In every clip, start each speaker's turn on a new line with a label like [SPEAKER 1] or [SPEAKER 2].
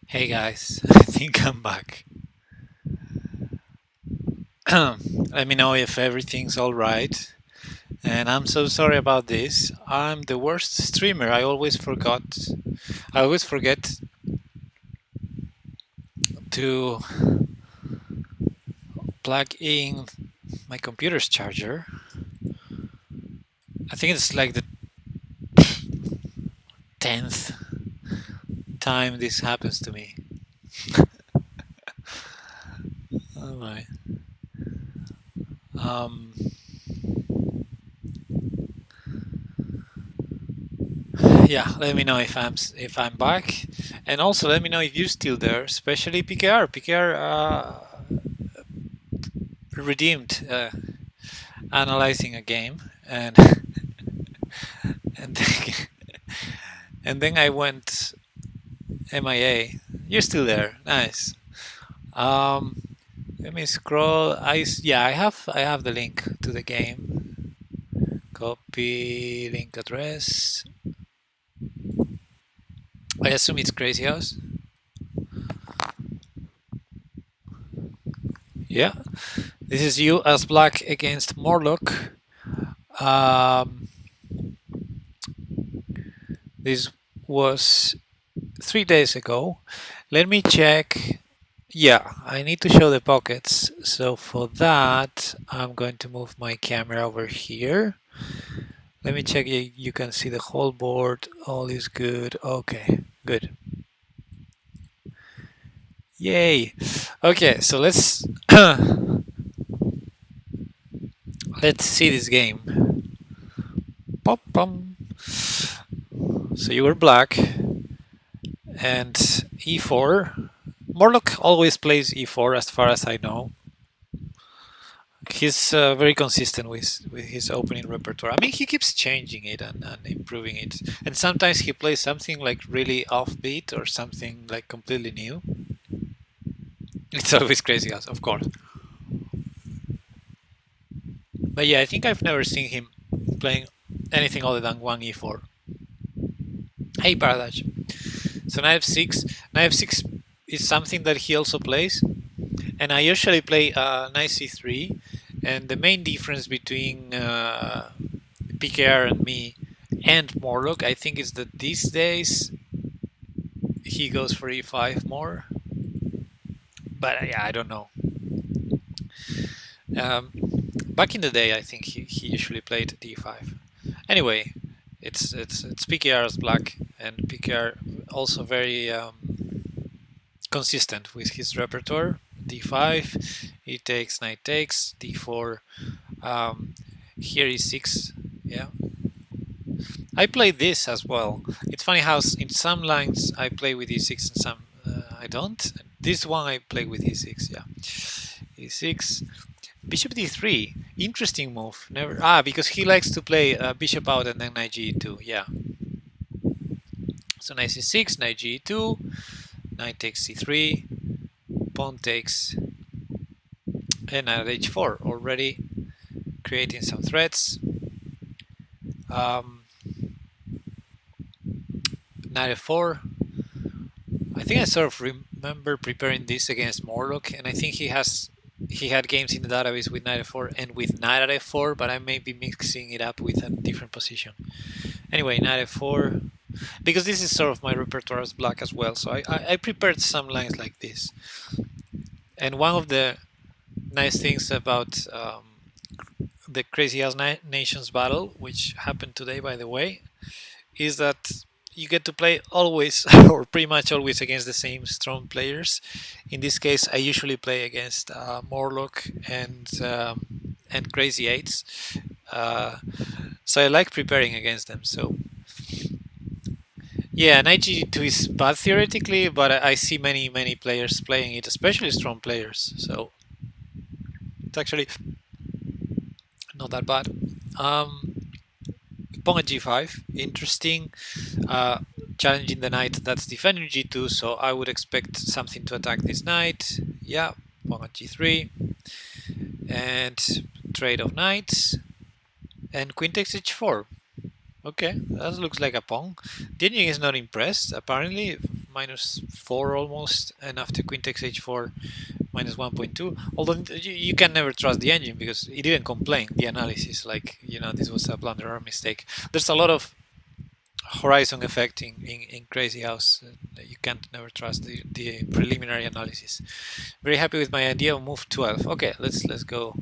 [SPEAKER 1] Hey guys, I think I'm back. Let me know if everything's alright. And I'm so sorry about this. I'm the worst streamer. I always forget to plug in my computer's charger. I think it's like the 10th time this happens to me. Oh my. Um, yeah, let me know if I'm back, and also let me know if you're still there, especially PKR. PKR redeemed analyzing a game, and and then, and then I went MIA. You're still there, nice. Um, Let me scroll. Yeah, I have the link to the game. Copy link address. I assume it's Crazy House. Yeah, this is you as Black against Morlock. Um, this was 3 days ago. Let me check. Yeah, I need to show the pockets. So for that, I'm going to move my camera over here. Let me check you can see the whole board. All is good. Okay, good. Yay. Okay, so let's see this game. Pop pum. So you were black and e4. Morlock always plays e4 as far as I know. He's very consistent with his opening repertoire. I mean, he keeps changing it and improving it. And sometimes he plays something like really offbeat or something like completely new. It's always Crazy House, of course. But yeah, I think I've never seen him playing anything other than one e4. Hey, Paradise. So knight f6. Knight f6 is something that he also plays. And I usually play knight c3. And the main difference between PKR and me and Morlock, I think, is that these days he goes for e5 more. But yeah, I don't know. Back in the day, I think he usually played d5. Anyway, it's PKR as black, and PKR also very consistent with his repertoire. d5, he takes, knight takes, d4. Here e6. Yeah, I play this as well. It's funny how in some lines I play with e6 and some I don't. This one I play with e6. Yeah, e6. Bishop d3, interesting move. Never because he likes to play bishop out and then knight g2. Yeah. So knight c6, knight g2, knight takes c3, pawn takes, and knight h4. Already creating some threats. Knight f4. I think I sort of remember preparing this against Morlock, and I think he had games in the database with knight f4 and with knight at f4, but I may be mixing it up with a different position. Anyway, knight f4, because this is sort of my repertoire as black as well, so I prepared some lines like this. And one of the nice things about the Crazy House Nations battle, which happened today, by the way, is that you get to play always or pretty much always against the same strong players. In this case, I usually play against Morlock and Crazy Eights, so I like preparing against them. So yeah, knight g2 is bad theoretically, but I see many players playing it, especially strong players. So it's actually not that bad. Pawn at g5, interesting. Challenging the knight that's defending g2, so I would expect something to attack this knight. Yeah, pawn at g3, and trade of knights, and queen takes h4. Okay, that looks like a pawn. The engine is not impressed, apparently. -4 almost, and after queen takes h4 -1.2. Although you can never trust the engine because it didn't complain the analysis, like, this was a blunder or mistake. There's a lot of horizon effect in Crazy House. You can't never trust the preliminary analysis. Very happy with my idea of move 12. Okay, let's go.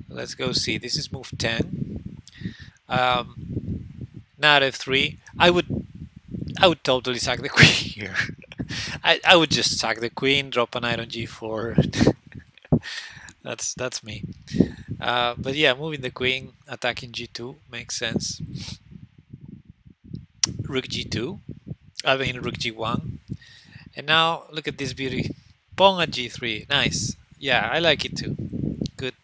[SPEAKER 1] Let's go see. This is move 10. Knight f3. I would totally sack the queen here. I would just sack the queen, drop a knight on g4. That's me. But yeah, moving the queen, attacking g2 makes sense. Rook g2. I mean rook g1. And now look at this beauty. Pawn at g3. Nice. Yeah, I like it too. Good.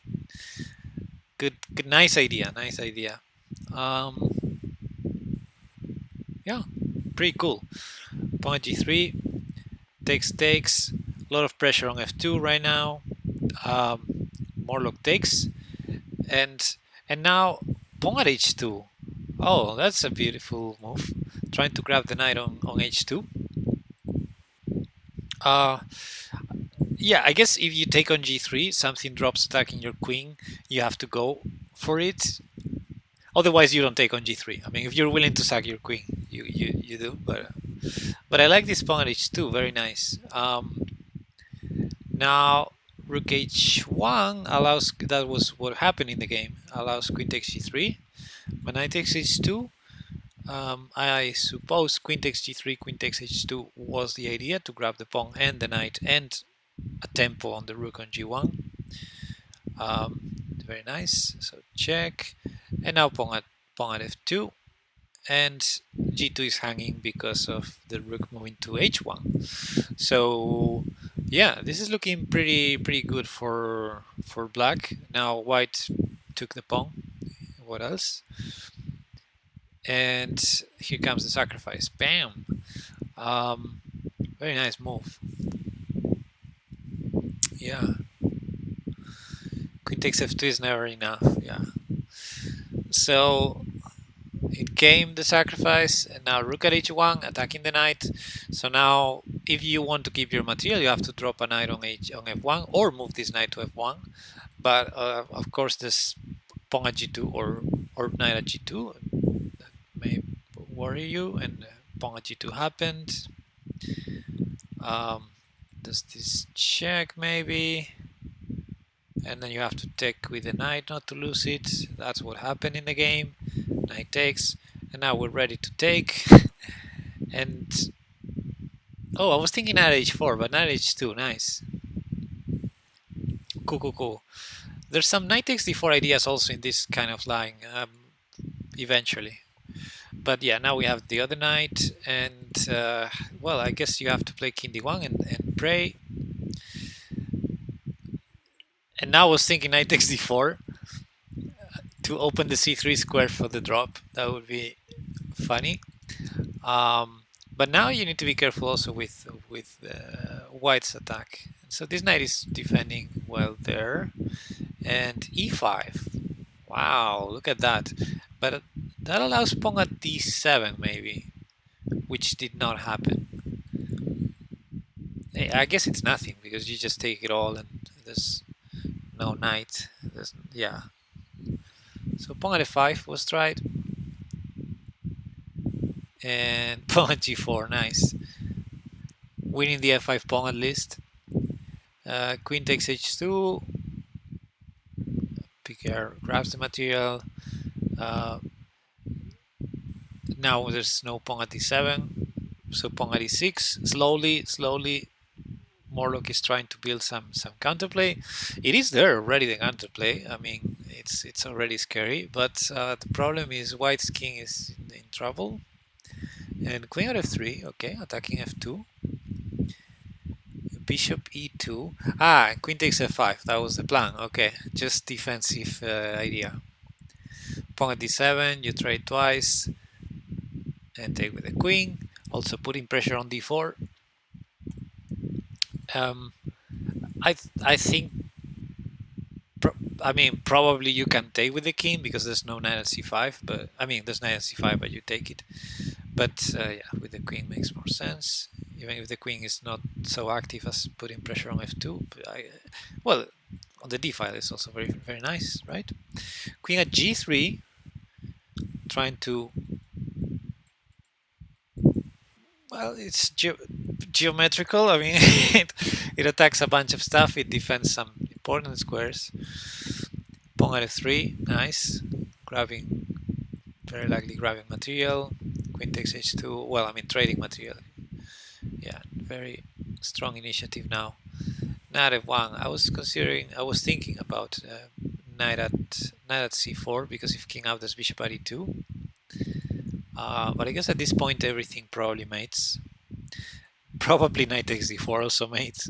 [SPEAKER 1] Nice idea. Nice idea. Yeah, pretty cool. Pawn at g3. Takes. A lot of pressure on f2 right now. Morlock takes. And now pawn at h2. Oh, that's a beautiful move. Trying to grab the knight on h2. Yeah, I guess if you take on g3, something drops attacking your queen, you have to go for it. Otherwise, you don't take on g3. I mean, if you're willing to sack your queen, you do. But I like this pawn at h2. Very nice. Now rook h1 allows. That was what happened in the game. Allows queen takes g3. When knight takes h2. I suppose queen takes g3, queen takes h2 was the idea, to grab the pawn and the knight and a tempo on the rook on g1. Very nice. So check, and now pawn at f2, and g2 is hanging because of the rook moving to h1. So yeah, this is looking pretty good for black. Now white took the pawn. What else? And here comes the sacrifice. Bam! Very nice move. Yeah. Queen takes f2 is never enough. Yeah. So it came the sacrifice, and now rook at h1, attacking the knight. So now, if you want to keep your material, you have to drop a knight on f1 or move this knight to f1. But of course, this pawn at g2 or knight at g2 may worry you, and pawn at g2 happened. Does this check maybe? And then you have to take with the knight not to lose it. That's what happened in the game. Knight takes, and now we're ready to take. And oh, I was thinking knight h4, but knight h2, nice. Cool. There's some knight takes d4 ideas also in this kind of line, eventually. But yeah, now we have the other knight, and well, I guess you have to play king d1 and pray. And now I was thinking knight takes d4 to open the c3 square for the drop. That would be funny. But now you need to be careful also with white's attack. So this knight is defending well there. And e5. Wow, look at that. But that allows pawn at d7 maybe, which did not happen. I guess it's nothing because you just take it all and there's no knight. Yeah. So pawn at f5 was tried. And pawn at g4, nice. Winning the f5 pawn at least. Queen takes h2. Piquer grabs the material. Now there's no pawn at d7. So pawn at e6. Slowly, Morlock is trying to build some counterplay. It is there already, the counterplay. I mean, it's already scary. But the problem is white's king is in trouble. And queen at f3, okay, attacking f2. Bishop e2. Queen takes f5. That was the plan. Okay, just defensive idea. Pawn at d7. You trade twice and take with the queen. Also putting pressure on d4. I think. I mean, probably you can take with the king because there's no knight at c5. But I mean, there's knight at c5, but you take it. But yeah, with the queen makes more sense. even if the queen is not so active as putting pressure on f2. Well, on the d file is also very nice, right? Queen at g3, trying to, well, it's geometrical. I mean, it attacks a bunch of stuff. It defends some important squares. Pawn at f3, nice, grabbing, very likely grabbing material. Queen takes h2. Well, I mean trading material. Yeah, very strong initiative now. Knight f1. I was thinking about knight at c4, because if king out, there's bishop at e2. But I guess at this point everything probably mates. Probably knight takes d4 also mates.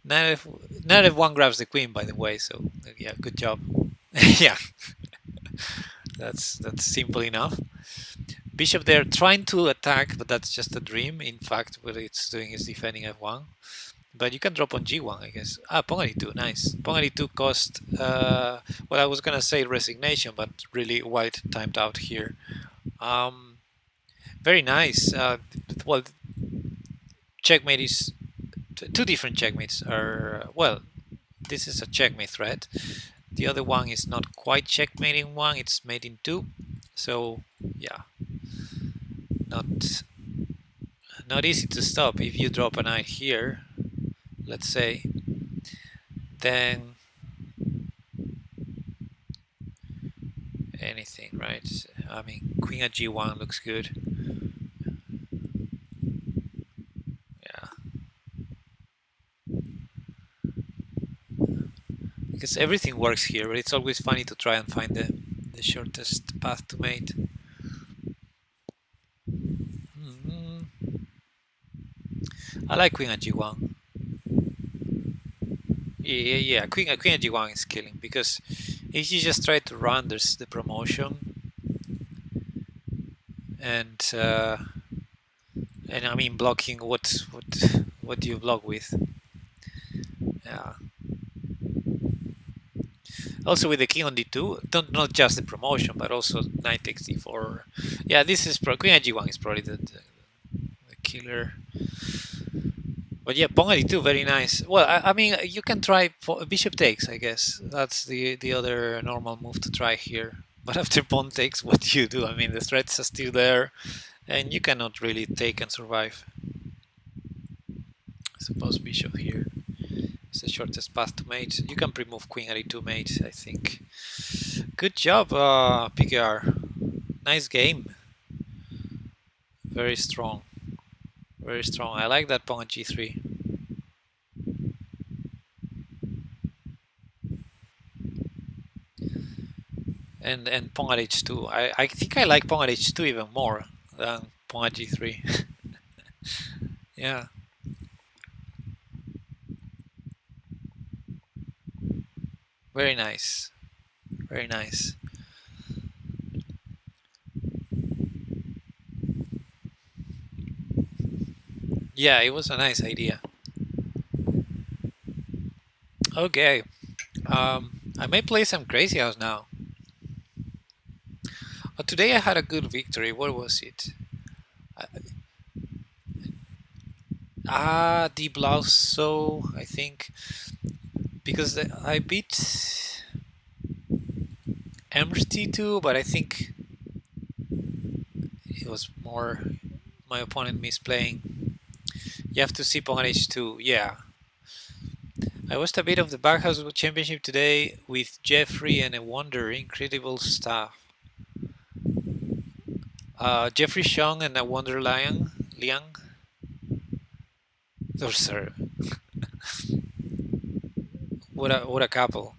[SPEAKER 1] Knight f1 grabs the queen, by the way. So yeah, good job. Yeah, that's simple enough. Bishop there trying to attack, but that's just a dream. In fact, what it's doing is defending f1. But you can drop on g1, I guess. Pawn at e2, nice. Pawn at e2 cost, well, I was gonna say resignation, but really white timed out here. Very nice. Well, checkmate is two different checkmates are, well, this is a checkmate threat. The other one is not quite checkmating one, it's mating two. So yeah, not easy to stop. If you drop a knight here, let's say, then anything, right? I mean, queen at g1 looks good. Yeah, because everything works here, but it's always funny to try and find the shortest path to mate. I like queen at g1. Yeah, queen at g1 is killing, because if you just try to run, there's the promotion, and I mean blocking. What do you block with? Yeah. Also with the king on d2, not just the promotion, but also knight takes d4. Yeah, this is queen at g1 is probably the killer. But yeah, pawn at e2, very nice. Well, I mean, you can try bishop takes, I guess. That's the other normal move to try here. But after pawn takes, what do you do? I mean, the threats are still there, and you cannot really take and survive. I suppose bishop here is the shortest path to mate. You can pre-move queen at e2 mate, I think. Good job, PKR. Nice game. Very strong. Very strong. I like that pawn at g3. And pawn at h2. I think I like pawn at h2 even more than pawn at g3. Yeah. Very nice. Very nice. Yeah, it was a nice idea. Okay. I may play some Crazy House now. Today I had a good victory. What was it? The Blauso, I think. Because I beat Emerty too, but I think it was more my opponent misplaying. You have to see pawn at h2. Yeah. I watched a bit of the Backhouse Championship today with Jeffrey and a Wonder. Incredible stuff. Jeffrey Xiong and a Wonder Liang. Oh, sir. what a couple.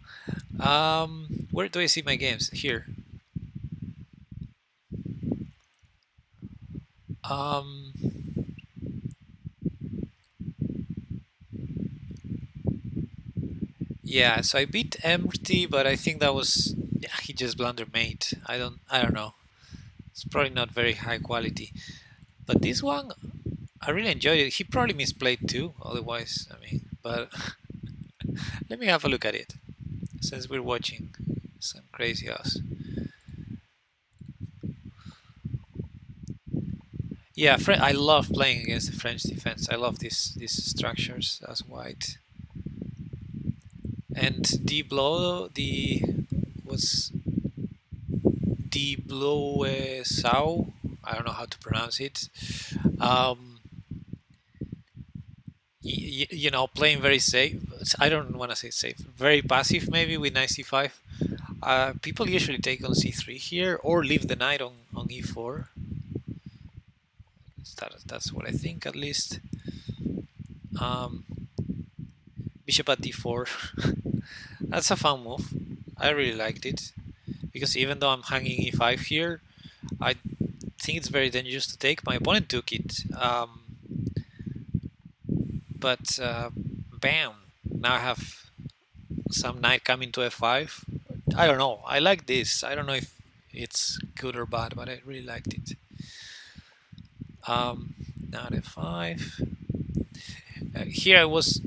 [SPEAKER 1] Where do I see my games? Here. Yeah, so I beat Empty, but I think that was, yeah, he just blunder mate. I don't know. It's probably not very high quality. But this one, I really enjoyed it. He probably misplayed too, otherwise, I mean, but let me have a look at it, since we're watching some Crazy House. Yeah, I love playing against the French defense. I love these structures as white. And the was the blow Sao. I don't know how to pronounce it. Um, playing very safe. I don't want to say safe. Very passive, maybe with knight c5. People usually take on c3 here or leave the knight on e4. That's what I think, at least. Um, Bishop at d4. That's a fun move. I really liked it because even though I'm hanging e5 here, I think it's very dangerous to take. My opponent took it, but bam! Now I have some knight coming to f5. I don't know. I like this. I don't know if it's good or bad, but I really liked it. Knight f5. Here I was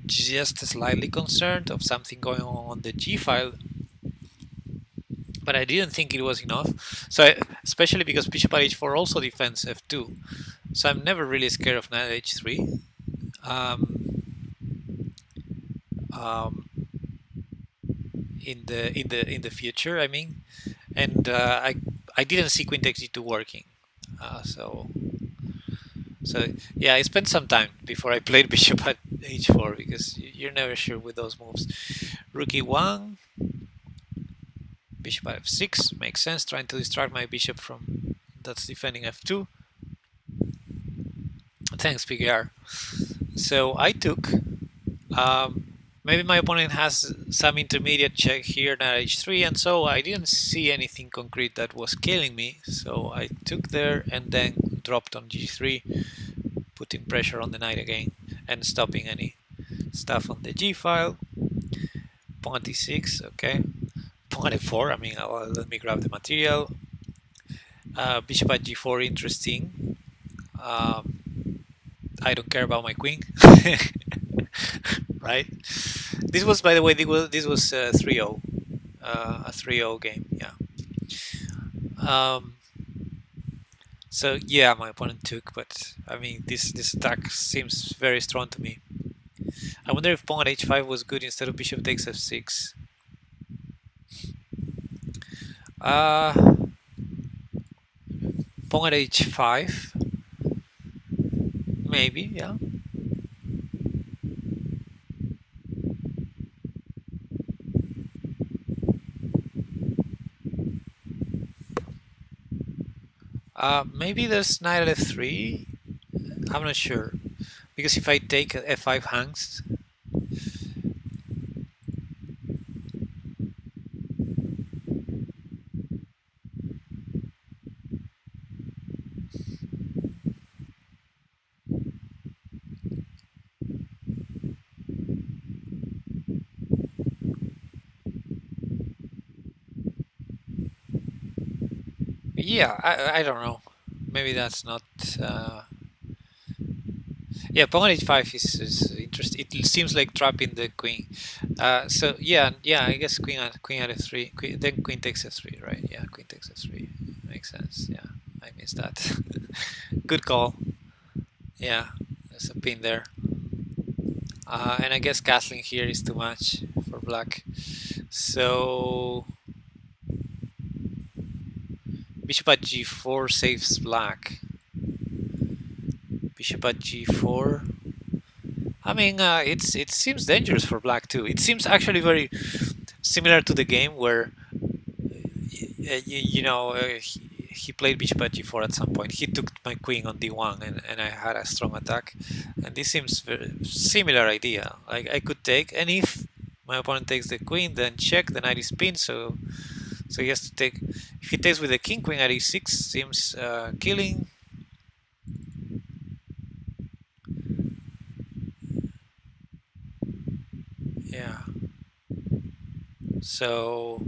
[SPEAKER 1] just slightly concerned of something going on the g file, but I didn't think it was enough. So especially because bishop at h4 also defends f2, so I'm never really scared of knight h3. Um, in the future, I mean, and I didn't see queen takes g2 working, so yeah, I spent some time before I played bishop at h4 because you're never sure with those moves. Rook e1, bishop at f6 makes sense, trying to distract my bishop from that's defending f2. Thanks, PKR. So I took. Maybe my opponent has some intermediate check here, knight h3, and so I didn't see anything concrete that was killing me. So I took there and then dropped on g3, putting pressure on the knight again and stopping any stuff on the g file. Pawn d6, okay. Pawn f4, I mean, let me grab the material. Bishop at g4, interesting. I don't care about my queen. Right? This was, by the way, this was 3-0. A 3-0 game, yeah. So yeah, my opponent took, but I mean, this attack seems very strong to me. I wonder if pawn at h5 was good instead of bishop takes f6. Pawn at h5, maybe, yeah. Maybe there's knight at f3. I'm not sure, because if I take f5 hangs. Yeah, I don't know. Maybe that's not. Yeah, pawn h5 is interesting. It seems like trapping the queen. So yeah, I guess queen at f3. Then queen takes f3, right? Yeah, queen takes f3. Makes sense. Yeah, I missed that. Good call. Yeah, there's a pin there. And I guess castling here is too much for black. So bishop at g4 saves black. Bishop at g4. I mean, it seems dangerous for black too. It seems actually very similar to the game where he played bishop at g4 at some point. He took my queen on d1, and I had a strong attack. And this seems very similar idea. Like I could take, and if my opponent takes the queen, then check, the knight is pinned. So he has to take. If he takes with the king, queen at e6 seems killing. Yeah. So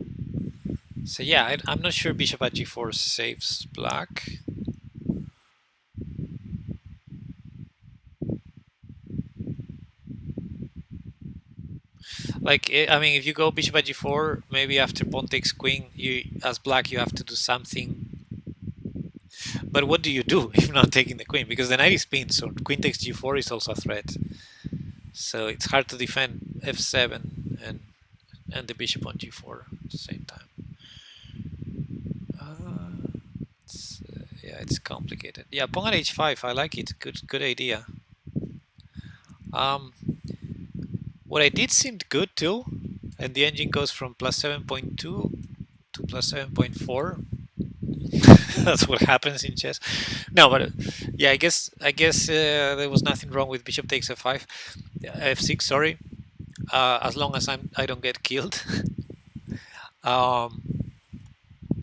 [SPEAKER 1] yeah, I'm not sure bishop at g4 saves black. Like, I mean, if you go bishop at g4, maybe after pawn takes queen, as black you have to do something. But what do you do if not taking the queen? Because the knight is pinned, so queen takes g4 is also a threat. So it's hard to defend f7 and the bishop on g4 at the same time. Yeah, it's complicated. Yeah, pawn at h5. I like it. Good idea. What I did seemed good too, and the engine goes from plus 7.2 to plus 7.4. That's what happens in chess. No, but yeah, I guess there was nothing wrong with bishop takes f5, f6. Sorry, as long as I don't get killed. My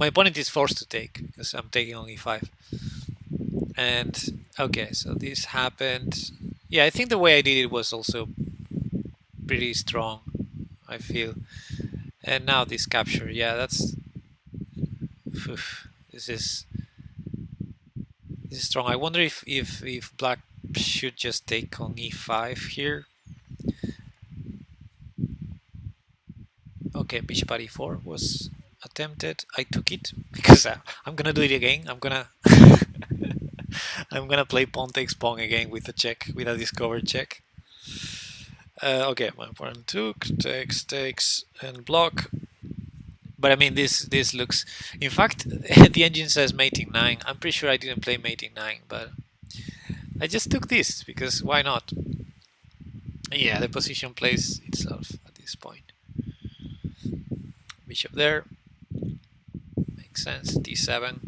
[SPEAKER 1] opponent is forced to take because I'm taking on e5. And okay, so this happened. Yeah, I think the way I did it was also pretty strong, I feel. And now this capture, yeah, that's this is strong. I wonder if black should just take on e5 here. Okay, bishop at e4 was attempted. I took it because I'm gonna do it again. I'm gonna I'm gonna play pawn takes pawn again with a check, with a discovered check. Okay, my opponent took, takes, and block. But I mean, this looks. In fact, the engine says mating 9. I'm pretty sure I didn't play mating 9, but I just took this because why not? Yeah, the position plays itself at this point. Bishop there. Makes sense. d7.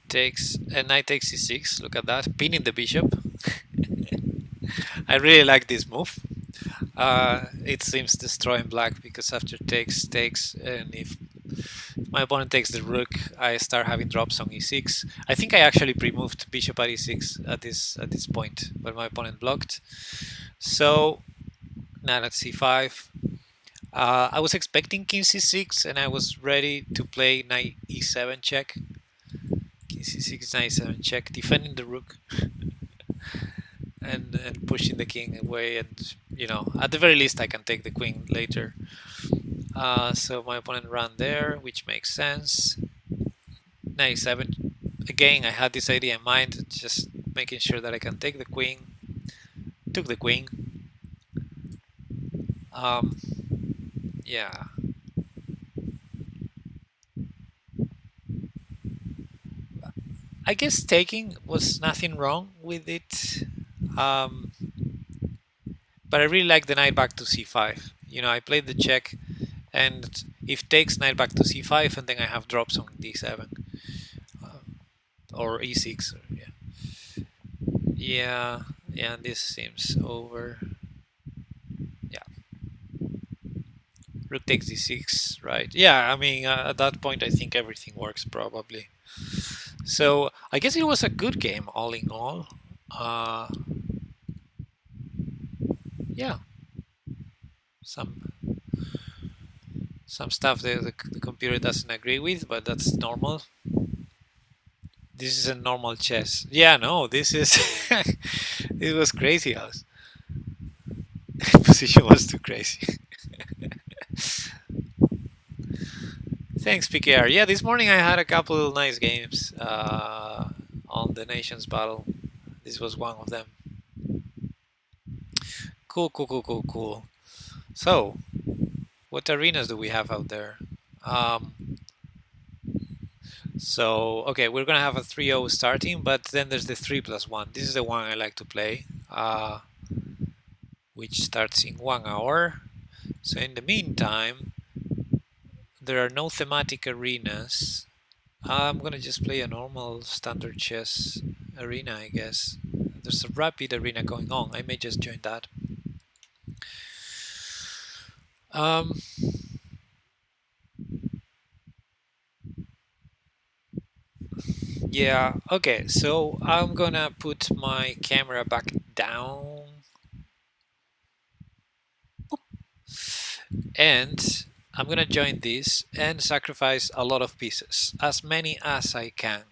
[SPEAKER 1] Takes, and knight takes c6. Look at that. Pinning the bishop. I really like this move. It seems destroying black because after takes, and if my opponent takes the rook, I start having drops on e6. I think I actually pre-moved bishop at e6 at this point, but my opponent blocked. So now at c5. I was expecting king c6, and I was ready to play knight e7 check. King c6, knight e7 check, defending the rook. And pushing the king away, and at the very least I can take the queen later. So my opponent ran there, which makes sense. Knight e7. Again, I had this idea in mind, just making sure that I can take the queen. Took the queen. Yeah. I guess taking was nothing wrong with it. But I really like the knight back to c5. I played the check, and if takes knight back to c5, and then I have drops on d7 or e6. Yeah, and this seems over. Yeah, rook takes d6, right? Yeah, I mean at that point I think everything works probably. So I guess it was a good game all in all. Yeah, some stuff the computer doesn't agree with, but that's normal. This is a normal chess. Yeah, no, this is it was crazy house. Position was too crazy. Thanks, PKR. Yeah, this morning I had a couple of nice games on the Nations Battle. This was one of them. Cool. So, what arenas do we have out there? So, okay, we're gonna have a 3-0 starting, but then there's the 3+1. This is the one I like to play, which starts in 1 hour. So in the meantime, there are no thematic arenas. I'm gonna just play a normal standard chess arena, I guess. There's a rapid arena going on. I may just join that. Yeah, okay, so I'm gonna put my camera back down. And I'm gonna join this and sacrifice a lot of pieces, as many as I can.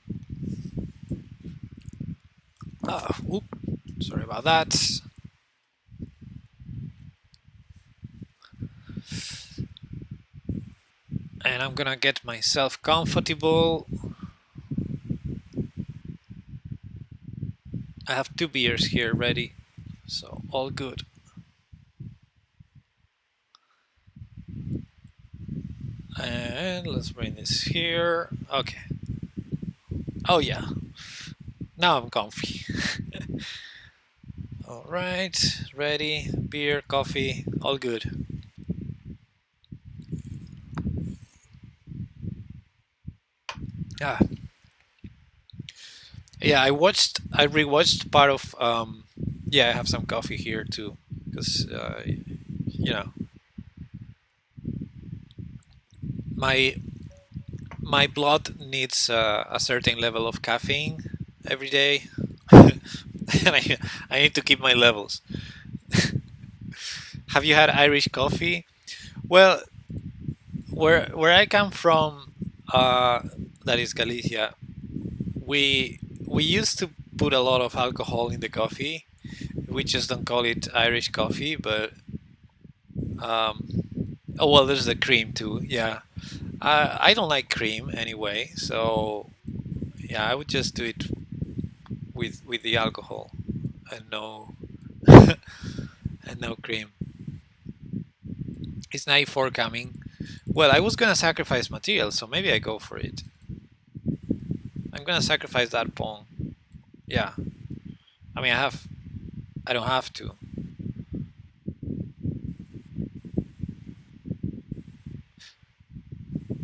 [SPEAKER 1] Sorry about that. And I'm gonna get myself comfortable. I have 2 beers here ready, so all good. And let's bring this here. Okay. Oh yeah. Now I'm comfy. All right, ready. Beer, coffee, all good. Ah, yeah. I rewatched part of. Yeah, I have some coffee here too, because you know, my my blood needs a certain level of caffeine every day, and I need to keep my levels. Have you had Irish coffee? Well, where I come from, that is Galicia. We used to put a lot of alcohol in the coffee. We just don't call it Irish coffee, but oh well, there's the cream too. Yeah, I don't like cream anyway, so yeah, I would just do it with the alcohol and no and no cream. It's 94 coming. Well, I was gonna sacrifice material, so maybe I go for it. I'm gonna sacrifice that pawn. Yeah, I mean I don't have to.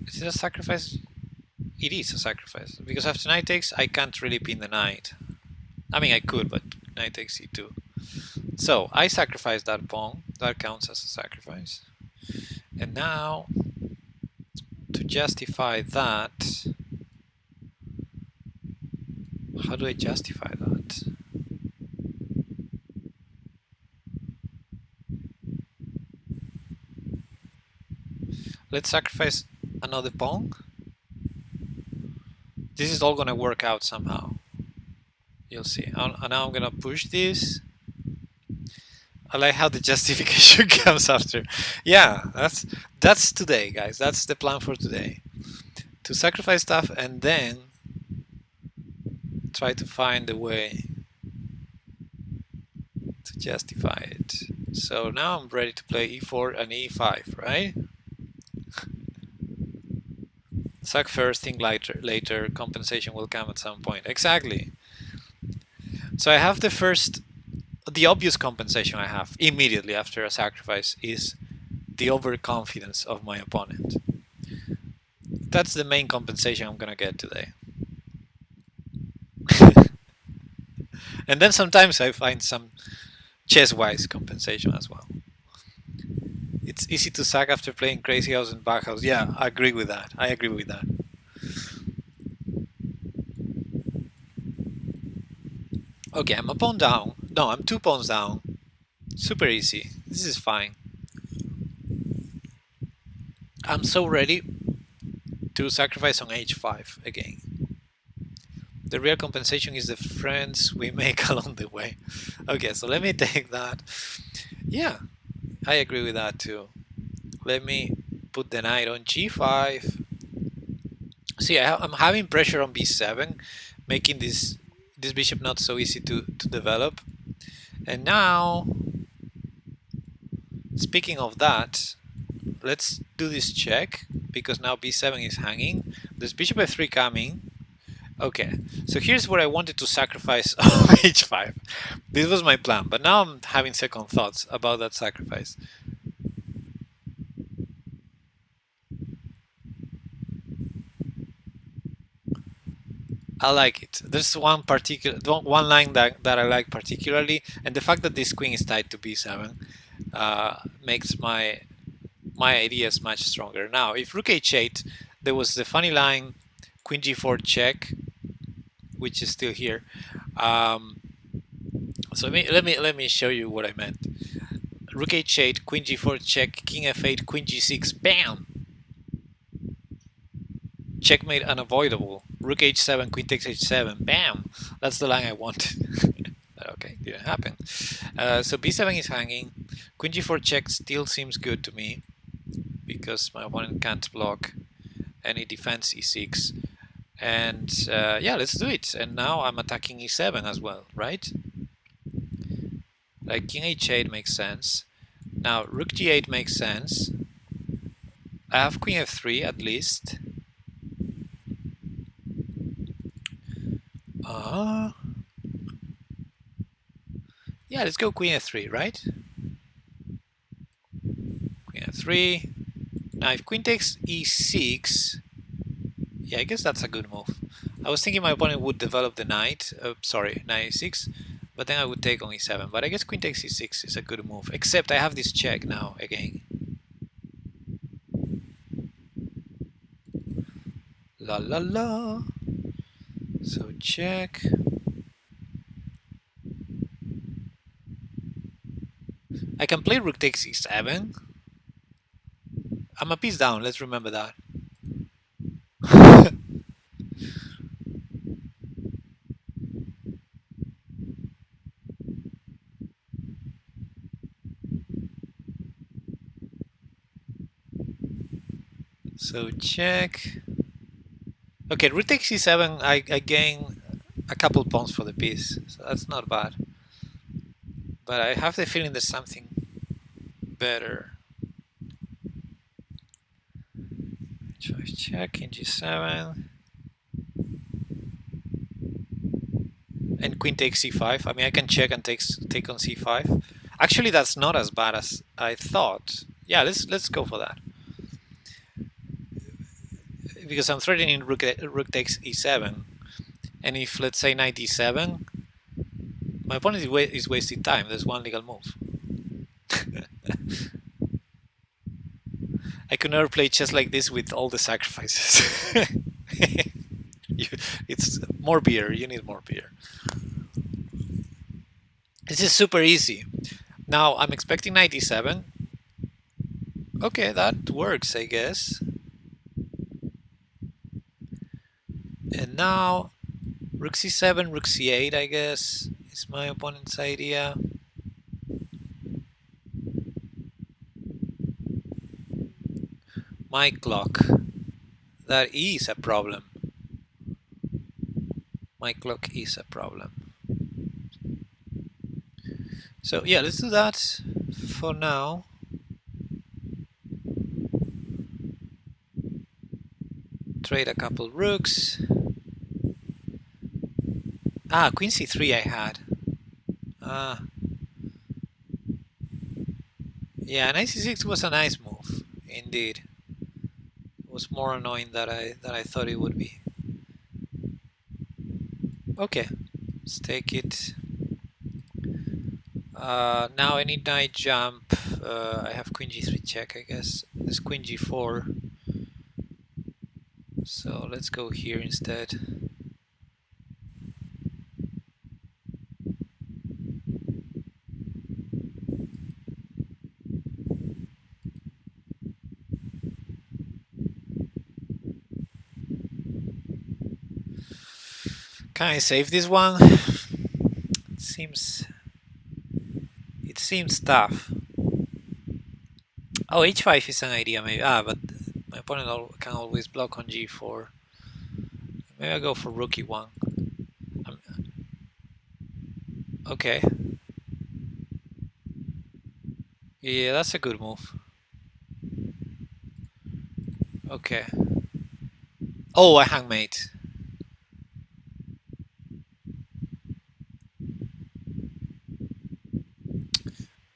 [SPEAKER 1] Is it a sacrifice? It is a sacrifice because after knight takes, I can't really pin the knight. I mean, I could, but knight takes e2. So I sacrifice that pawn. That counts as a sacrifice. And now, to justify that, how do I justify that? Let's sacrifice another pawn. This is all gonna work out somehow. You'll see. And now I'm gonna push this. I like how the justification comes after. Yeah, that's today, guys. That's the plan for today. To sacrifice stuff and then try to find a way to justify it. So now I'm ready to play e4 and e5, right? Sack first, think later, compensation will come at some point. Exactly. So I have the obvious compensation I have immediately after a sacrifice is the overconfidence of my opponent. That's the main compensation I'm gonna get today. And then sometimes I find some chess-wise compensation as well. It's easy to sack after playing Crazy House and Backhouse. Yeah, I agree with that. I agree with that. Okay, I'm a pawn down. No, I'm 2 pawns down. Super easy. This is fine. I'm so ready to sacrifice on h5 again. The real compensation is the friends we make along the way. Okay, so let me take that. Yeah, I agree with that too. Let me put the knight on g5. See, I'm having pressure on b7, making this bishop not so easy to develop. And now, speaking of that, let's do this check, because now b7 is hanging. There's bishop f3 coming. Okay, so here's where I wanted to sacrifice h5. This was my plan, but now I'm having second thoughts about that sacrifice. I like it. There's one line that I like particularly, and the fact that this queen is tied to b7 makes my ideas much stronger. Now, if rook h8, there was the funny line queen g4 check, which is still here. So let me show you what I meant. Rook h8, queen g4 check, king f8, queen g6, bam! Checkmate unavoidable. Rook h7, queen takes h7, bam! That's the line I wanted. Okay, didn't happen. So b7 is hanging. Queen g4 check still seems good to me, because my opponent can't block any defense e6. And yeah, let's do it. And now I'm attacking e7 as well, right? Like king h8 makes sense. Now rook g8 makes sense. I have queen f3 at least. Uh, yeah, let's go queen f3, right? Queen f3. Now if queen takes e6, yeah, I guess that's a good move. I was thinking my opponent would develop the knight, sorry, knight e6, but then I would take on e7. But I guess queen takes e6 is a good move, except I have this check now again. La la la. So check. I can play rook takes e7. I'm a piece down, let's remember that. So check. Okay, rook takes e7, I gain a couple pawns for the piece, so that's not bad. But I have the feeling there's something better. Choice check in g7. And queen takes c5. I mean, I can check and take on c5. Actually, that's not as bad as I thought. Yeah, let's go for that. Because I'm threatening rook takes e7. And if, let's say, knight e7, my opponent is wasting time. There's one legal move. I could never play chess like this with all the sacrifices. It's more beer. You need more beer. This is super easy. Now I'm expecting knight e7. Okay, that works, I guess. And now rook c7, rook c8, I guess, is my opponent's idea. My clock. That is a problem. My clock is a problem. So yeah, let's do that for now. Trade a couple rooks. Ah, queen c3 I had. Ah. Yeah, knight c6 was a nice move, indeed. It was more annoying than I thought it would be. Okay, let's take it. Now I need knight jump. I have queen g3 check, I guess. There's queen g4. So let's go here instead. Can I save this one? It seems tough. Oh, h5 is an idea maybe. Ah, but my opponent can always block on g4. Maybe I go for rook e1. Okay. Yeah, that's a good move. Okay. Oh, I hangmate.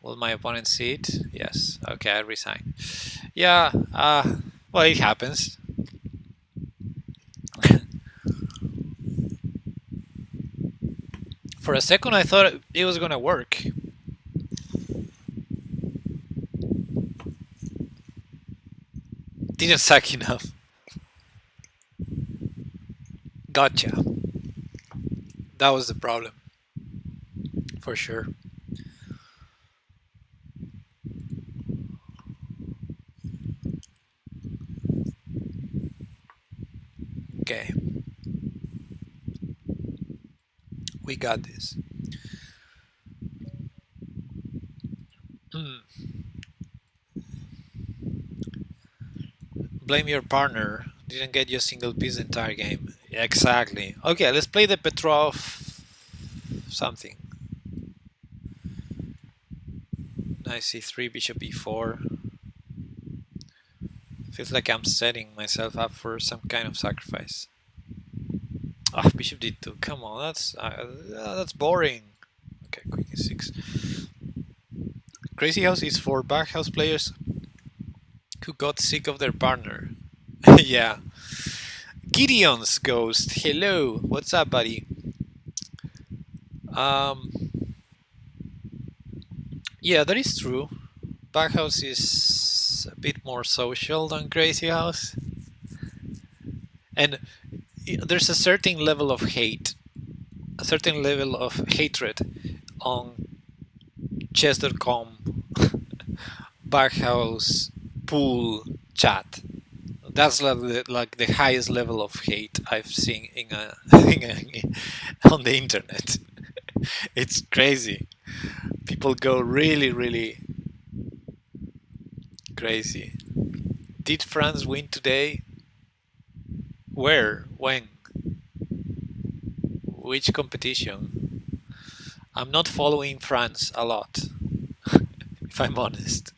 [SPEAKER 1] Will my opponent see it? Yes. Okay, I resign. Yeah, well, it happens. For a second, I thought it was gonna work. Didn't suck enough. Gotcha. That was the problem. For sure. Okay. We got this. Blame your partner. Didn't get you a single piece the entire game. Exactly. Okay, let's play the Petrov something. Knight c3, bishop e4. Feels like I'm setting myself up for some kind of sacrifice. Ah, bishop d2. Come on, that's boring. Okay, queen e6. Crazy House is for backhouse players who got sick of their partner. Yeah. Gideon's Ghost. Hello. What's up, buddy? Um, yeah, that is true. Backhouse is a bit more social than Crazy House. And there's a certain level of hate, a certain level of hatred on chess.com Backhouse pool chat. That's like the highest level of hate I've seen on the internet. It's crazy. People go really, really crazy. Did France win today? Where? When? Which competition? I'm not following France a lot, if I'm honest.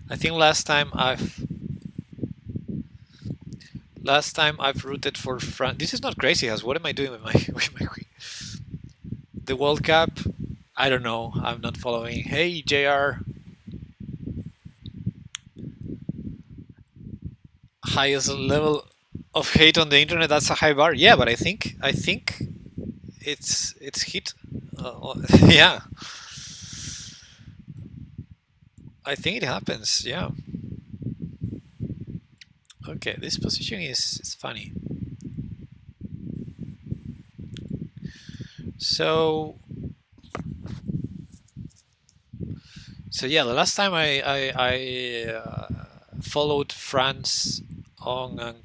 [SPEAKER 1] I think last time I've rooted for France. This is not Crazy House. What am I doing with my with my queen? The World Cup? I don't know. I'm not following. Hey, JR. Highest level of hate on the internet. That's a high bar. Yeah, but I think it's hit. Yeah, I think it happens. Yeah. Okay, this position is funny. So yeah, the last time I followed France on a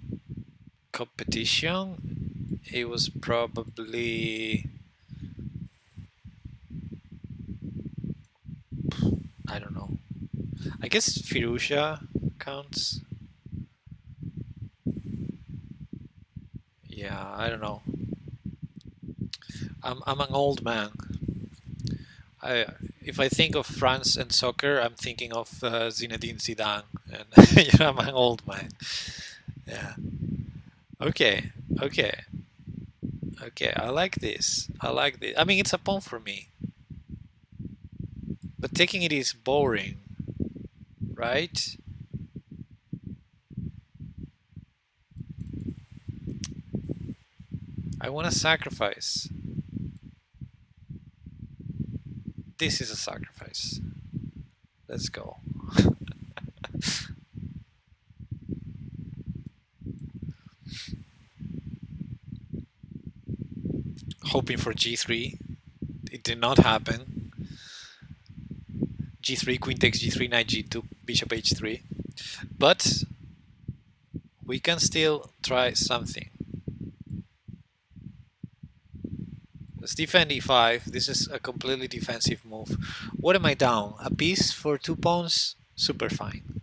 [SPEAKER 1] competition, it was probably, I don't know. I guess Firusha counts. Yeah, I don't know. I'm an old man. I If I think of France and soccer, I'm thinking of Zinedine Zidane, and I'm an old man. Yeah. Okay. Okay. Okay. I like this. I like this. I mean, it's a pawn for me, but taking it is boring, right? I want to sacrifice. This is a sacrifice. Let's go. Hoping for g3. It did not happen. g3, queen takes g3, knight g2, bishop h3. But we can still try something. Let's defend e5. This is a completely defensive move. What am I down? A piece for 2 pawns? Super fine.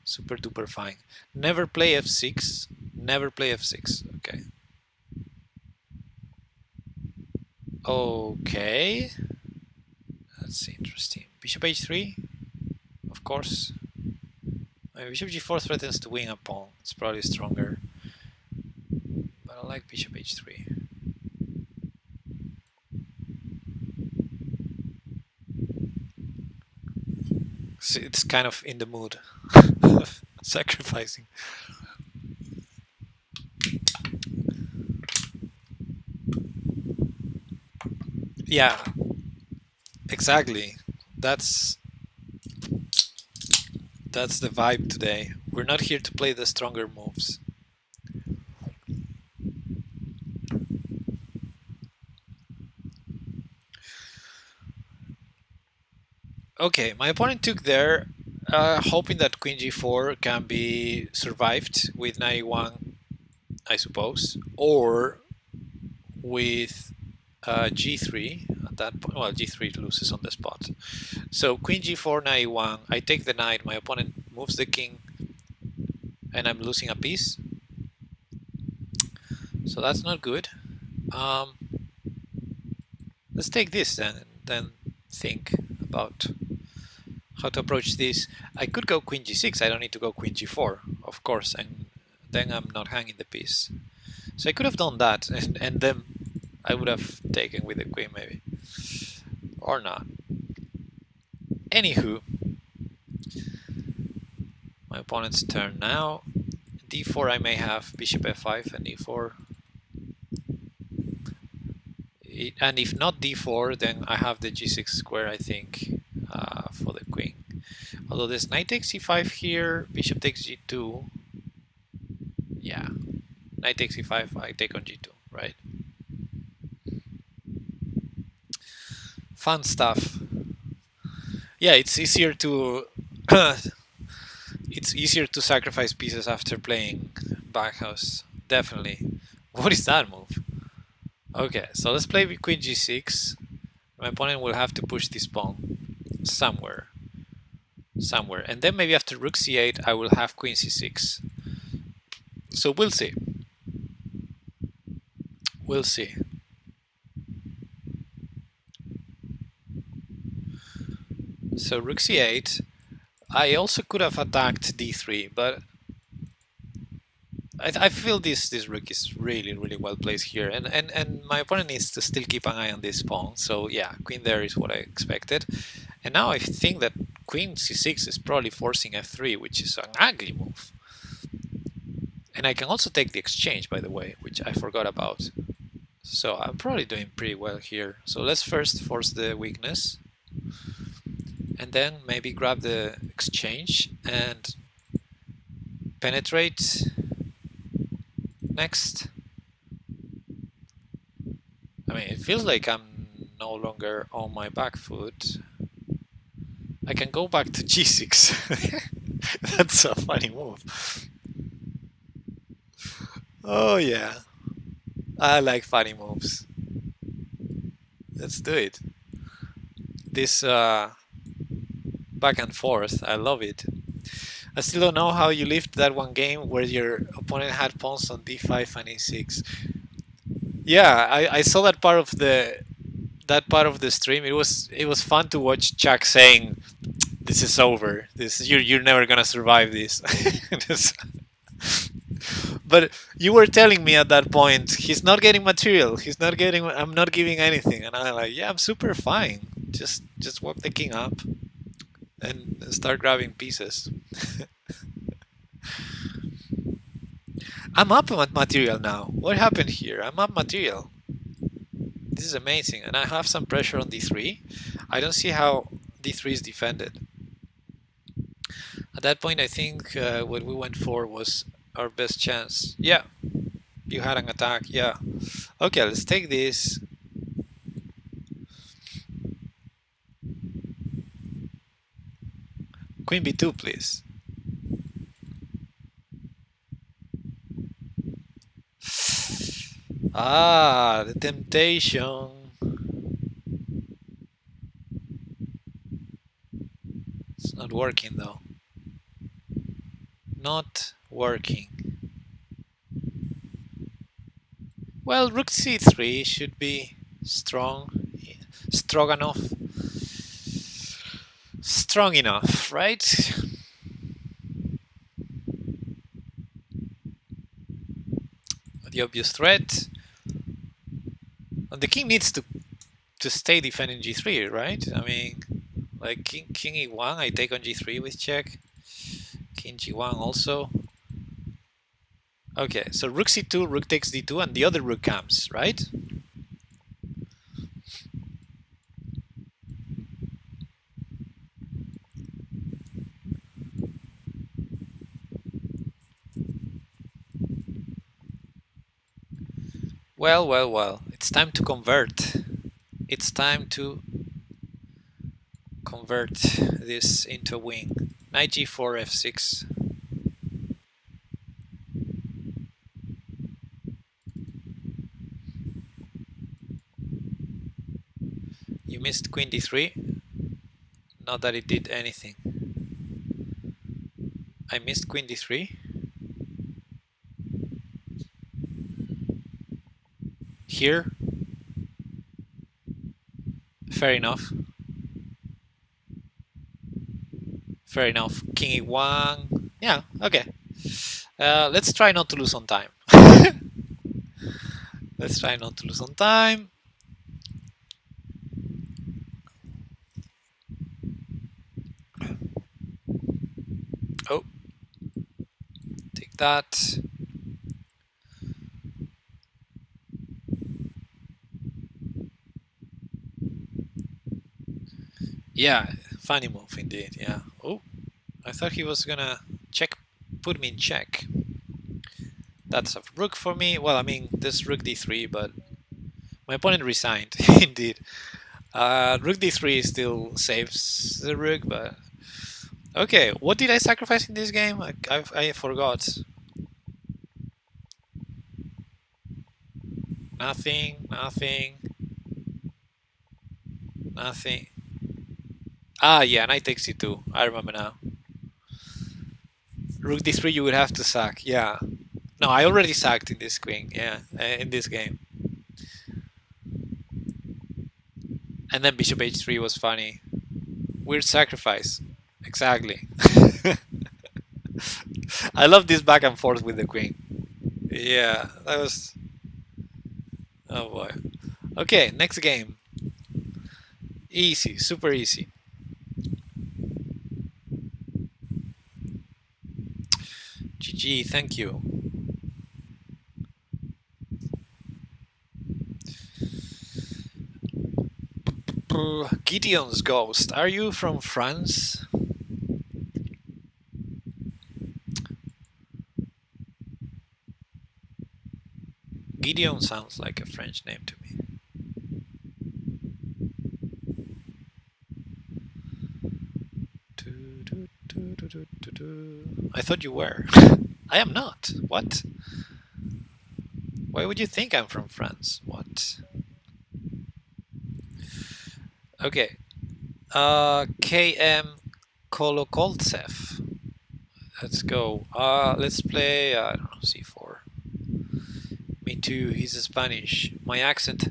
[SPEAKER 1] Super duper fine. Never play f6. Never play f6. Okay. Okay. That's interesting. Bishop h3? Of course. Bishop g4 threatens to win a pawn. It's probably stronger. But I like bishop h3. So it's kind of in the mood. Sacrificing. Yeah, exactly. That's the vibe today. We're not here to play the stronger moves. Okay, my opponent took there, hoping that queen g4 can be survived with knight e1, I suppose, or with g3 at that point. Well, g3 loses on the spot. So queen g4, knight e1, I take the knight, my opponent moves the king, and I'm losing a piece. So that's not good. Um, let's take this then, and then think about how to approach this. I could go queen g6. I don't need to go queen g4, of course, and then I'm not hanging the piece. So I could have done that, and then I would have taken with the queen maybe, or not. Anywho, my opponent's turn now. d4 I may have bishop f5 and e4. And if not d4, then I have the g6 square, I think, for the queen. Although there's knight takes e5 here, bishop takes g2. Yeah, knight takes e5, I take on g2, right? Fun stuff. Yeah, it's easier to it's easier to sacrifice pieces after playing Backhouse, definitely. What is that move? Okay, so let's play with queen g6. My opponent will have to push this pawn somewhere. And then maybe after rook c8 I will have queen c6. So we'll see. We'll see. So rook c8. I also could have attacked d3, but I feel this rook is really well placed here, and my opponent needs to still keep an eye on this pawn. So yeah, queen there is what I expected, and now I think that queen c6 is probably forcing f3, which is an ugly move. And I can also take the exchange, by the way, which I forgot about. So I'm probably doing pretty well here. So let's first force the weakness, and then maybe grab the exchange and penetrate next. I mean, it feels like I'm no longer on my back foot. I can go back to g6. That's a funny move. Oh yeah, I like funny moves. Let's do it. This back and forth, I love it. I still don't know how you lived that one game where your opponent had pawns on d5 and e6. Yeah, I saw that part of the stream. It was fun to watch Chuck saying, "This is over. You're never gonna survive this." But you were telling me at that point, he's not getting material. He's not getting. I'm not giving anything, and I'm like, yeah, I'm super fine. Just walk the king up and start grabbing pieces. I'm up on material now. What happened here? I'm up material. This is amazing, and I have some pressure on d3. I don't see how d3 is defended. At that point, I think what we went for was our best chance. Yeah, you had an attack. Yeah. Okay, let's take this. Queen b2, please. Ah, the temptation. It's not working though. Not working. Well, rook c3 should be strong enough. Strong enough, right? The obvious threat. And the king needs to stay defending g3, right? I mean, like king e1, I take on g3 with check. King g1 also. Okay, so rook c2, rook takes d2, and the other rook comes, right? Well. It's time to convert. It's time to convert this into a wing. Knight g4, f6. You missed queen d3. Not that it did anything. I missed queen d3. here. Fair enough. Fair enough. King e1. Yeah, okay. Let's try not to lose on time. Let's try not to lose on time. Oh, take that. Yeah, funny move indeed. Yeah. Oh, I thought he was gonna put me in check. That's a rook for me. Well, I mean, this rook d3, but my opponent resigned, indeed. Rook d3 still saves the rook, but... Okay, what did I sacrifice in this game? I forgot. Nothing, nothing, nothing. Ah, yeah, knight takes c2. I remember now. Rook d3 you would have to sack, yeah. No, I already sacked in this queen, yeah, in this game. And then bishop h3 was funny. Weird sacrifice. Exactly. I love this back and forth with the queen. Yeah, that was... Oh boy. Okay, next game. Easy, super easy. GG, thank you. Gideon's Ghost. Are you from France? Gideon sounds like a French name to me. I thought you were. I am not. What? Why would you think I'm from France? What? Okay. KM Kolokoltsev. Let's go. Let's play, I don't know, c4. Me too, he's a Spanish. My accent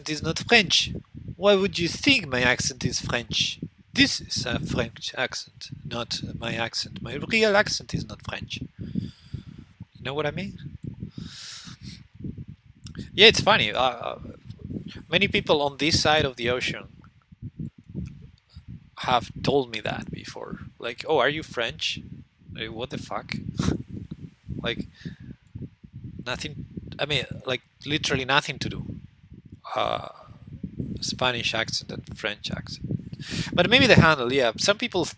[SPEAKER 1] is not French. Why would you think my accent is French? This is a French accent, not my accent. My real accent is not French. You know what I mean? Yeah, it's funny. Many people on this side of the ocean have told me that before. Like, oh, are you French? Like, what the fuck? Like, nothing. I mean, like, literally nothing to do. Spanish accent and French accent. But maybe the handle, yeah. Some people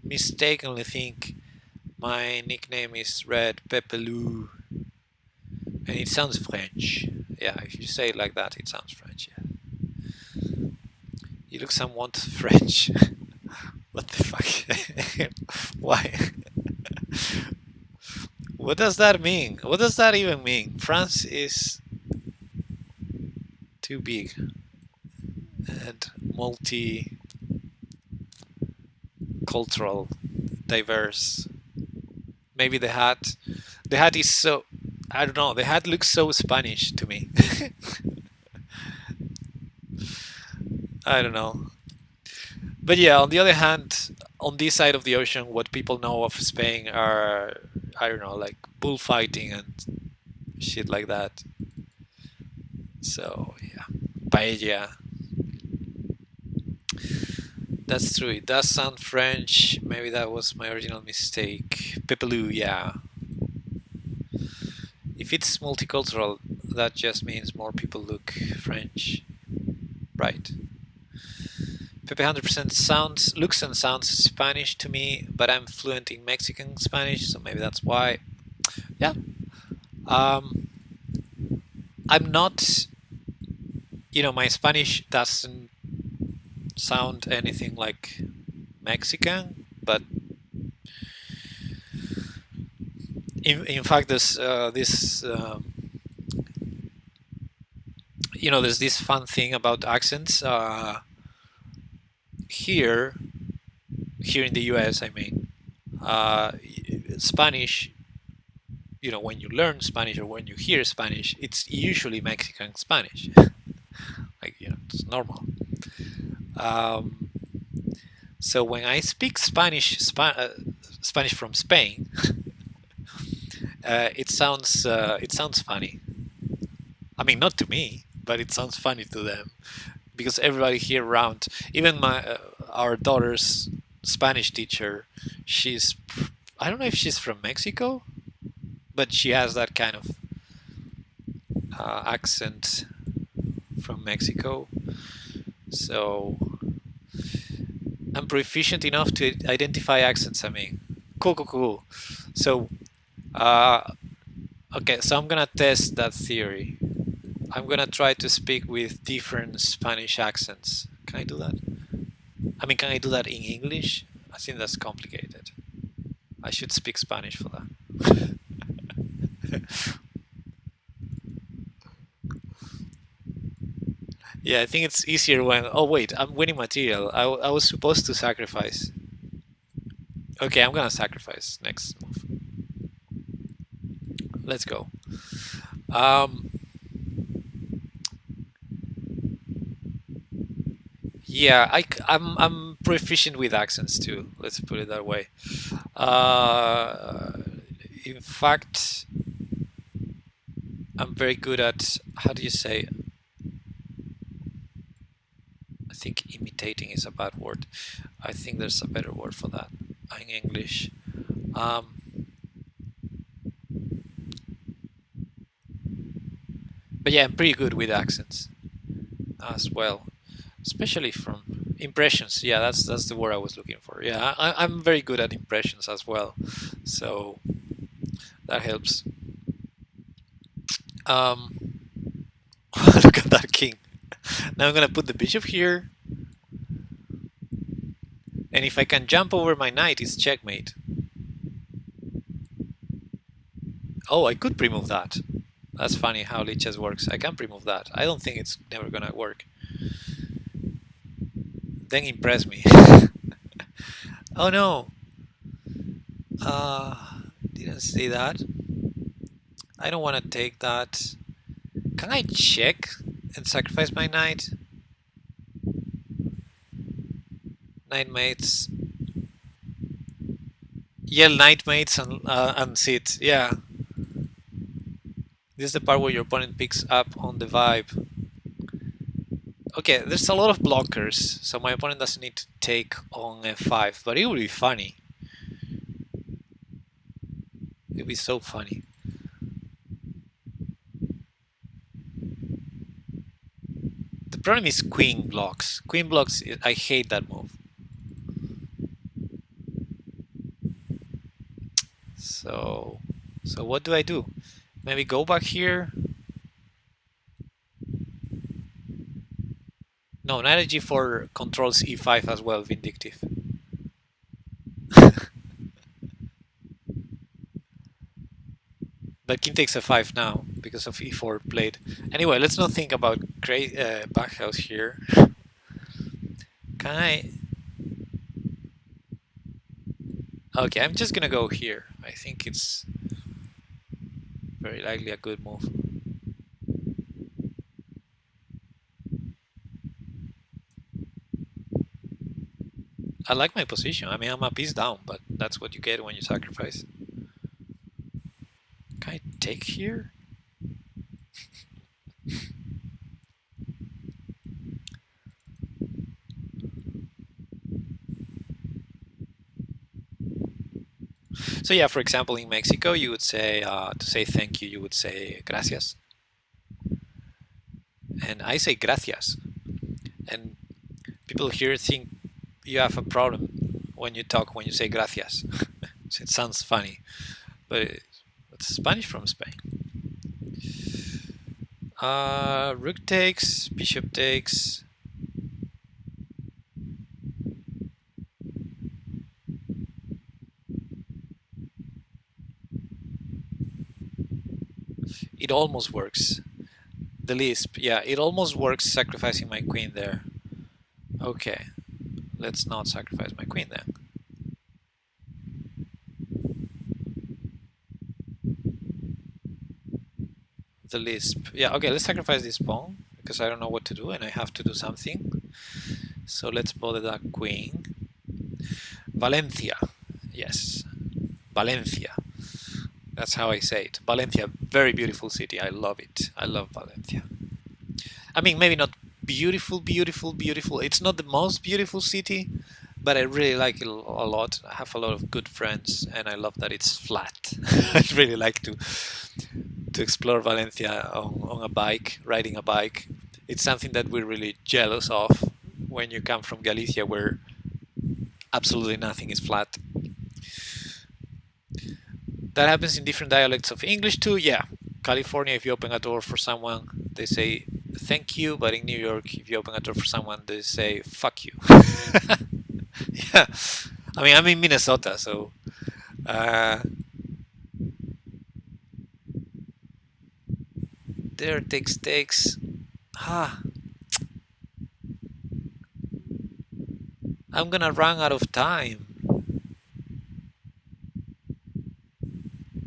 [SPEAKER 1] mistakenly think my nickname is Red Pepelou, and it sounds French. Yeah, if you say it like that, it sounds French, yeah. You look somewhat French. What the fuck? Why? What does that mean? What does that even mean? France is too big and multi-cultural, diverse. Maybe the hat is so, I don't know, the hat looks so Spanish to me. I don't know. But yeah, on the other hand, on this side of the ocean, what people know of Spain are, I don't know, like bullfighting and shit like that. So yeah, paella. That's true. It does sound French. Maybe that was my original mistake. Pepelou, yeah. If it's multicultural, that just means more people look French. Right. Pepe 100% looks and sounds Spanish to me, but I'm fluent in Mexican Spanish, so maybe that's why. Yeah. I'm not, my Spanish doesn't sound anything like Mexican, but in fact, there's this fun thing about accents. Here in the US, I mean, Spanish, when you learn Spanish or when you hear Spanish, it's usually Mexican Spanish. Like, it's normal. Um, so when I speak Spanish from Spain, it sounds funny. I mean, not to me, but it sounds funny to them because everybody here around, even our daughter's Spanish teacher, she's I don't know if she's from Mexico, but she has that kind of accent from Mexico. So I'm proficient enough to identify accents. I mean, cool, cool, cool. So, uh, okay, so I'm gonna test that theory. I'm gonna try to speak with different Spanish accents. Can I do that? I mean, can I do that in English? I think that's complicated. I should speak Spanish for that. Yeah, I think it's easier when. Oh wait, I'm winning material. I was supposed to sacrifice. Okay, I'm gonna sacrifice next move. Let's go. Um, yeah, I'm proficient with accents too. Let's put it that way. Uh, in fact, I'm very good at, how do you say? I think imitating is a bad word. I think there's a better word for that in English. Um, but yeah, I'm pretty good with accents as well, especially from impressions. Yeah, that's the word I was looking for. Yeah, I'm very good at impressions as well, so that helps. Um, look at that king. Now I'm gonna put the bishop here, and if I can jump over my knight, it's checkmate. Oh, I could pre-move that. That's funny how lichess works. I can pre-move that. I don't think it's never gonna work. Then impress me. Oh no. Uh, didn't see that. I don't want to take that. Can I check and sacrifice my knight? Knight mates. Yeah, knight mates and sit. Yeah. This is the part where your opponent picks up on the vibe. Okay, there's a lot of blockers, so my opponent doesn't need to take on f5, but it would be funny. It would be so funny. The problem is queen blocks. Queen blocks, I hate that move. So what do I do? Maybe go back here? No, knight g4 controls e5 as well, vindictive. But king takes f5 now because of e4 played. Anyway, let's not think about backhouse here. Can I? Okay, I'm just gonna go here. I think it's very likely a good move. I like my position. I mean, I'm a piece down, but that's what you get when you sacrifice. Can I take here? So yeah, for example, in Mexico, you would say, to say thank you, you would say gracias. And I say gracias. And people here think you have a problem when you say gracias. So it sounds funny, but it's Spanish from Spain. Rook takes, bishop takes. It almost works. The Lisp, yeah, it almost works sacrificing my queen there. Okay, let's not sacrifice my queen then. the Lisp. Yeah, okay, let's sacrifice this pawn because I don't know what to do and I have to do something. So let's bother that queen. Valencia. Yes, Valencia. That's how I say it. Valencia, very beautiful city. I love it. I love Valencia. I mean, maybe not beautiful, beautiful, beautiful. It's not the most beautiful city, but I really like it a lot. I have a lot of good friends, and I love that it's flat. I really like to explore Valencia on a bike, riding a bike. It's something that we're really jealous of when you come from Galicia, where absolutely nothing is flat. That happens in different dialects of English too. Yeah, California, if you open a door for someone, they say thank you, but in New York, if you open a door for someone, they say fuck you. Yeah, I mean, I'm in Minnesota, so there takes. Ah, I'm gonna run out of time.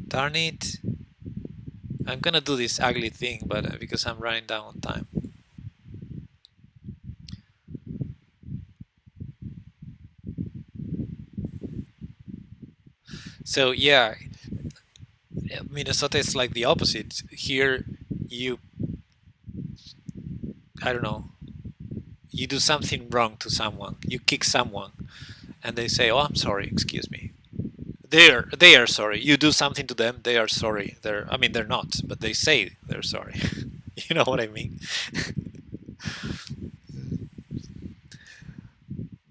[SPEAKER 1] Darn it. I'm gonna do this ugly thing, but because I'm running down on time. So yeah, Minnesota is like the opposite. Here, you, I don't know, you do something wrong to someone, you kick someone, and they say, "Oh, I'm sorry, excuse me." They are sorry. You do something to them, they are sorry. I mean, they're not, but they say they're sorry. You know what I mean?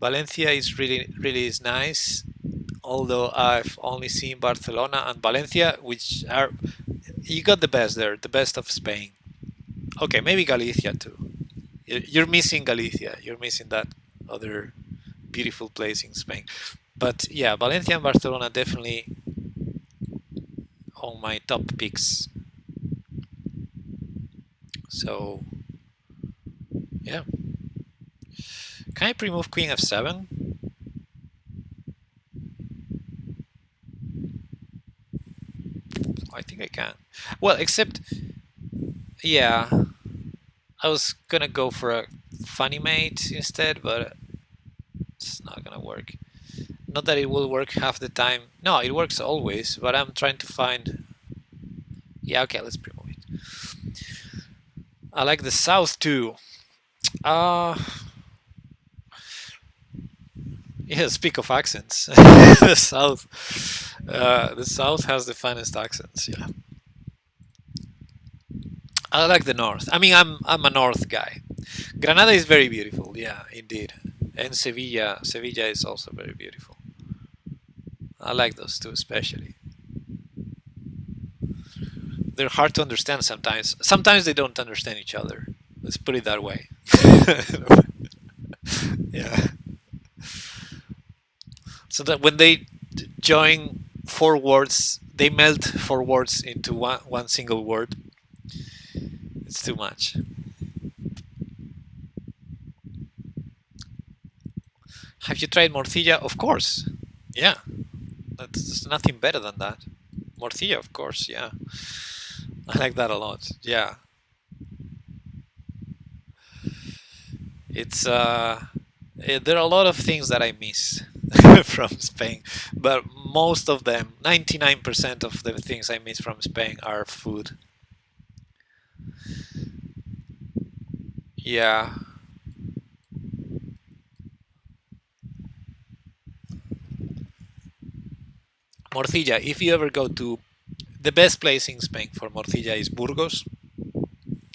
[SPEAKER 1] Valencia is really is nice. Although I've only seen Barcelona and Valencia, which are you got the best there, the best of Spain. Okay, maybe Galicia too. You're missing Galicia. You're missing that other beautiful place in Spain. But yeah, Valencia and Barcelona definitely on my top picks. So yeah, can I pre-move Queen F7? I think I can. Well, except yeah, I was gonna go for a funny mate instead, but it's not gonna work. Not that it will work half the time. No, it works always, but I'm trying to find. Yeah, okay, let's pre-move it. I like the south too. Uh yeah, speak of accents. The south has the finest accents, yeah. I like the north. I mean, I'm a north guy. Granada is very beautiful, yeah, indeed. And Sevilla is also very beautiful. I like those two especially. They're hard to understand sometimes. Sometimes they don't understand each other. Let's put it that way. Yeah. So that when they join four words, they melt four words into one single word. It's too much. Have you tried morcilla? Of course. Yeah. There's nothing better than that. Morcilla, of course. Yeah. I like that a lot. Yeah. It's there are a lot of things that I miss from Spain, but most of them, 99% of the things I miss from Spain are food. Yeah. Morcilla, if you ever go to the best place in Spain for morcilla is Burgos.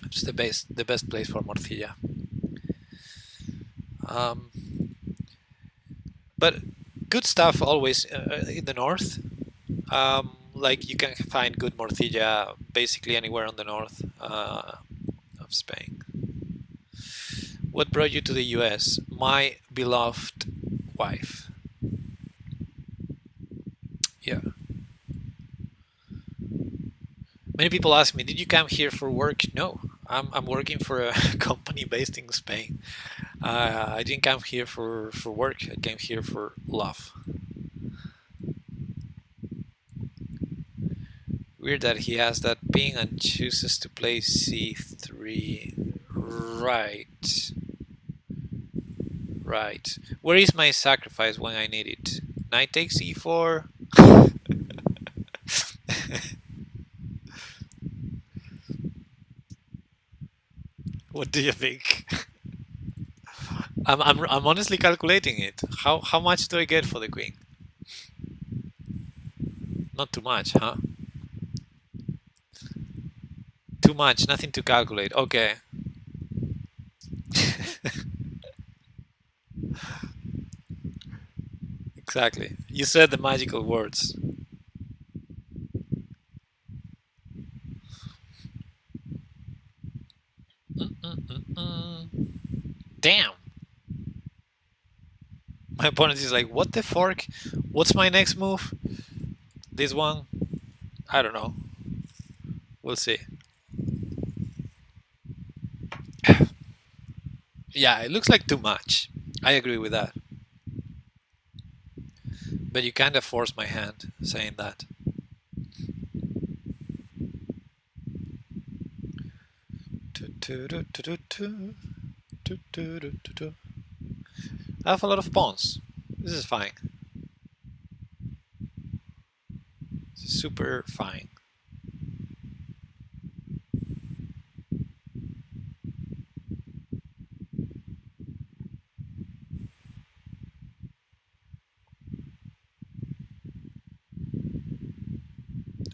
[SPEAKER 1] It's the best place for morcilla. Um, but good stuff always in the north. Like you can find good morcilla basically anywhere on the north of Spain. What brought you to the US? My beloved wife. Yeah. Many people ask me, did you come here for work? No, I'm working for a company based in Spain. I didn't come here for work. I came here for love. Weird that he has that ping and chooses to play c3. Right. Right. Where is my sacrifice when I need it? Knight takes e4. What do you think? I'm honestly calculating it. How much do I get for the queen? Not too much, huh? Too much, nothing to calculate. Okay. Exactly. You said the magical words. Damn. My opponent is like, what the fork? What's my next move? This one? I don't know. We'll see. Yeah, it looks like too much. I agree with that. But you kind of forced my hand saying that. I have a lot of pawns. This is fine. This is super fine.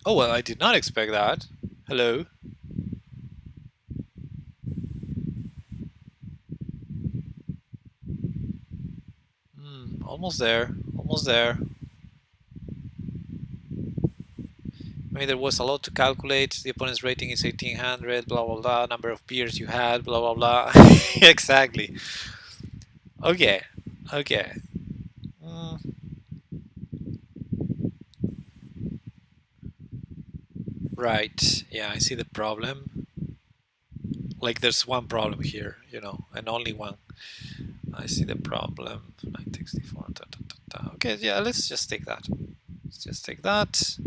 [SPEAKER 1] Oh well, I did not expect that. Hello. Almost there. Almost there. I mean, there was a lot to calculate. The opponent's rating is 1800, blah, blah, blah. Number of peers you had, blah, blah, blah. Exactly. Okay. Okay. Right. Yeah, I see the problem. Like, there's one problem here, you know, and only one. I see the problem. Knight takes d4. Da, da, da, da. Okay, yeah, let's just take that. Let's just take that.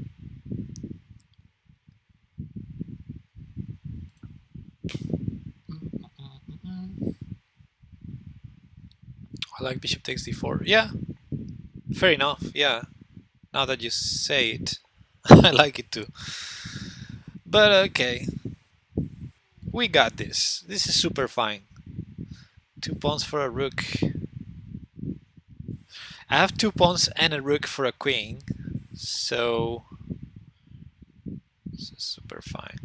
[SPEAKER 1] I like bishop takes d4. Yeah, fair enough. Yeah, now that you say it, I like it too. But okay, we got this. This is super fine. 2 pawns for a rook. I have 2 pawns and a rook for a queen, so this is super fine.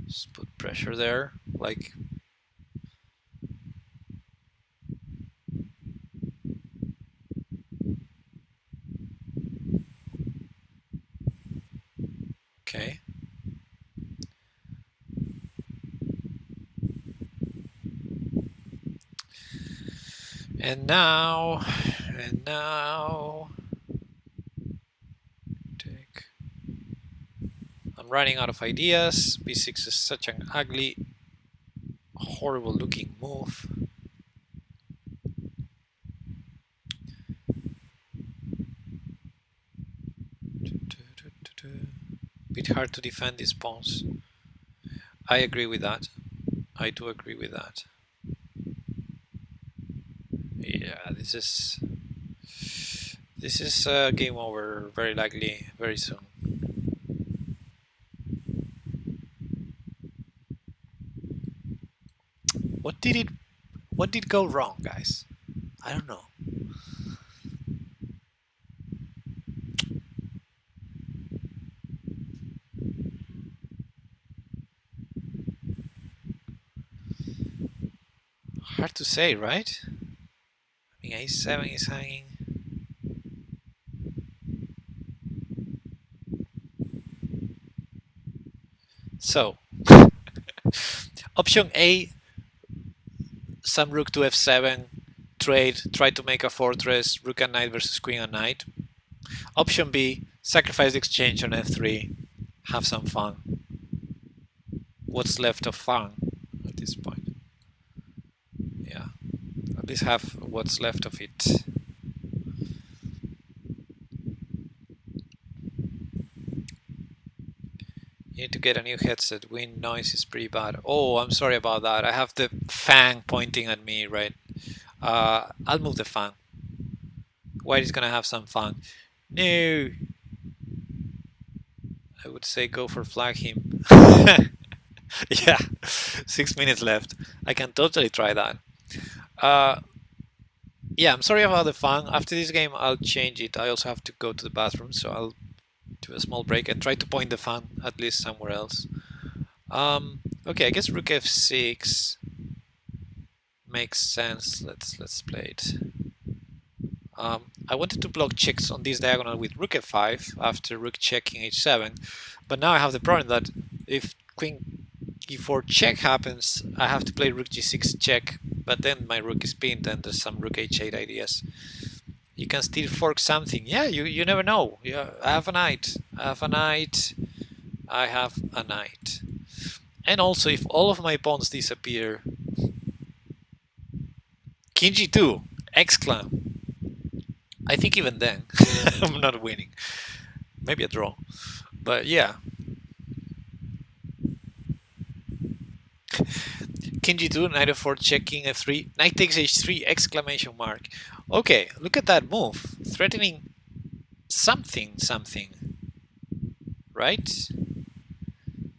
[SPEAKER 1] Just put pressure there, like. Okay. And now, take. I'm running out of ideas. b6 is such an ugly, horrible looking move. Bit hard to defend these pawns. I agree with that. I do agree with that. Yeah, this is game over very likely very soon. What did go wrong, guys? I don't know. Hard to say, right? I mean, a7 is hanging. So, option A, some rook to f7, trade, try to make a fortress, rook and knight versus queen and knight. Option B, sacrifice the exchange on f3, have some fun. What's left of fun at this point? Yeah, at least have what's left of it. Need to get a new headset. Wind noise is pretty bad. Oh, I'm sorry about that. I have the fan pointing at me, right? I'll move the fan. White is gonna have some fun. No! I would say go for flag him. Yeah, 6 minutes left. I can totally try that. Yeah, I'm sorry about the fan. After this game, I'll change it. I also have to go to the bathroom, so I'll do a small break and try to point the fan at least somewhere else. Okay, I guess rook f6 makes sense. Let's play it. I wanted to block checks on this diagonal with rook f5 after rook checking h7, but now I have the problem that if queen e4 check happens, I have to play rook g6 check, but then my rook is pinned and there's some rook h8 ideas. You can still fork something. Yeah, you never know. Yeah, I have a knight. I have a knight. I have a knight. And also, if all of my pawns disappear, king g2, exclam. I think even then, I'm not winning. Maybe a draw. But yeah. King g2, knight f4, check, king f3, knight takes h3, exclamation mark. Okay, look at that move. Threatening something, right?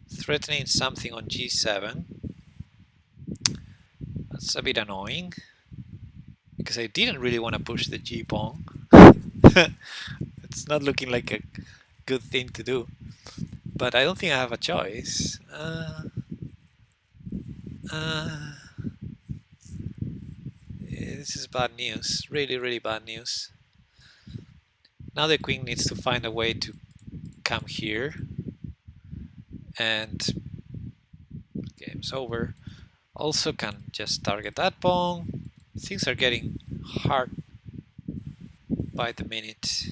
[SPEAKER 1] Threatening something on g7. That's a bit annoying, because I didn't really want to push the g-pawn. It's not looking like a good thing to do, but I don't think I have a choice. Yeah, this is bad news, really bad news. Now the queen needs to find a way to come here, and game's over. Also can just target that pawn. Things are getting hard by the minute.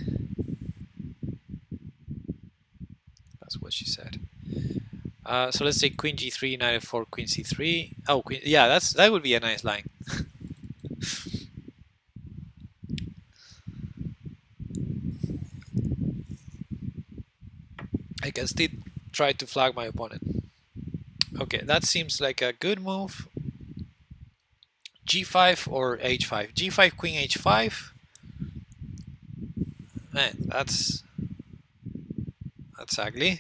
[SPEAKER 1] That's what she said. So let's say queen g3, knight f4, queen c3. Oh, queen, yeah, that would be a nice line. I can still try to flag my opponent. Okay, that seems like a good move. g5 or h5? g5, queen h5. Man, that's ugly.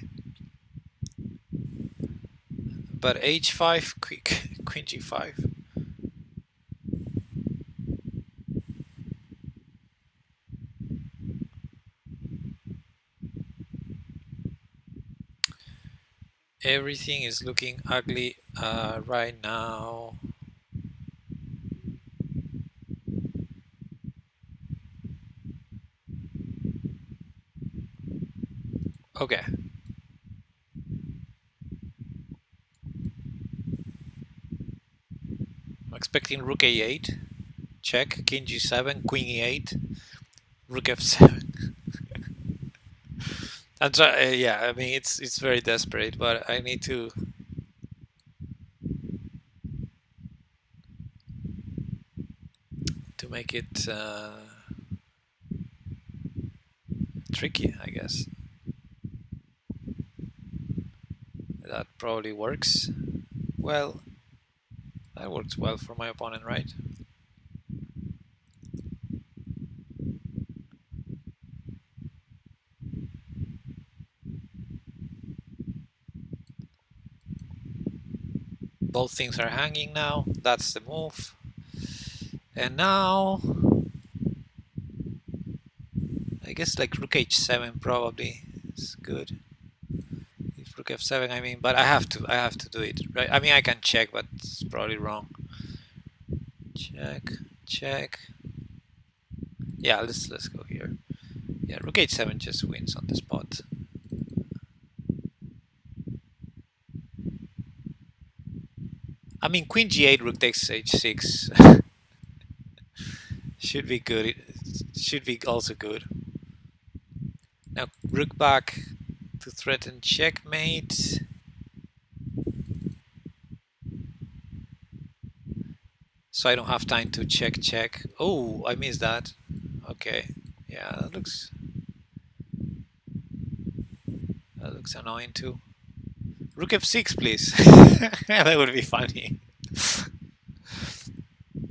[SPEAKER 1] But h5, queen g5. Everything is looking ugly right now. Okay. I'm expecting rook a8, check, king g7, queen e8, rook f7. I'm yeah, I mean it's very desperate, but I need to make it tricky, I guess. That probably works well. That works well for my opponent, right? Both things are hanging now. That's the move. And now, I guess like rook h7 probably is good. If rook f7, I mean, but I have to do it, right? I mean, I can check, but it's probably wrong. Check. Yeah, let's go here. Yeah, rook h7 just wins on the spot. I mean, queen g8, rook takes h6. Should be good. It should be also good. Now rook back to threaten checkmate. So I don't have time to check. Oh, I missed that. Okay, yeah, that looks annoying too. Rook f6, please. That would be funny.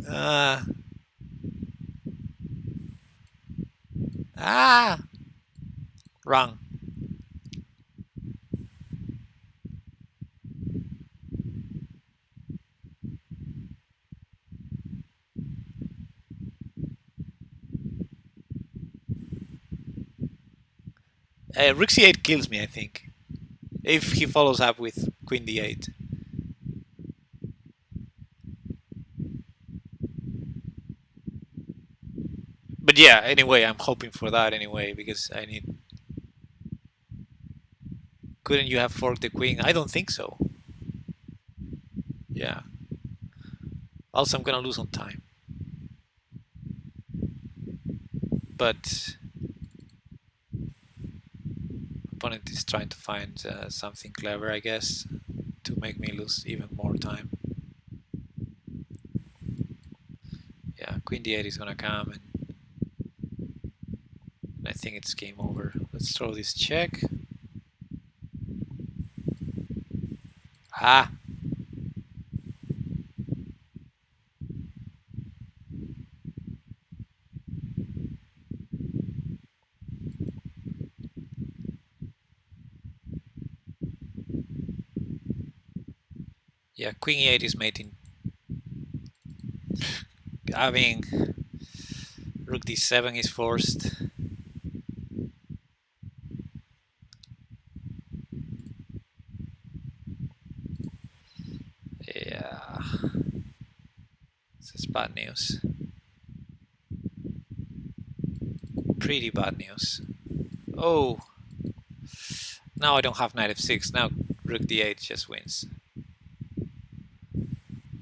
[SPEAKER 1] Uh, ah, wrong. Rook c8 kills me, I think. If he follows up with queen d8. But yeah, anyway, I'm hoping for that anyway, because I need... Couldn't you have forked the queen? I don't think so. Yeah. Also, I'm gonna lose on time. But opponent is trying to find something clever, I guess, to make me lose even more time. Yeah, queen d8 is gonna come, and I think it's game over. Let's throw this check. Ah! Yeah, queen e8 is mating. I mean, rook d7 is forced. Yeah, this is bad news. Pretty bad news. Oh, now I don't have knight f6. Now rook d8 just wins.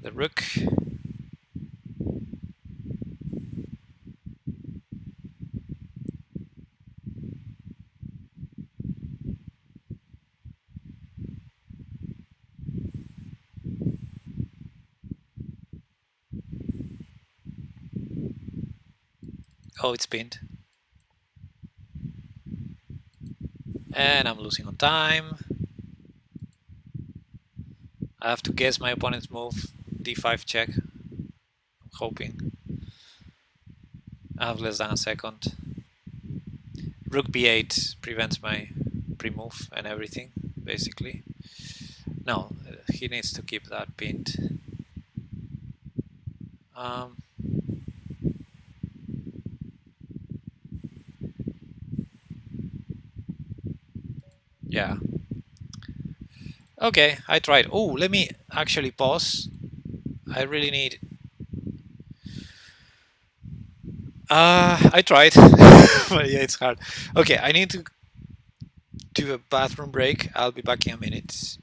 [SPEAKER 1] The rook. Oh, it's pinned. And I'm losing on time. I have to guess my opponent's move. d5 check. I'm hoping. I have less than a second. Rook b8 prevents my pre-move and everything, basically. No, he needs to keep that pinned. Um, yeah. Okay, I tried. Oh, let me actually pause. I really need... I tried. But yeah, it's hard. Okay, I need to do a bathroom break. I'll be back in a minute.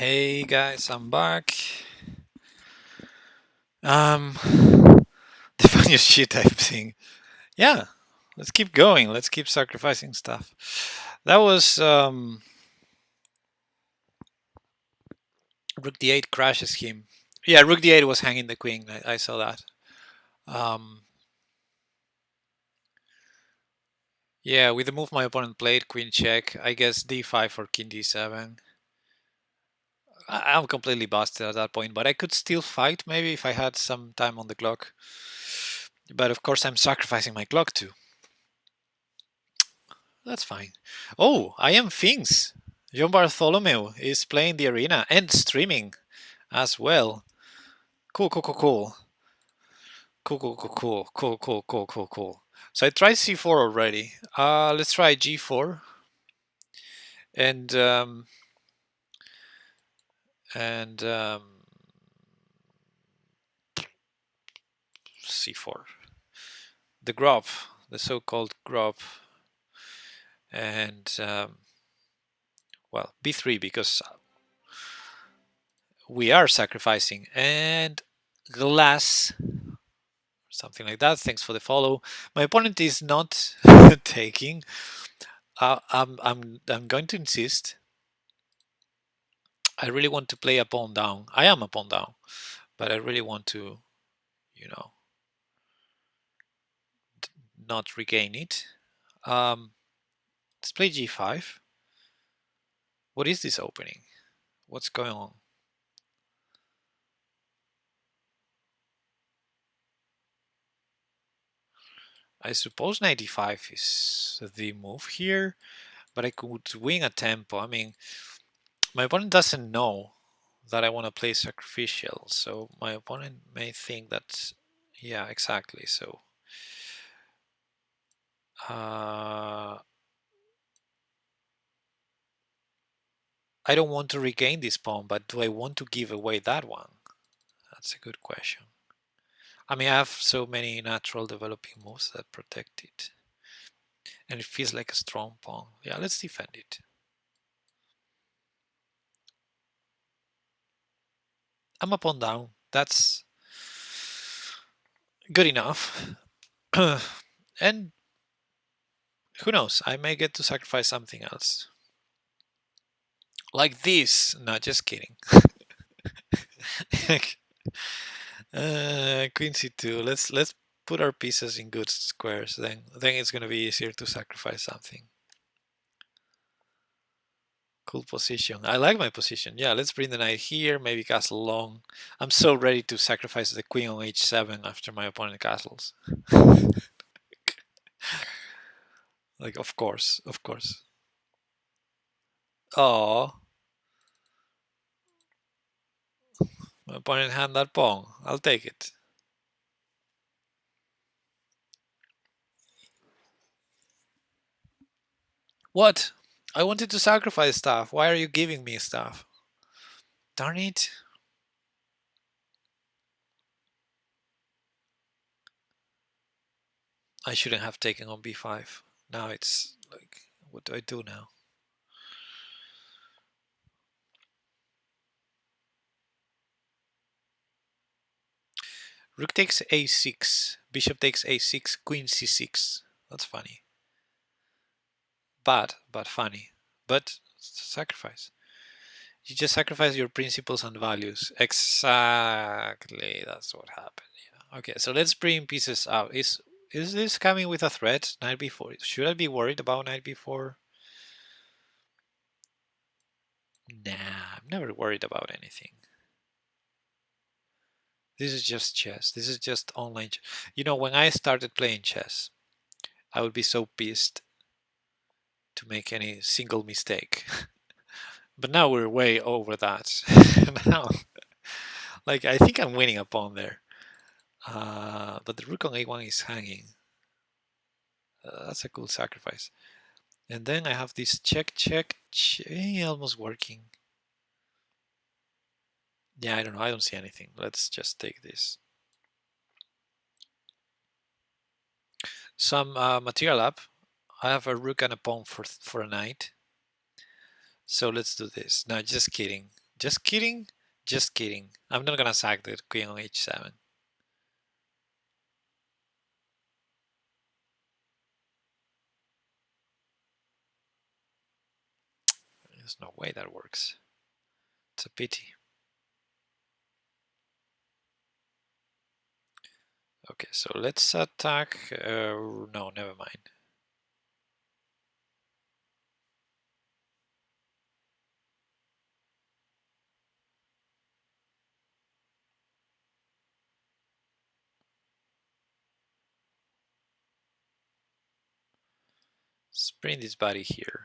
[SPEAKER 1] Hey guys, I'm back. Um, the funniest shit I've seen. Yeah, let's keep going. Let's keep sacrificing stuff. That was Rook D8 crashes him. Yeah, Rook D8 was hanging the queen. I saw that. Um, yeah, with the move my opponent played, queen check. I guess D5 or king D7. I'm completely busted at that point, but I could still fight maybe if I had some time on the clock. But of course, I'm sacrificing my clock too. That's fine. Oh, I am Things. John Bartholomew is playing the arena and streaming as well. Cool, cool, cool, cool. Cool, cool, cool, cool, cool, cool, cool, cool, cool. So I tried C4 already. Let's try G4 and and C4. The grub, the so-called grub, and well, B3 because we are sacrificing and glass, something like that. Thanks for the follow. My opponent is not taking. I'm going to insist. I really want to play a pawn down. I am a pawn down, but I really want to, you know, not regain it. Let's play G5. What is this opening? What's going on? I suppose 95 is the move here, but I could win a tempo. I mean, my opponent doesn't know that I want to play sacrificial, so my opponent may think that, yeah, exactly. So, I don't want to regain this pawn, but do I want to give away that one? That's a good question. I mean, I have so many natural developing moves that protect it, and it feels like a strong pawn. Yeah, let's defend it. I'm a pawn down. That's good enough. And who knows? I may get to sacrifice something else. Like this. No, just kidding. Queen c2. Let's put our pieces in good squares. Then it's gonna be easier to sacrifice something. Cool position. I like my position. Yeah, let's bring the knight here. Maybe castle long. I'm so ready to sacrifice the queen on h7 after my opponent castles. Like, of course, of course. Oh, my opponent hand that pawn. I'll take it. What? I wanted to sacrifice stuff. Why are you giving me stuff? Darn it. I shouldn't have taken on b5. Now it's like, what do I do now? Rook takes a6. Bishop takes a6. Queen c6. That's funny. Bad, but funny. But sacrifice. You just sacrifice your principles and values. Exactly. That's what happened. Yeah. Okay, so let's bring pieces out. Is this coming with a threat? Knight b4. Should I be worried about knight b4? Nah, I'm never worried about anything. This is just chess. This is just online. You know, when I started playing chess, I would be so pissed to make any single mistake. But now we're way over that. Now, like, I think I'm winning a pawn there. But the rook on a1 is hanging. That's a cool sacrifice. And then I have this check, check, almost working. Yeah, I don't know. I don't see anything. Let's just take this. Some material up. I have a rook and a pawn for a knight. So let's do this. No, just kidding. Just kidding. Just kidding. I'm not gonna sack the queen on h7. There's no way that works. It's a pity. Okay, so let's attack. No, never mind. Let's bring this body here.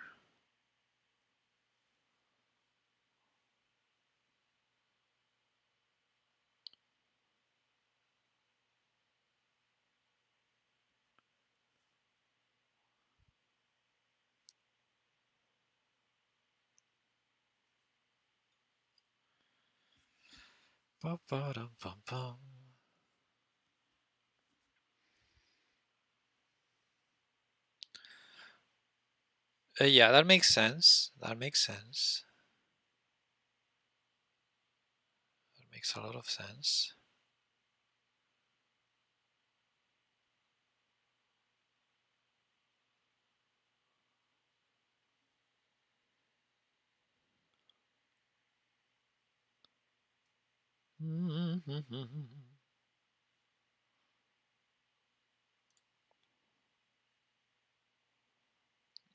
[SPEAKER 1] Yeah, that makes sense. That makes sense. That makes a lot of sense.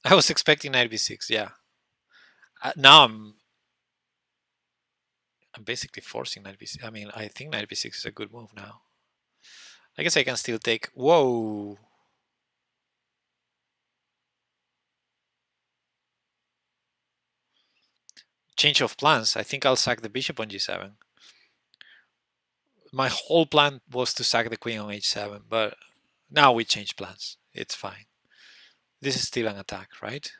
[SPEAKER 1] I was expecting knight b6. Yeah. Now I'm basically forcing knight b6. I mean, I think knight b6 is a good move now. I guess I can still take. Whoa. Change of plans. I think I'll sack the bishop on g7. My whole plan was to sack the queen on h7, but now we change plans. It's fine. This is still an attack, right?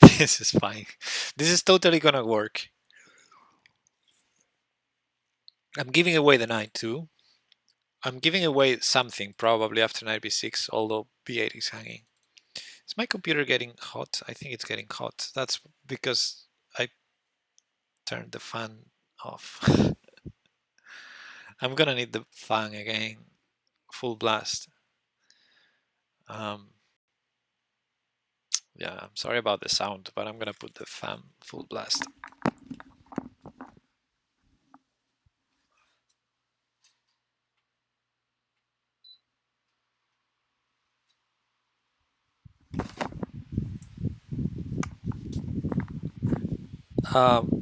[SPEAKER 1] This is fine. This is totally gonna work. I'm giving away the knight too. I'm giving away something probably after knight b6, although b8 is hanging. Is my computer getting hot? I think it's getting hot. That's because I turned the fan off. I'm gonna need the fan again, full blast. Yeah, I'm sorry about the sound, but I'm gonna put the fan full blast.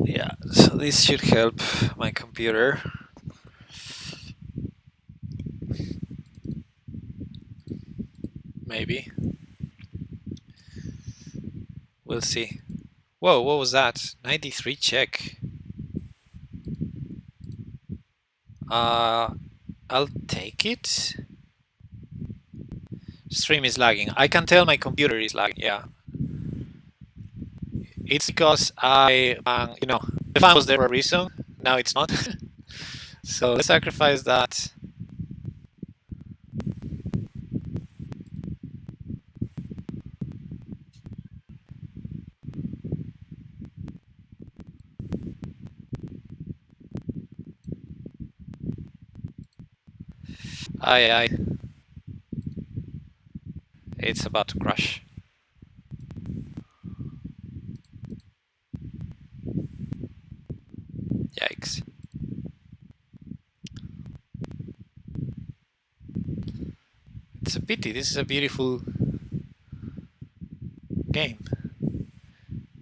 [SPEAKER 1] Yeah, so this should help my computer. Maybe. We'll see. Whoa, what was that? 93 check. I'll take it. Stream is lagging. I can tell my computer is lagging, yeah. It's because the fan was there for a reason. Now it's not. So let's sacrifice that. Aye. It's about to crash. Yikes. It's a pity. This is a beautiful game.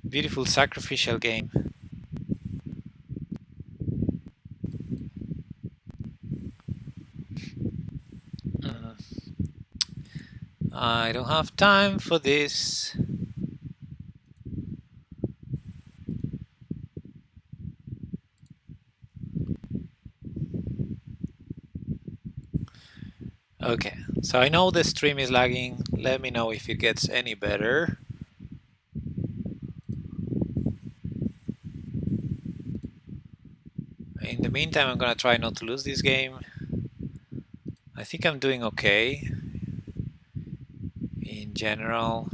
[SPEAKER 1] Beautiful sacrificial game. I don't have time for this. Okay, so I know the stream is lagging. Let me know if it gets any better. In the meantime, I'm gonna try not to lose this game. I think I'm doing okay in general.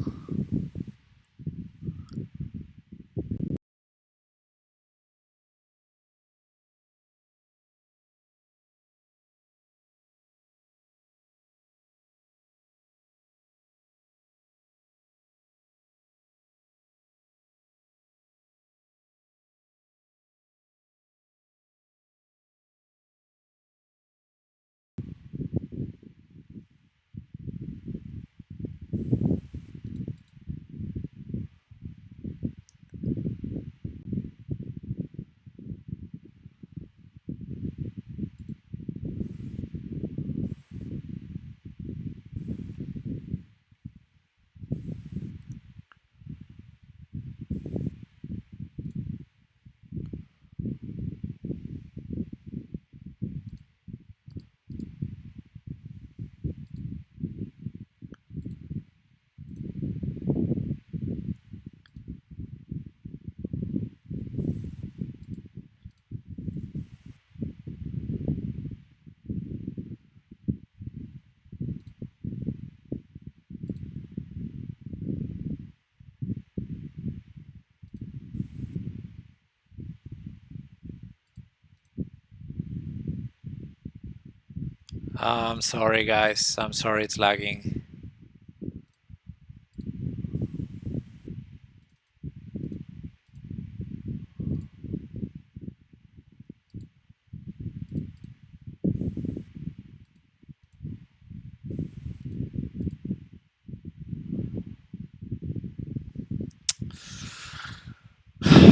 [SPEAKER 1] I'm sorry, guys. I'm sorry it's lagging.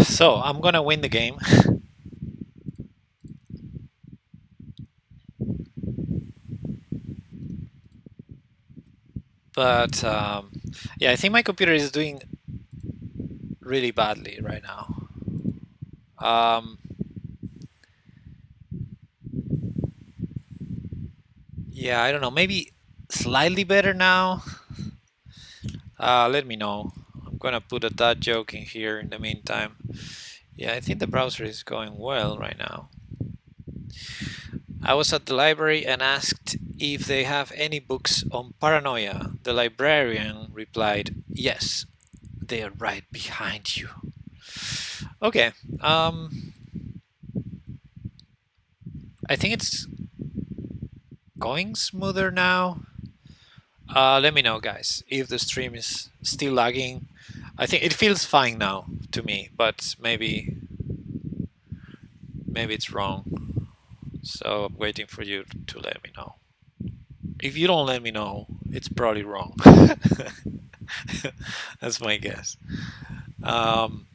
[SPEAKER 1] So I'm gonna win the game. But yeah, I think my computer is doing really badly right now. Um, yeah, I don't know. Maybe slightly better now. Let me know. I'm gonna put a dad joke in here in the meantime. Yeah, I think the browser is going well right now. I was at the library and asked if they have any books on paranoia. The librarian replied, "Yes, they are right behind you." Okay, I think it's going smoother now. Let me know, guys, if the stream is still lagging. I think it feels fine now to me, but maybe it's wrong. So I'm waiting for you to let me know. If you don't let me know, it's probably wrong. That's my guess. Um,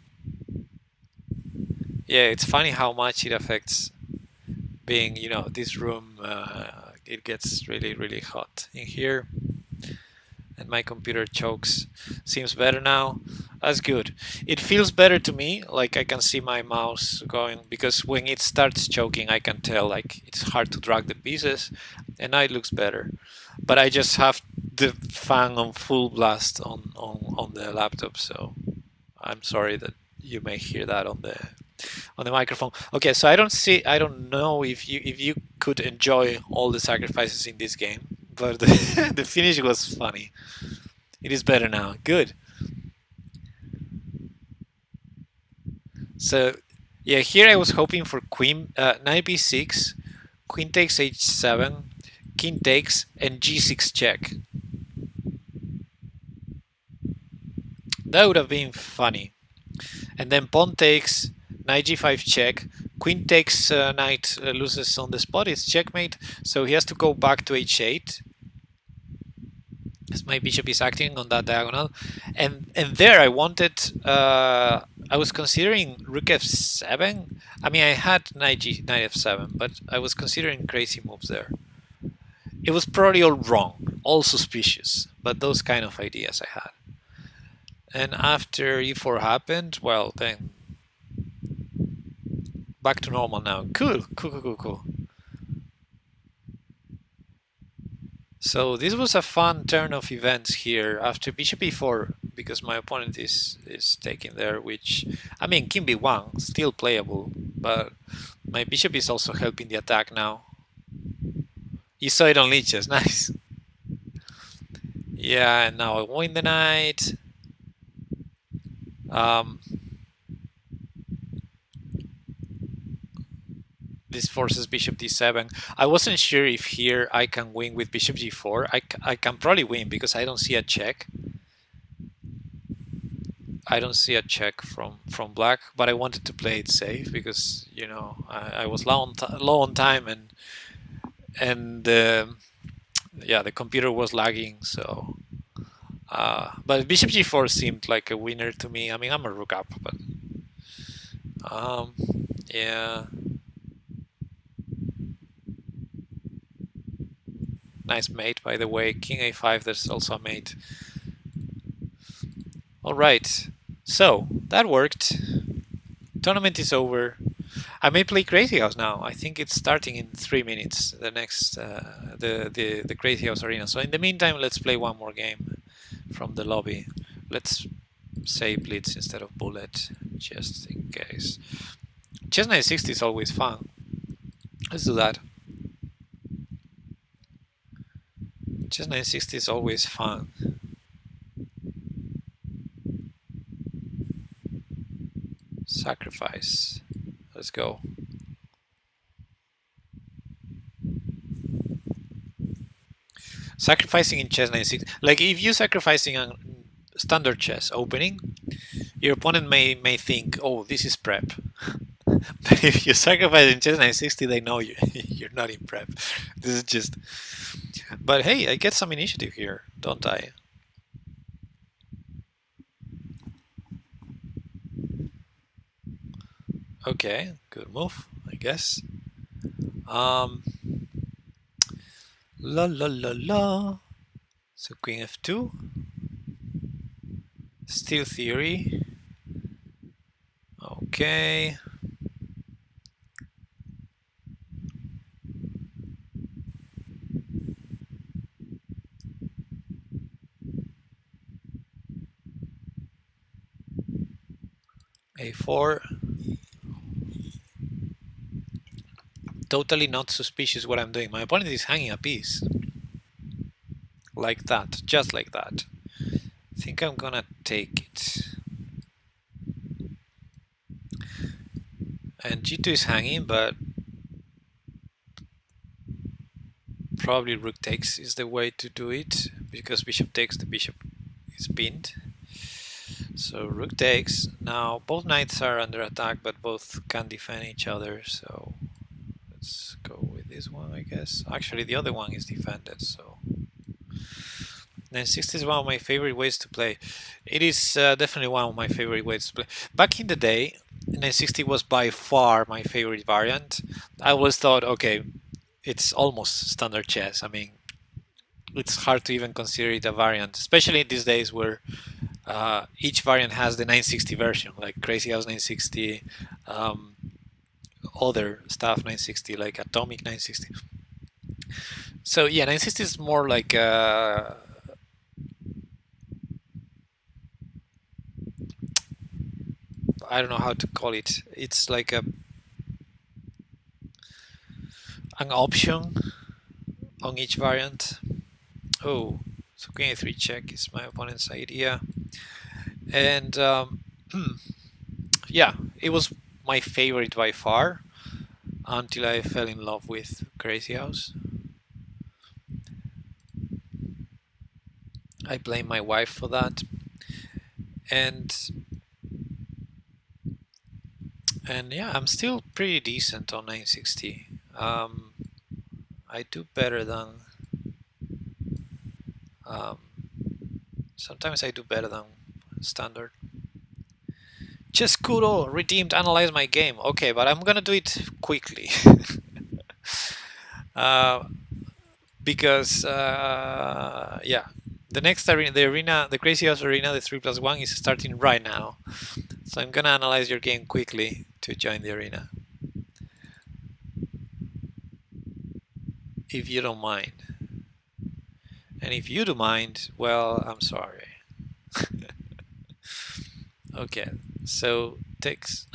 [SPEAKER 1] yeah, it's funny how much it affects being, this room. It gets really, really hot in here, and my computer chokes. Seems better now. That's good. It feels better to me. Like I can see my mouse going because when it starts choking, I can tell like it's hard to drag the pieces, and now it looks better. But I just have the fan on full blast on the laptop, so I'm sorry that you may hear that on the microphone. Okay, so I don't know if you could enjoy all the sacrifices in this game, but the finish was funny. It is better now. Good. So yeah, here I was hoping for queen knight b6, queen takes h7, king takes, and g6 check. That would have been funny. And then pawn takes, knight g5 check, queen takes, knight loses on the spot. It's checkmate. So he has to go back to h8. As my bishop is acting on that diagonal, and there I wanted. I was considering rook f7. I mean, I had knight f7, but I was considering crazy moves there. It was probably all wrong, all suspicious, but those kind of ideas I had. And after e4 happened, well, then back to normal now. Cool, cool, cool, cool, cool. So this was a fun turn of events here after bishop e4 because my opponent is taking there, which I mean king b1 still playable, but my bishop is also helping the attack now. You saw it on Lichess, nice. Yeah, and now I win the knight. This forces bishop d7. I wasn't sure if here I can win with bishop g4. I can probably win because I don't see a check. I don't see a check from black, but I wanted to play it safe because I was low on time and yeah, the computer was lagging. So, but bishop g4 seemed like a winner to me. I mean, I'm a rook up, but yeah, nice mate by the way. King a5. There's also a mate. All right, so that worked. Tournament is over. I may play Crazy House now. I think it's starting in 3 minutes. The next the Crazy House arena. So in the meantime, let's play one more game from the lobby. Let's say Blitz instead of Bullet, just in case. Chess 960 is always fun. Let's do that. Chess 960 is always fun. Sacrifice. Let's go. Sacrificing in chess 9-6, like if you sacrificing on standard chess opening, your opponent may think, oh, this is prep. But if you sacrifice in chess 960, they know you you're not in prep. This is just. But hey, I get some initiative here, don't I? Okay, good move, I guess. Um, la la la la. So queen f2. Steel theory. Okay. A4. Totally not suspicious what I'm doing. My opponent is hanging a piece. Like that, just like that. I think I'm gonna take it. And g2 is hanging, but probably rook takes is the way to do it, because bishop takes, the bishop is pinned. So rook takes. Now both knights are under attack, but both can defend each other, so let's go with this one, I guess. Actually, the other one is defended, so 960 is one of my favorite ways to play. It is definitely one of my favorite ways to play. Back in the day, 960 was by far my favorite variant. I always thought, okay, it's almost standard chess. I mean, it's hard to even consider it a variant, especially in these days where each variant has the 960 version, like Crazy House 960, other stuff 960, like Atomic 960. So yeah, 960 is more like I don't know how to call it. It's like an option on each variant. Oh, so queen a3 check is my opponent's idea, and yeah, it was my favorite by far until I fell in love with Crazy House. I blame my wife for that, and yeah, I'm still pretty decent on 960. I do better than um, sometimes I do better than standard. Chesskudo redeemed. Analyze my game. Okay, but I'm gonna do it quickly uh, because yeah, the next arena, the Crazy House arena, the 3+1 is starting right now. So I'm gonna analyze your game quickly to join the arena, if you don't mind. And if you do mind, well, I'm sorry. Okay, so takes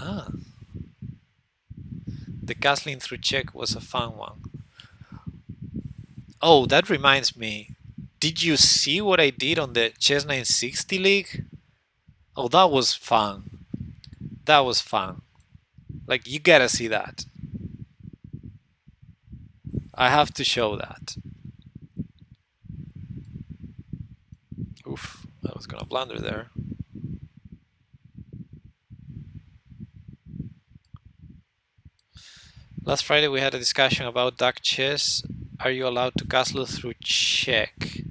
[SPEAKER 1] the castling through check was a fun one. Oh, that reminds me. Did you see what I did on the Chess 960 League? Oh, that was fun. That was fun. Like, you gotta see that. I have to show that. Oof, I was gonna blunder there. Last Friday we had a discussion about duck chess. Are you allowed to castle through check?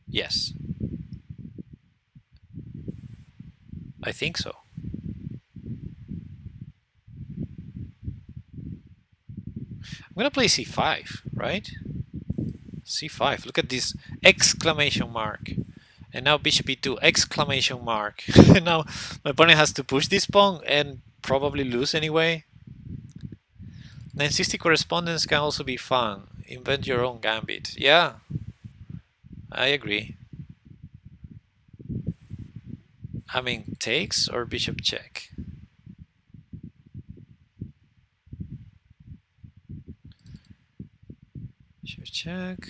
[SPEAKER 1] Yes. I think so. I'm gonna play c5, right? c5. Look at this exclamation mark. And now bishop e2, exclamation mark. And now my opponent has to push this pawn and probably lose anyway. 960 correspondence can also be fun. Invent your own gambit. Yeah, I agree. I mean, takes or bishop check? Bishop check.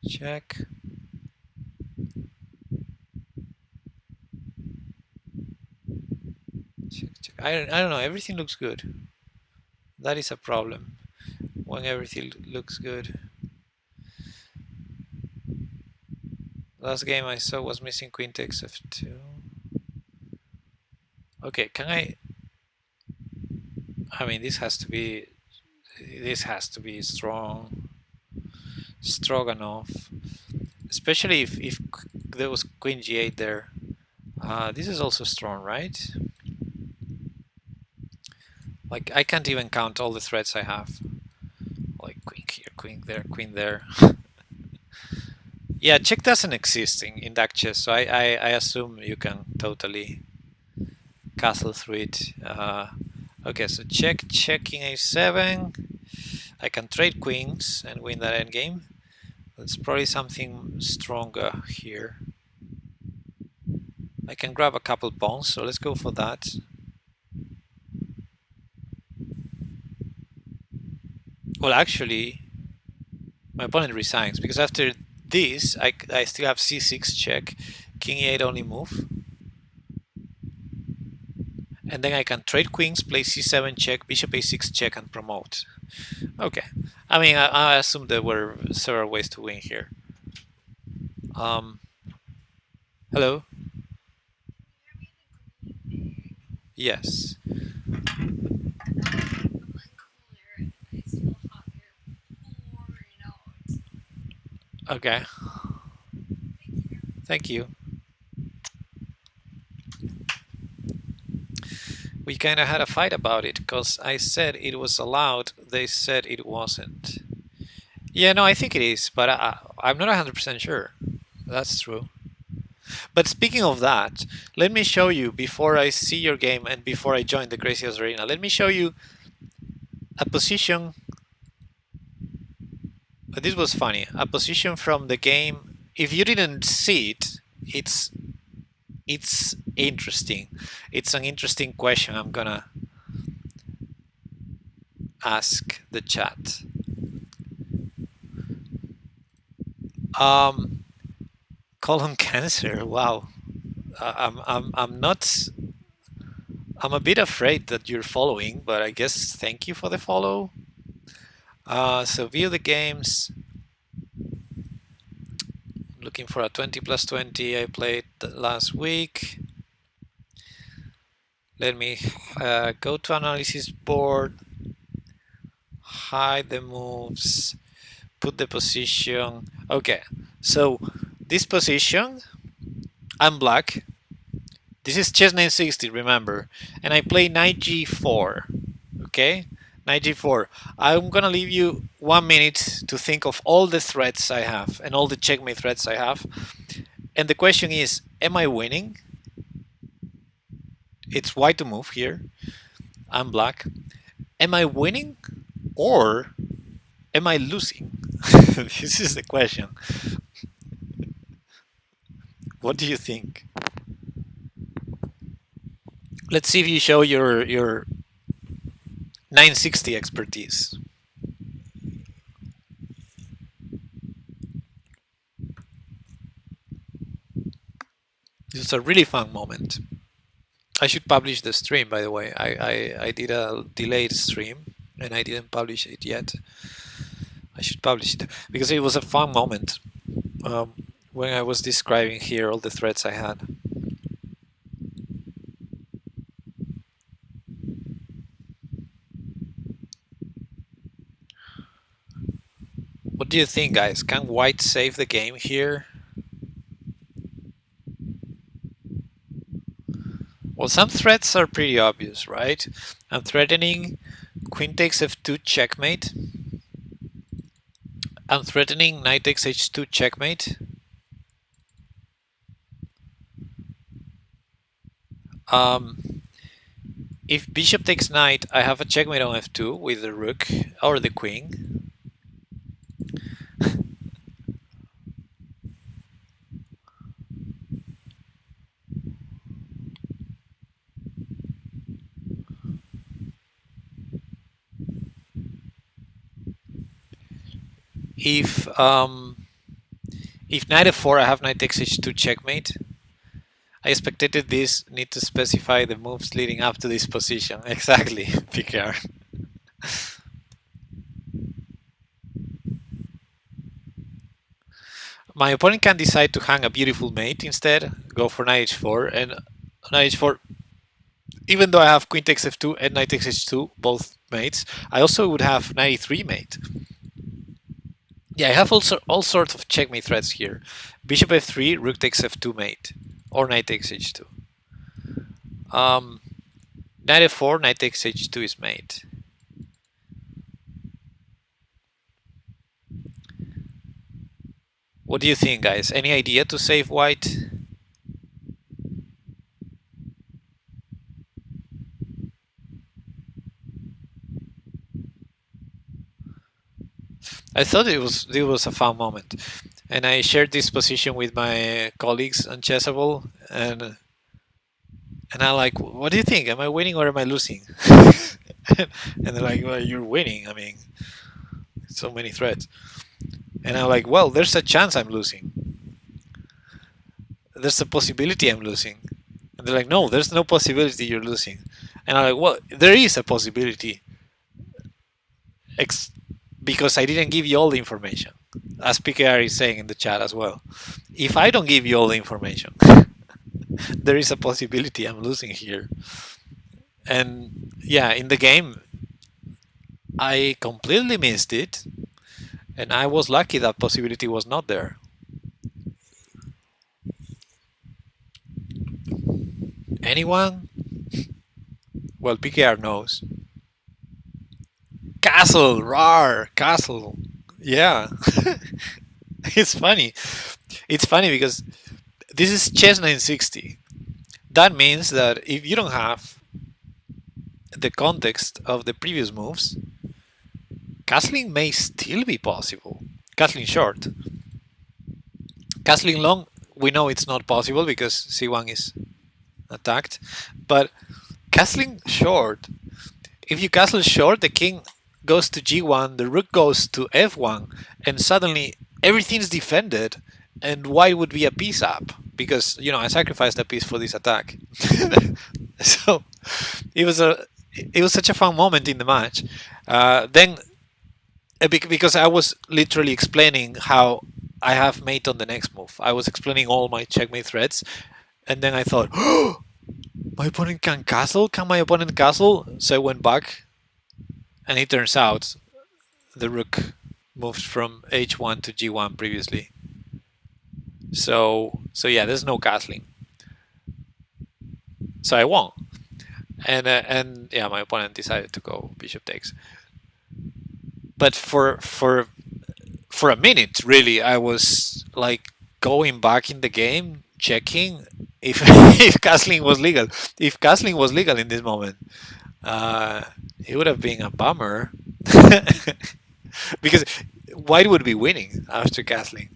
[SPEAKER 1] Check. Check, check. I don't know. Everything looks good. That is a problem when everything looks good. Last game I saw was missing queen takes f2. Okay, can I? I mean, this has to be. This has to be strong enough. Especially if there was queen g8 there. This is also strong, right? Like I can't even count all the threats I have. Like queen here, queen there, queen there. Yeah, check doesn't exist in Dark chess, so I assume you can totally castle through it. Okay, so checking a7. I can trade queens and win that endgame. That's probably something stronger here. I can grab a couple pawns, so let's go for that. Well, actually, my opponent resigns because after this, I still have c6 check, king e8 only move. And then I can trade queens, play c7 check, bishop a6 check, and promote. Okay. I mean, I assume there were several ways to win here. Hello? Yes. Okay. Thank you. We kind of had a fight about it because I said it was allowed. They said it wasn't. Yeah, no, I think it is, but I'm not 100% sure. That's true. But speaking of that, let me show you before I see your game and before I join the Craziest Arena. Let me show you a position. This was funny. A position from the game. If you didn't see it, it's interesting. It's an interesting question. I'm gonna ask the chat. Colon cancer. Wow. I'm not. I'm a bit afraid that you're following, but I guess thank you for the follow. So view the games. Looking for a 20 plus 20 I played last week. Let me go to analysis board, hide the moves, put the position. Okay, so this position, I'm black. This is chess 960, remember, and I play knight g4. Okay, knight g4. I'm gonna leave you 1 minute to think of all the threats I have and all the checkmate threats I have. And the question is, am I winning? It's white to move here. I'm black. Am I winning or am I losing? This is the question. What do you think? Let's see if you show your 960 expertise. This is a really fun moment. I should publish the stream, by the way. I did a delayed stream and I didn't publish it yet. I should publish it because it was a fun moment when I was describing here all the threats I had. What do you think, guys? Can white save the game here? Well, some threats are pretty obvious, right? I'm threatening queen takes f2 checkmate. I'm threatening knight takes h2 checkmate. If bishop takes knight, I have a checkmate on f2 with the rook or the queen. If knight f4, I have knight takes h2 checkmate. I spectated this. Need to specify the moves leading up to this position. Exactly, PKR. My opponent can decide to hang a beautiful mate instead, go for knight h4, and knight h4. Even though I have queen takes f2 and knight takes h2, both mates, I also would have knight e3 mate. Yeah, I have also all sorts of checkmate threats here. Bishop f3, rook takes f2 mate, or knight takes h2. Knight f4, knight takes h2 is mate. What do you think, guys? Any idea to save white? I thought it was a fun moment, and I shared this position with my colleagues on Chessable, and I'm like, "What do you think? Am I winning or am I losing?" And they're like, "Well, you're winning. I mean, so many threats." And I'm like, "Well, there's a chance I'm losing. There's a possibility I'm losing." And they're like, "No, there's no possibility you're losing." And I'm like, "Well, there is a possibility, because I didn't give you all the information." As PKR is saying in the chat as well. If I don't give you all the information, there is a possibility I'm losing here. And yeah, in the game, I completely missed it, and I was lucky that possibility was not there. Anyone? Well, PKR knows. Castle, rar, castle. Yeah, it's funny. It's funny because this is chess 960. That means that if you don't have the context of the previous moves, castling may still be possible. Castling short. Castling long, we know it's not possible because c1 is attacked. But castling short, if you castle short, the king goes to g1, the rook goes to f1, and suddenly everything's defended, and white would be a piece up because I sacrificed a piece for this attack. So it was such a fun moment in the match. Then because I was literally explaining how I have mate on the next move. I was explaining all my checkmate threats, and then I thought, oh, my opponent can castle? Can my opponent castle? So I went back, and it turns out the rook moved from h1 to g1 previously. So yeah, there's no castling. So I won, and yeah, my opponent decided to go bishop takes. But for a minute, really, I was like going back in the game, checking if if castling was legal. If castling was legal in this moment, it would have been a bummer because white would be winning after castling.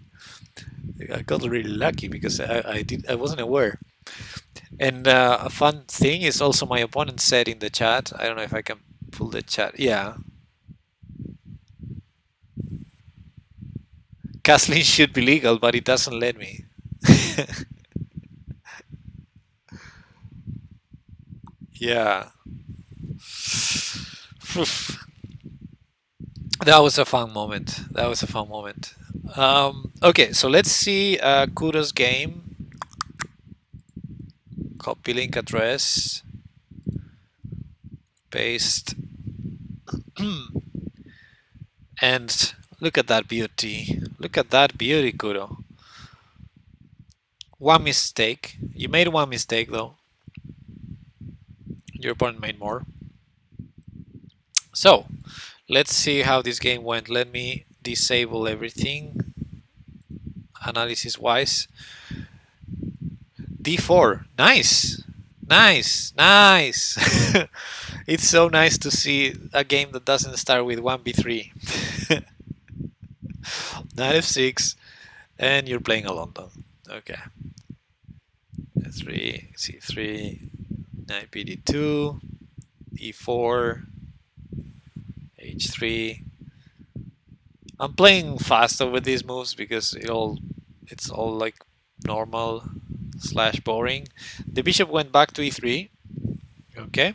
[SPEAKER 1] I got really lucky because I wasn't aware. And a fun thing is also my opponent said in the chat. I don't know if I can pull the chat. Yeah, castling should be legal, but it doesn't let me. Yeah. That was a fun moment. That was a fun moment. Okay, so let's see Kudo's game. Copy link address. Paste. And look at that beauty. Look at that beauty, Kudo. One mistake. You made one mistake, though. Your opponent made more. So, let's see how this game went. Let me disable everything analysis-wise. D4. Nice. Nice. Nice. It's so nice to see a game that doesn't start with 1b3. Knight f6, and you're playing a London. Okay. F3, c3, knight bd2, e4, h3. I'm playing faster with these moves because it's all like normal. slash boring. The bishop went back to e3. Okay.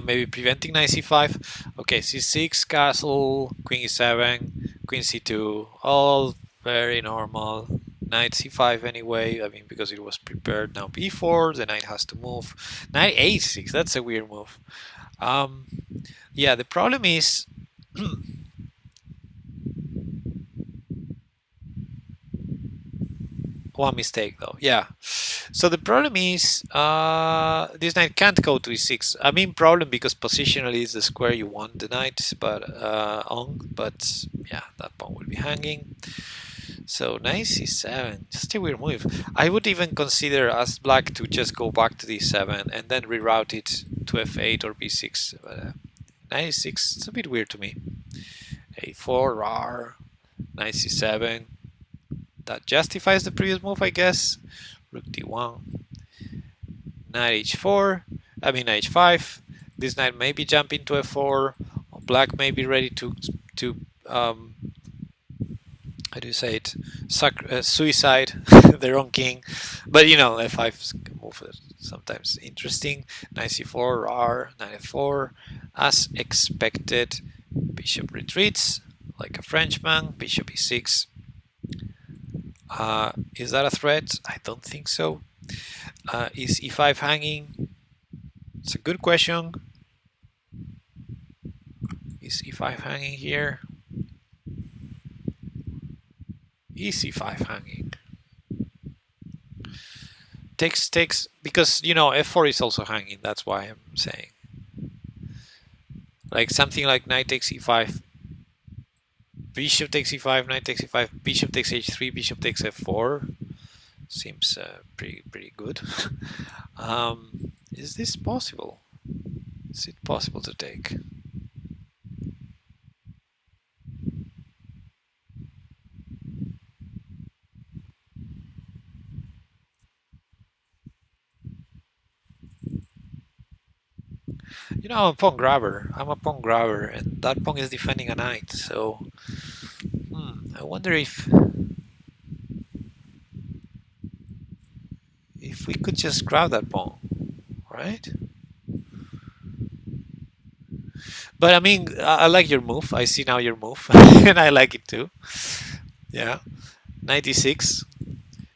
[SPEAKER 1] Maybe preventing knight c5. Okay, c6, castle, queen e7, queen c2, all very normal. Knight c5 anyway, I mean, because it was prepared. Now b4, the knight has to move. Knight a6, that's a weird move. Yeah, the problem is one mistake though. Yeah. So the problem is this knight can't go to e6. I mean problem because positionally is the square you want the knight, but but yeah, that pawn will be hanging. So knight c7, just a weird move. I would even consider as black to just go back to d7 and then reroute it to f8 or b6. But knight e6, it's a bit weird to me. a4, rar, knight c7. That justifies the previous move, I guess. Rook d1, knight h4, I mean h5. This knight may be jumping to f4. Black may be ready to how do you say it? Suicide their own king. But you know, f5 move is sometimes interesting. Knight c4, r, knight f4, as expected. Bishop retreats like a Frenchman. Bishop e6. Is that a threat? I don't think so. Is e5 hanging? It's a good question. Is e5 hanging here? Is e5 hanging? Takes, because you know f4 is also hanging. That's why I'm saying. Like something like knight takes e5, bishop takes e5, knight takes e5, bishop takes h3, bishop takes f4. Seems pretty good. Is this possible? Is it possible to take? You know, I'm a pawn grabber. I'm a pawn grabber, and that pawn is defending a knight. So, I wonder if we could just grab that pawn, right? But I mean, I like your move. I see now your move, and I like it too. Yeah, 96,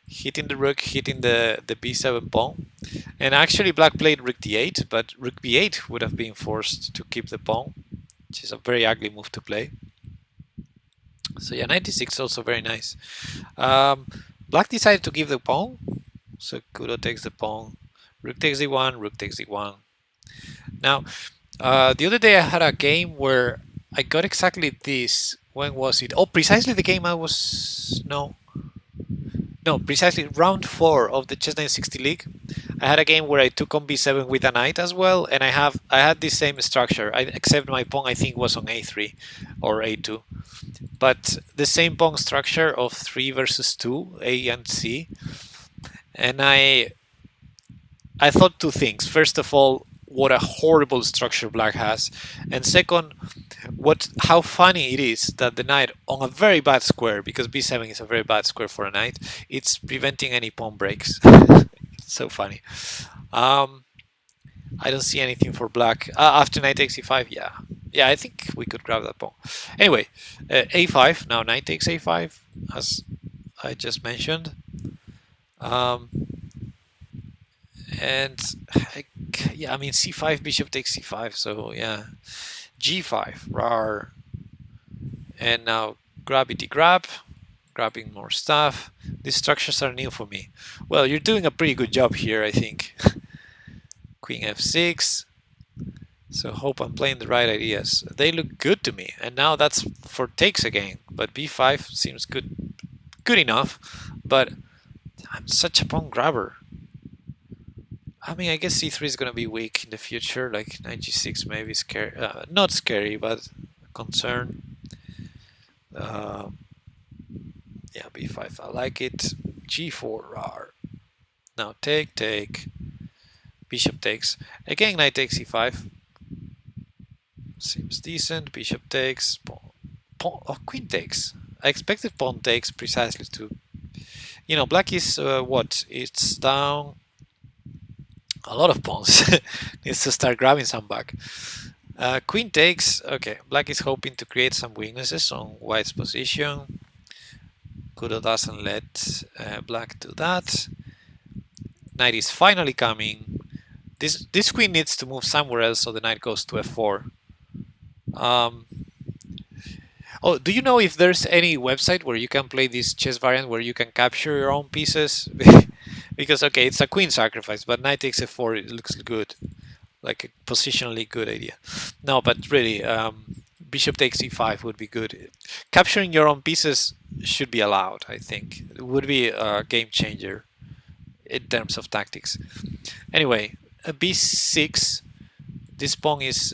[SPEAKER 1] hitting the rook, hitting the b7 pawn. And actually black played rook d8, but rook b8 would have been forced to keep the pawn, which is a very ugly move to play. So yeah, 96 also very nice. Black decided to give the pawn, so Kudo takes the pawn. Rook takes d1, rook takes d1. Now, the other day I had a game where I got exactly this. When was it? Oh, precisely the game I was... No, precisely round 4 of the Chess 960 League. I had a game where I took on b7 with a knight as well, and I had the same structure, except my pawn I think was on a3 or a2. But the same pawn structure of 3 versus 2, A and C. And I thought two things. First of all, what a horrible structure black has, and second, how funny it is that the knight on a very bad square, because b7 is a very bad square for a knight, it's preventing any pawn breaks. So funny. I don't see anything for black. After knight takes e5, yeah, I think we could grab that pawn. Anyway, a5. Now knight takes a5, as I just mentioned. And yeah, I mean c5, bishop takes c5. So yeah, g5, rar, and now gravity grab, grabbing more stuff. These structures are new for me. Well, you're doing a pretty good job here, I think. Queen f6. So hope I'm playing the right ideas. They look good to me, and now that's for takes again. But b5 seems good enough. But I'm such a pawn grabber. I mean, I guess c3 is gonna be weak in the future. Like knight g6 maybe scary, not scary, but a concern. Yeah, b5. I like it. g4 rar. Now take. Bishop takes. Again, knight takes e5. Seems decent. Bishop takes. Pawn, queen takes. I expected pawn takes precisely to black is what? It's down a lot of pawns. Needs to start grabbing some back. Queen takes. Okay, black is hoping to create some weaknesses on white's position. Kudo doesn't let black do that. Knight is finally coming. This queen needs to move somewhere else, so the knight goes to f4. Oh, do you know if there's any website where you can play this chess variant where you can capture your own pieces? Because, okay, it's a queen sacrifice, but knight takes f4, it looks good. Like a positionally good idea. No, but really, bishop takes e5 would be good. Capturing your own pieces should be allowed, I think. It would be a game changer in terms of tactics. Anyway, b6. This pawn is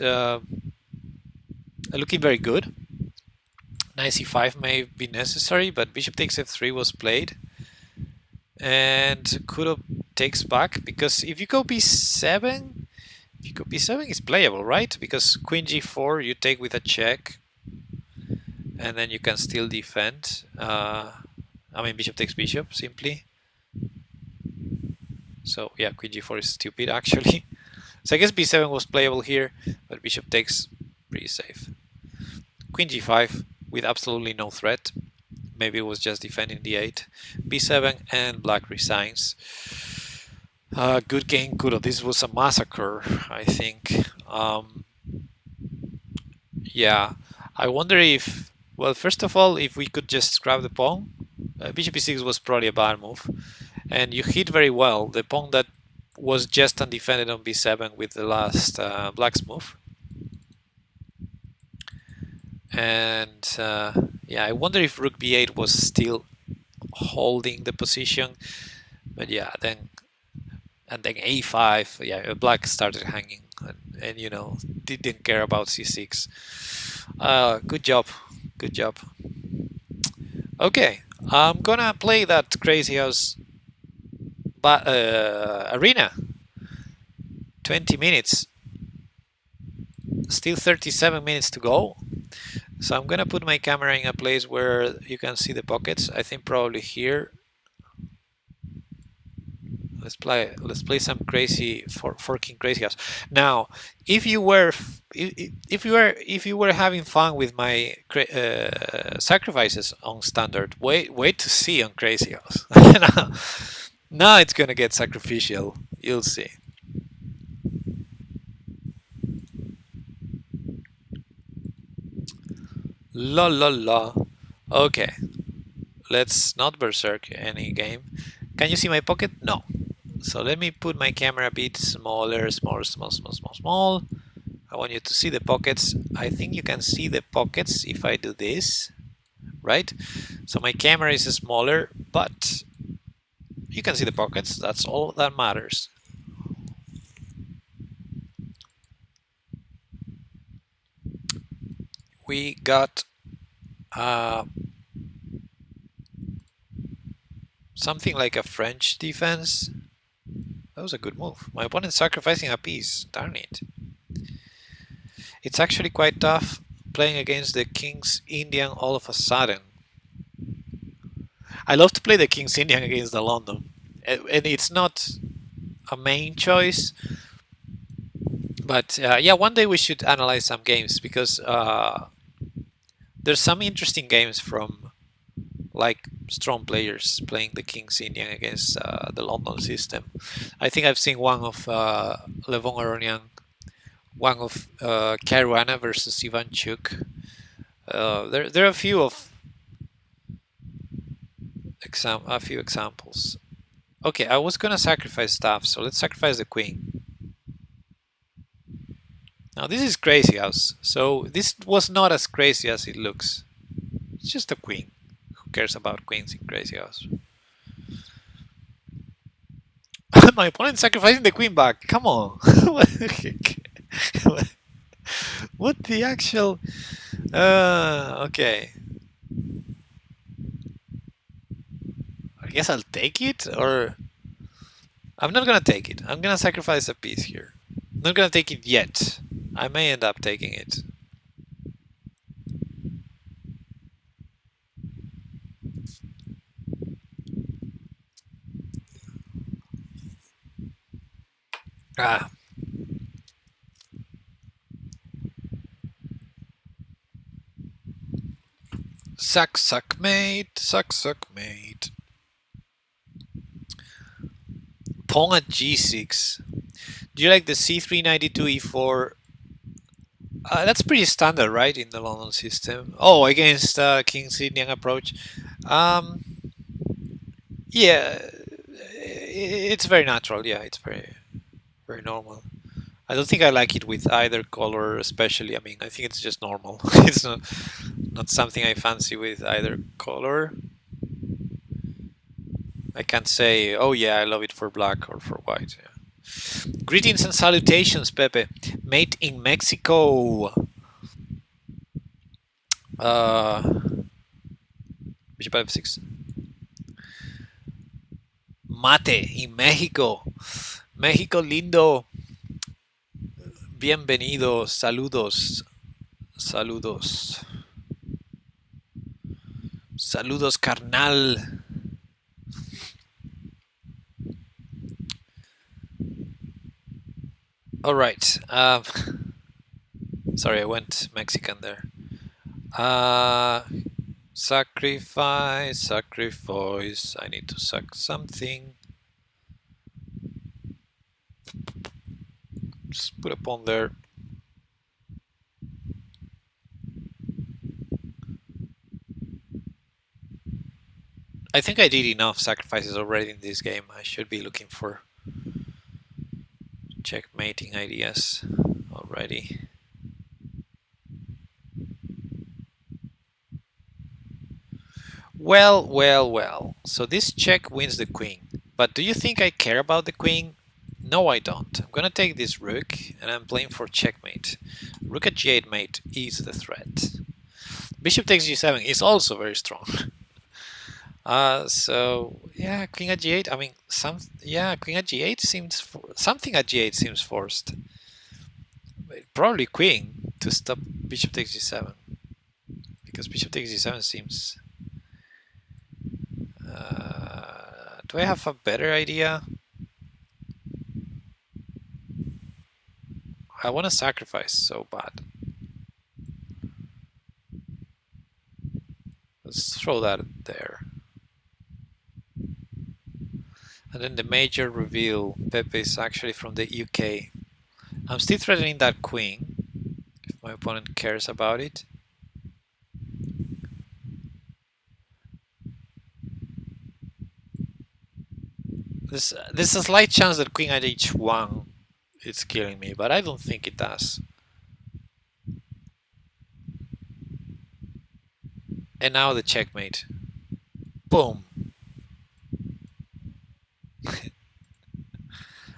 [SPEAKER 1] looking very good. Knight c5 may be necessary, but bishop takes f3 was played. And Kudo takes back, because if you go b7, it's playable, right? Because queen g4 you take with a check, and then you can still defend. I mean, bishop takes bishop, simply. So yeah, queen g4 is stupid, actually. So I guess b7 was playable here, but bishop takes, pretty safe. Queen g5 with absolutely no threat. Maybe it was just defending d8. b7 and black resigns. Good game, Kudo. This was a massacre, I think. Yeah, I wonder if, well, first of all, if we could just grab the pawn. Bishop e6 was probably a bad move. And you hit very well the pawn that was just undefended on b7 with the last black's move. And yeah, I wonder if rook b8 was still holding the position. But yeah, then a5, yeah, black started hanging and you know, didn't care about c6. Good job, good job. Okay, I'm gonna play that Crazy House arena. 20 minutes. Still 37 minutes to go. So I'm gonna put my camera in a place where you can see the pockets. I think probably here. Let's play some crazy forking Crazy House. Now, if you were having fun with my sacrifices on standard, wait to see on Crazy House. Now it's gonna get sacrificial. You'll see. La la la. Okay, let's not berserk any game. Can you see my pocket? No. So let me put my camera a bit smaller, small. I want you to see the pockets. I think you can see the pockets if I do this, right? So my camera is smaller, but you can see the pockets. That's all that matters. We got something like a French defense. That was a good move. My opponent's sacrificing a piece. Darn it. It's actually quite tough playing against the King's Indian all of a sudden. I love to play the King's Indian against the London. And it's not a main choice. But yeah, one day we should analyze some games, because there's some interesting games from like strong players playing the King's Indian against the London system. I think I've seen one of Levon Aronian, one of Caruana versus Ivanchuk. There are a few examples. Okay, I was gonna sacrifice stuff, so let's sacrifice the queen. Now this is Crazy House, so this was not as crazy as it looks. It's just a queen. Who cares about queens in Crazy House? My opponent's sacrificing the queen back. Come on. What the actual... okay. I guess I'll take it, or... I'm not gonna take it. I'm gonna sacrifice a piece here. I'm not gonna take it yet. I may end up taking it. Ah, suck, mate. Suck, mate. Pawn at g6. Do you like the c3 knight e4? That's pretty standard, right, in the London system. Oh, against King Sidney approach. Um, yeah, it's very natural. Yeah, it's very normal. I don't think I like it with either color, especially. I mean, I think it's just normal. It's not something I fancy with either color. I can't say, oh yeah, I love it for black or for white. Yeah. Greetings and salutations, Pepe. Mate in Mexico. Uh, Bishop f6. Mate in México. México lindo. Bienvenido. Saludos. Saludos. Saludos, carnal. All right. Sorry, I went Mexican there. Sacrifice, sacrifice. I need to suck something. Just put a pawn there. I think I did enough sacrifices already in this game. I should be looking for checkmating ideas already. Well. So this check wins the queen. But do you think I care about the queen? No, I don't. I'm gonna take this rook, and I'm playing for checkmate. Rook at g8 mate is the threat. Bishop takes g7 is also very strong. So yeah, queen at g8. I mean, queen at g8 seems something at g8 seems forced. Probably queen to stop bishop takes g7, because bishop takes g7 seems. Do I have a better idea? I want to sacrifice so bad. Let's throw that there. And then the major reveal. Pepe is actually from the UK. I'm still threatening that queen, if my opponent cares about it. There's a slight chance that queen at h1 is killing me, but I don't think it does. And now the checkmate. Boom.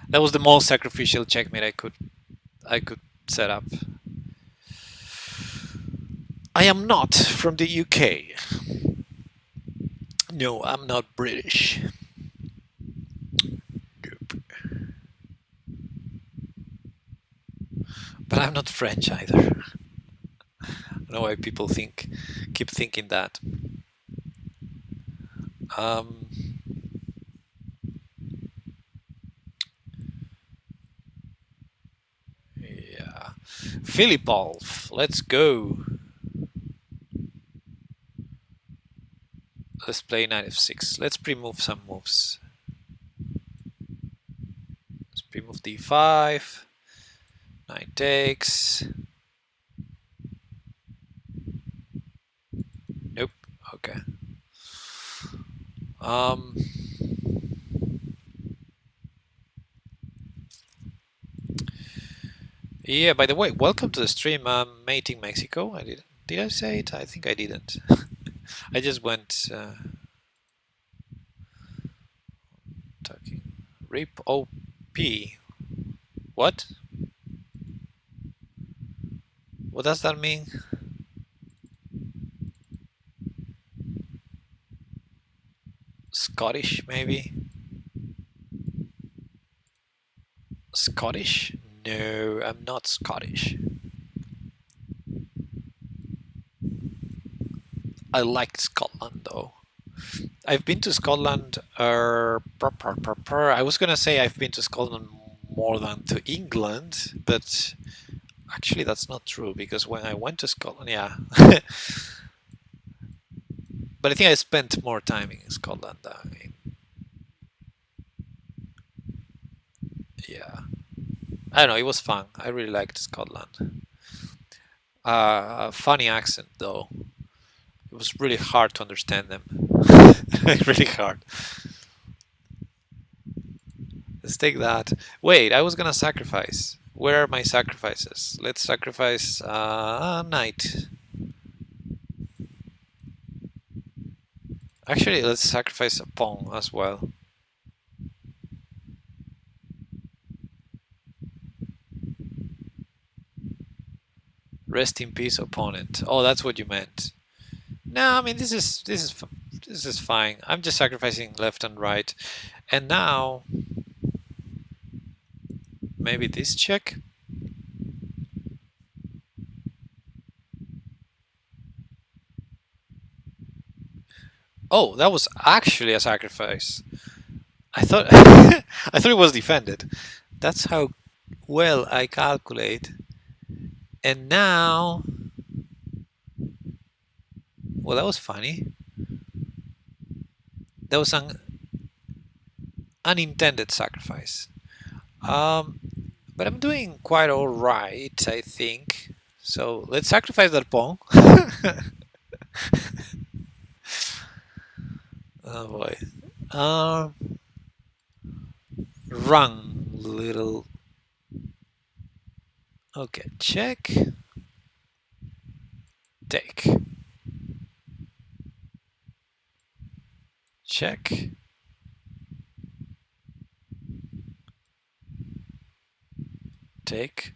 [SPEAKER 1] That was the most sacrificial checkmate I could set up. I am not from the UK. No, I'm not British. Nope. But I'm not French either. I don't know why people keep thinking that. Yeah. Filipov, let's go. Let's play knight f6. Let's pre-move some moves. Let's pre-move d5. Knight takes. Nope. Okay. Yeah, by the way, welcome to the stream. I'm mating Mexico. Did I say it? I think I didn't. I just went talking. Rip OP. What? What does that mean? Scottish, maybe? Scottish? No, I'm not Scottish. I like Scotland, though. I've been to Scotland. I was gonna say I've been to Scotland more than to England, but actually that's not true because when I went to Scotland, yeah. But I think I spent more time in Scotland. Yeah. I don't know, it was fun. I really liked Scotland. Funny accent though. It was really hard to understand them. Really hard. Let's take that. Wait, I was gonna sacrifice. Where are my sacrifices? Let's sacrifice knight. Actually, let's sacrifice a pawn as well. Rest in peace, opponent. Oh, that's what you meant. No, I mean this is fine. I'm just sacrificing left and right, and now maybe this check. Oh, that was actually a sacrifice. I thought I thought it was defended. That's how well I calculate. And now, well, that was funny. That was an unintended sacrifice. Um, but I'm doing quite all right, I think. So let's sacrifice that pawn. Oh boy. Um, Run, little. Okay, check. Take. Check. Take.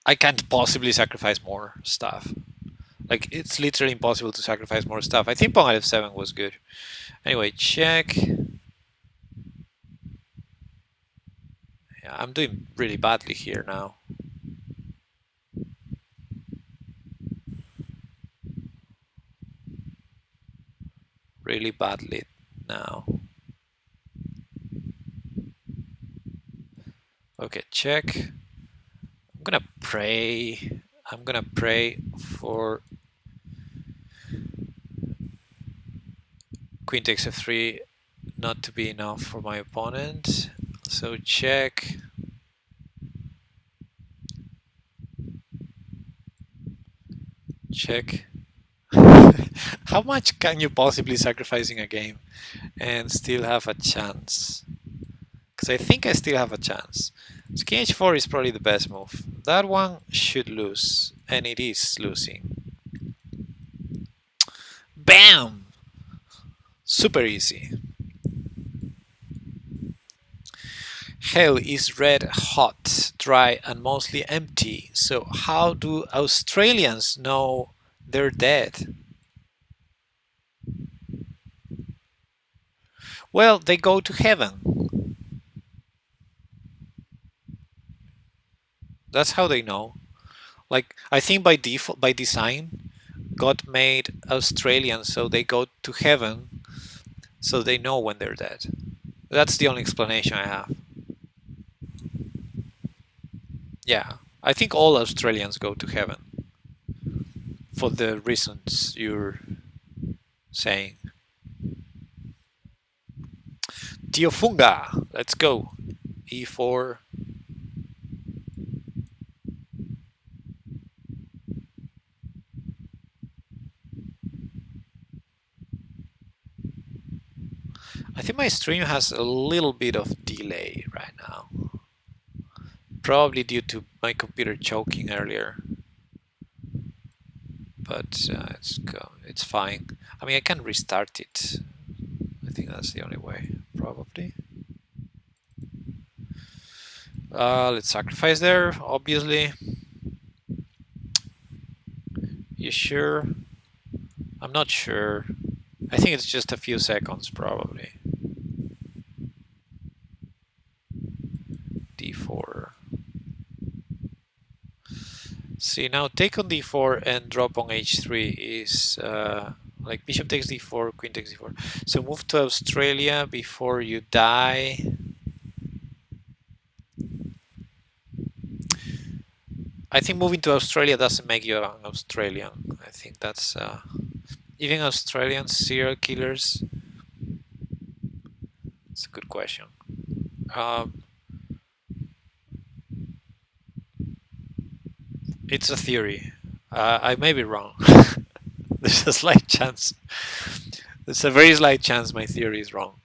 [SPEAKER 1] I can't possibly sacrifice more stuff. Like, it's literally impossible to sacrifice more stuff. I think pawn at f7 was good. Anyway, check. Yeah, I'm doing really badly here now. Really badly now. Okay, check. I'm gonna pray. I'm gonna pray for queen takes f3 not to be enough for my opponent. So check. Check. How much can you possibly sacrifice in a game and still have a chance? Because I think I still have a chance. So king h4 is probably the best move. That one should lose, and it is losing. Bam! Super easy. Hell is red hot, dry, and mostly empty. So how do Australians know they're dead? Well, they go to heaven. That's how they know. Like, I think by default, by design, God made Australians so they go to heaven so they know when they're dead. That's the only explanation I have. Yeah, I think all Australians go to heaven for the reasons you're saying. Tiofunga, let's go. E4. I think my stream has a little bit of delay right now. Probably due to my computer choking earlier. But it's fine. I mean, I can restart it. I think that's the only way, probably. Let's sacrifice there, obviously. You sure? I'm not sure. I think it's just a few seconds, probably. D4. See, now take on d4 and drop on h3 is like bishop takes d4, queen takes d4. So move to Australia before you die. I think moving to Australia doesn't make you an Australian. I think that's even Australian serial killers. It's a good question. Um, it's a theory. I may be wrong. There's a slight chance. There's a very slight chance my theory is wrong.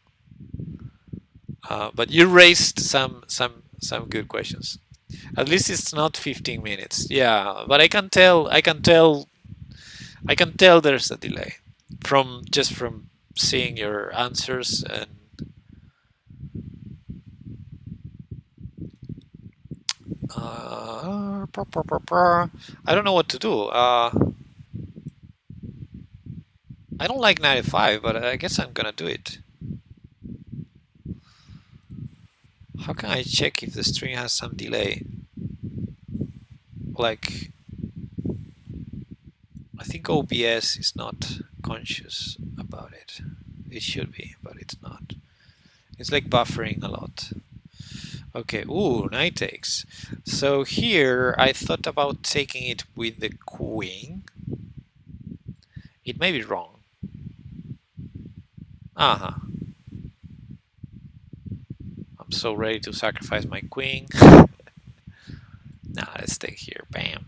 [SPEAKER 1] But you raised some good questions. At least it's not 15 minutes. Yeah, but I can tell. I can tell there's a delay from just from seeing your answers and I don't know what to do. I don't like 95, but I guess I'm gonna do it. How can I check if the string has some delay? Like, I think OBS is not conscious about it. It should be, but it's not. It's like buffering a lot. Okay, ooh, knight takes. So here I thought about taking it with the queen. It may be wrong. Uh-huh. I'm so ready to sacrifice my queen. Nah, let's take here. Bam.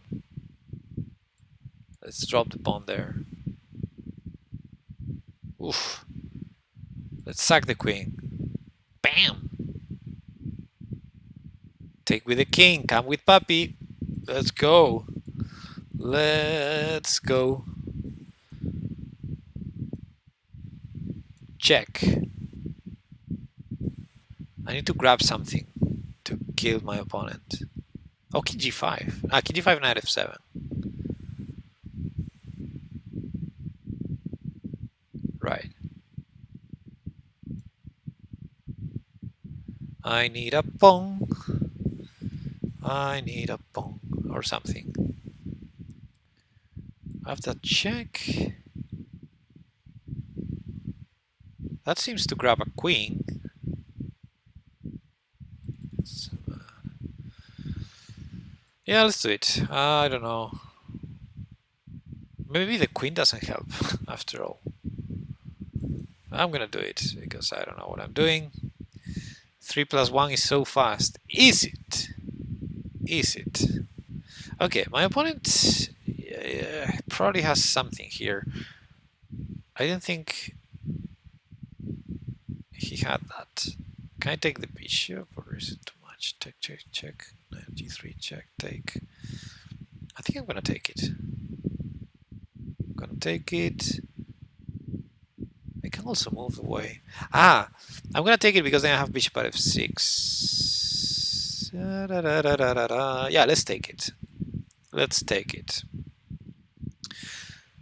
[SPEAKER 1] Let's drop the pawn there. Oof. Let's sack the queen. Bam. Take with the king. Come with puppy. Let's go. Let's go. Check. I need to grab something to kill my opponent. Oh, king g5. Ah, king g5, knight f7. Right. I need a pawn. I need a pawn or something. After check. That seems to grab a queen. So, yeah, let's do it. I don't know. Maybe the queen doesn't help after all. I'm gonna do it because I don't know what I'm doing. 3 plus 1 is so fast. Is it? Is it? Okay, my opponent probably has something here. I didn't think he had that. Can I take the bishop or is it too much? Check, check, check. Knight g3, check, take. I think I'm gonna take it. I'm gonna take it. I can also move away. Ah, I'm gonna take it because then I have bishop at f6. Yeah, let's take it. Let's take it.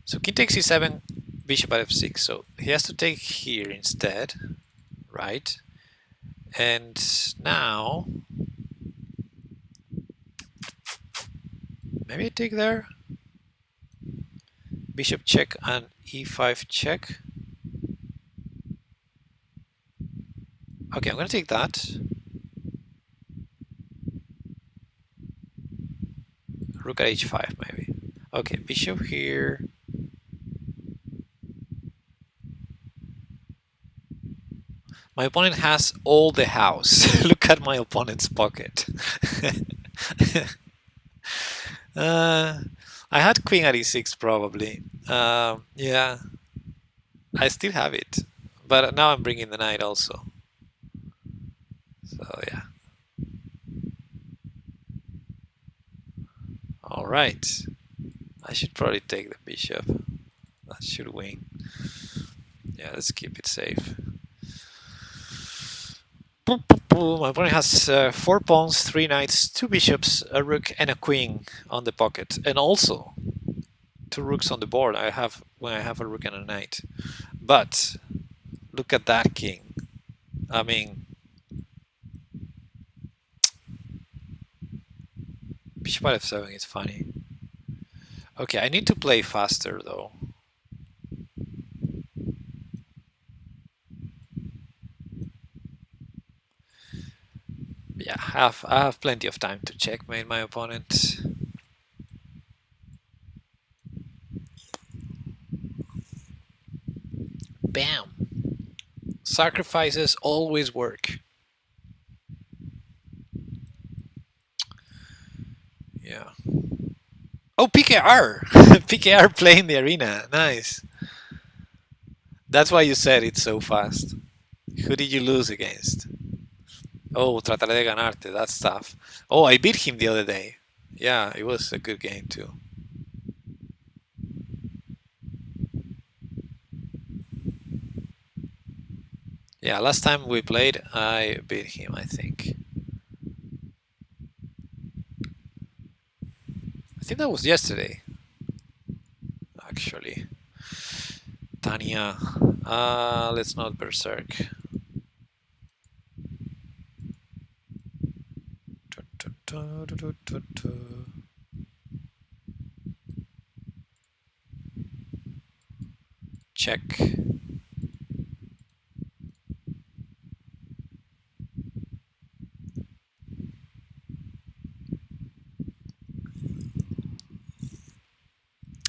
[SPEAKER 1] So king takes e7, bishop at f6. So he has to take here instead, right? And now maybe I take there. Bishop check and e5 check. Okay, I'm gonna take that. Rook at h5 maybe. Okay, bishop here. My opponent has all the house. Look at my opponent's pocket. I had queen at e6 probably. Yeah, I still have it, but now I'm bringing the knight also. So yeah. All right. I should probably take the bishop. That should win. Yeah, let's keep it safe. My opponent has 4 pawns, 3 knights, 2 bishops, a rook, and a queen on the pocket, and also 2 rooks on the board. I have when I have a rook and a knight. But look at that king. I mean, bishop at f7 is funny. Okay, I need to play faster though. Yeah, I have plenty of time to checkmate my opponent. Bam. Sacrifices always work. Yeah. Oh, PKR. PKR playing the arena. Nice. That's why you said it's so fast. Who did you lose against? Oh, trataré de ganarte. That's tough. Oh, I beat him the other day. Yeah, it was a good game too. Yeah, last time we played, I beat him, I think. I think that was yesterday, actually. Tanya. Let's not berserk. Check.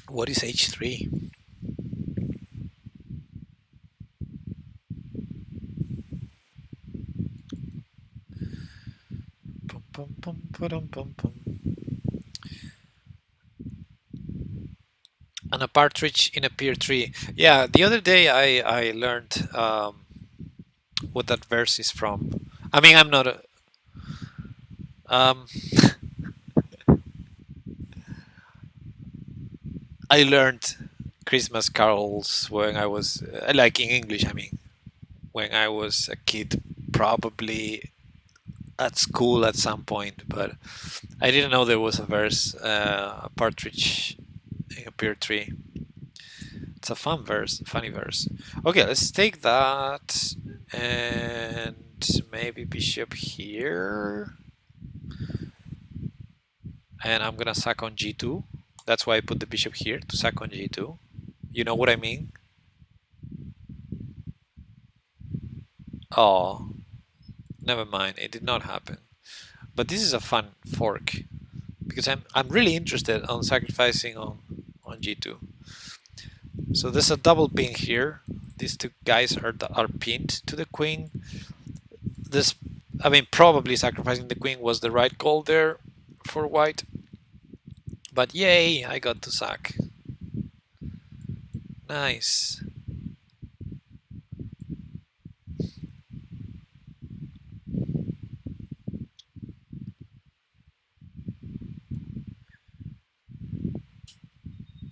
[SPEAKER 1] What is h3? And a partridge in a pear tree. Yeah, the other day I learned what that verse is from. I mean, I'm not a, um, I learned Christmas carols when I was like in English. I mean, when I was a kid, probably at school at some point, but I didn't know there was a verse, a partridge in a pear tree. It's a fun verse, funny verse. Okay, let's take that and maybe bishop here. And I'm gonna sack on g2. That's why I put the bishop here, to sack on g2. You know what I mean? Oh, never mind. It did not happen. But this is a fun fork because I'm really interested on sacrificing on g2. So there's a double pin here. These two guys are pinned to the queen. This, I mean, probably sacrificing the queen was the right call there for white. But yay, I got to sack. Nice.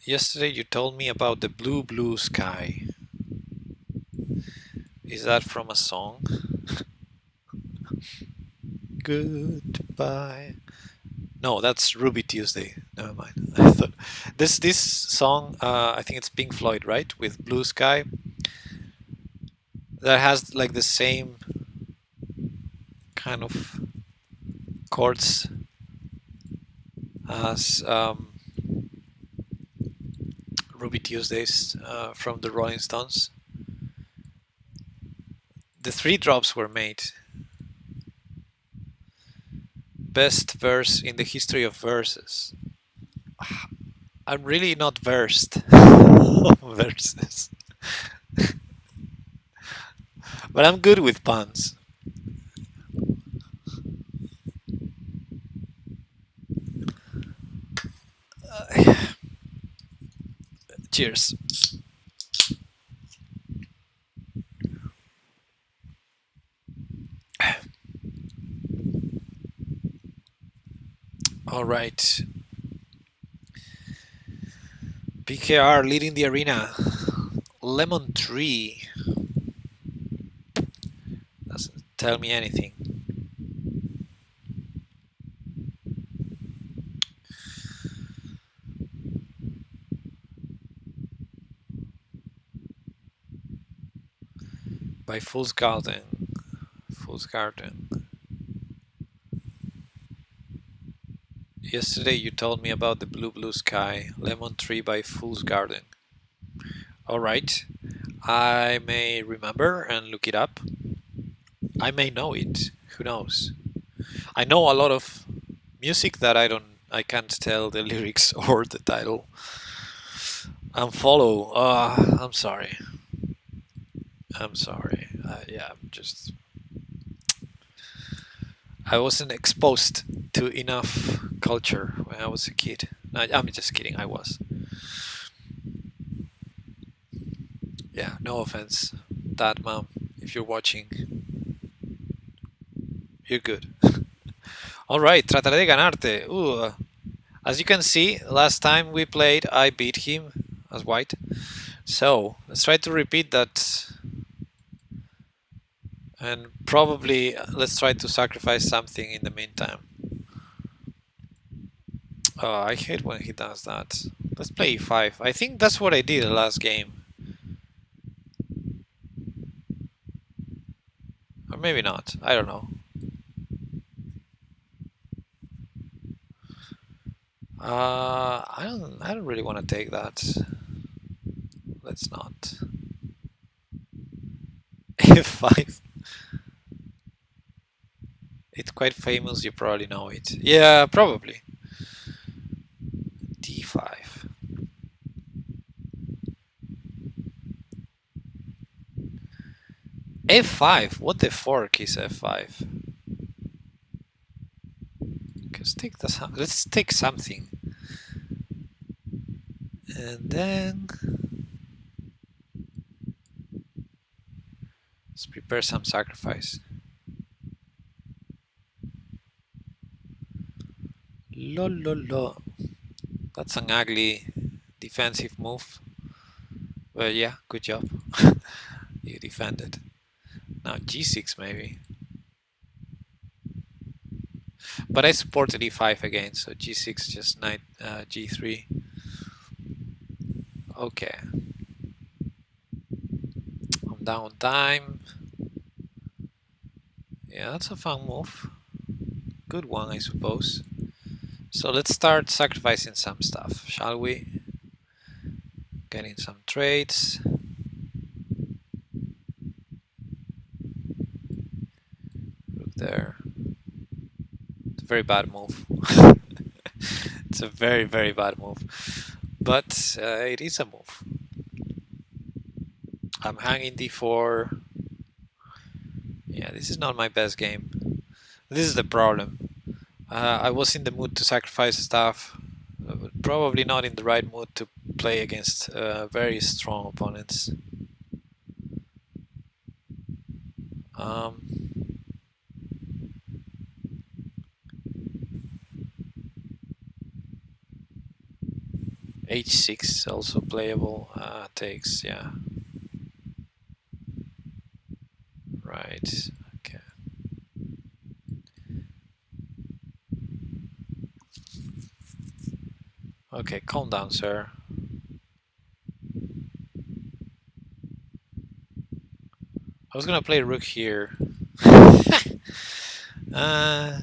[SPEAKER 1] Yesterday you told me about the blue sky. Is that from a song? Goodbye. No, that's Ruby Tuesday. Never mind. I thought this song. I think it's Pink Floyd, right? With Blue Sky. That has like the same kind of chords as Ruby Tuesdays from the Rolling Stones. The 3 drops were made. Best verse in the history of verses. I'm really not versed on verses. But I'm good with puns. Cheers. All right. PKR leading the arena. Lemon tree. Doesn't tell me anything. By Fool's Garden. Fool's Garden. Yesterday you told me about the blue sky. Lemon tree by Fool's Garden. Alright. I may remember and look it up. I may know it. Who knows? I know a lot of music that I can't tell the lyrics or the title. Unfollow. I'm sorry. I'm sorry. Yeah, I'm just I wasn't exposed to enough culture when I was a kid. No, I'm just kidding. I was. Yeah, no offense, Dad, Mom. If you're watching, you're good. All right, trataré de ganarte. As you can see, last time we played, I beat him as white. So let's try to repeat that, and probably let's try to sacrifice something in the meantime. Oh, I hate when he does that. Let's play e5. I think that's what I did the last game. Or maybe not. I don't know. I don't really want to take that. Let's not. F5. It's quite famous, you probably know it. Yeah, probably. D5. F5? What the fork is F5? Let's take something. And then let's prepare some sacrifice. Lol, lol, lol. That's an ugly defensive move. But yeah, good job. You defended. Now G6 maybe. But I supported E5 again, so G6 just knight G3. Okay. I'm down time. Yeah, that's a fun move. Good one, I suppose. So let's start sacrificing some stuff, shall we? Getting some trades. Rook there. It's a very bad move. It's a very, very bad move. But it is a move. I'm hanging d4. Yeah, this is not my best game. This is the problem. I was in the mood to sacrifice stuff, but probably not in the right mood to play against very strong opponents. Um, H6 also playable. Takes, yeah. Right. Okay. Okay, calm down, sir. I was gonna play rook here. uh,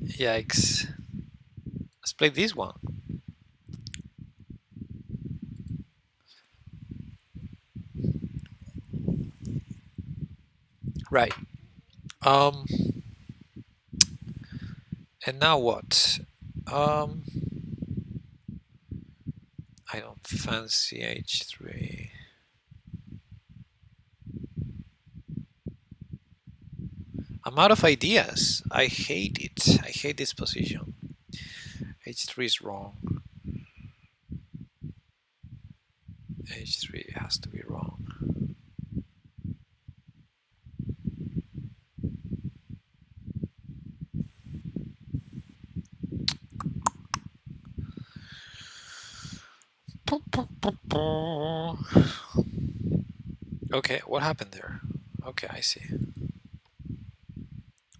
[SPEAKER 1] Yikes. Let's play this one. Right. Um, and now what? Um, I don't fancy H3. I'm out of ideas. I hate it. I hate this position. H3 is wrong. H3 has to be wrong. Okay, what happened there? Okay, I see.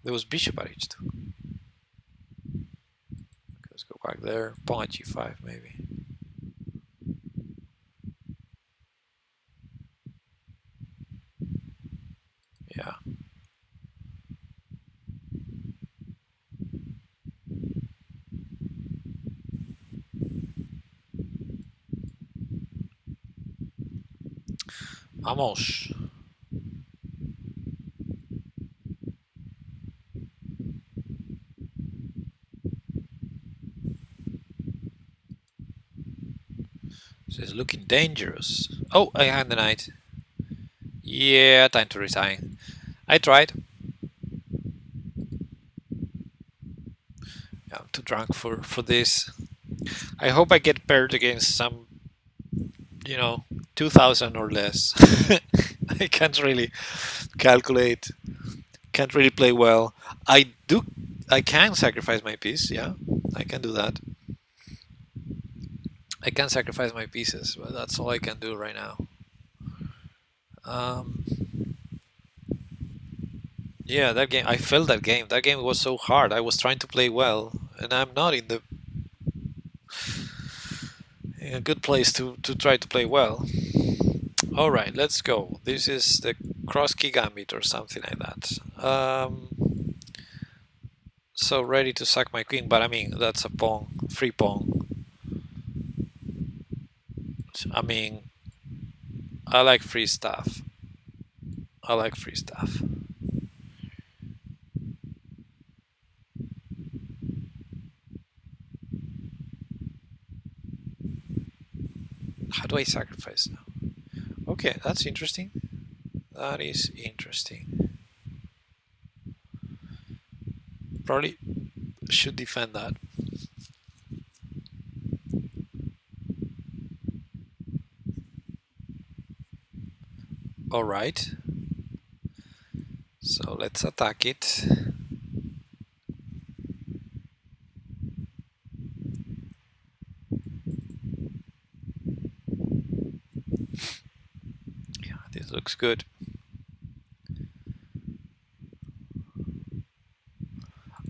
[SPEAKER 1] There was bishop at H2. Okay, let's go back there. Pawn at G5 maybe. Yeah. Vamos. This is looking dangerous. Oh, I hand the knight. Yeah, time to resign. I tried. Yeah, I'm too drunk for this. I hope I get paired against some, you know, 2000 or less. I can't really calculate. Can't really play well. I do. I can sacrifice my piece. Yeah, I can do that. I can sacrifice my pieces, but that's all I can do right now. Um, yeah, that game. I felt that game. That game was so hard. I was trying to play well, and I'm not in a good place to try to play well. All right, let's go. This is the cross key gambit or something like that. So ready to sack my queen, but I mean that's a pawn, free pawn. I mean, I like free stuff. I like free stuff. How do I sacrifice now? Okay, that's interesting. That is interesting. Probably should defend that. All right. So let's attack it. Yeah, this looks good.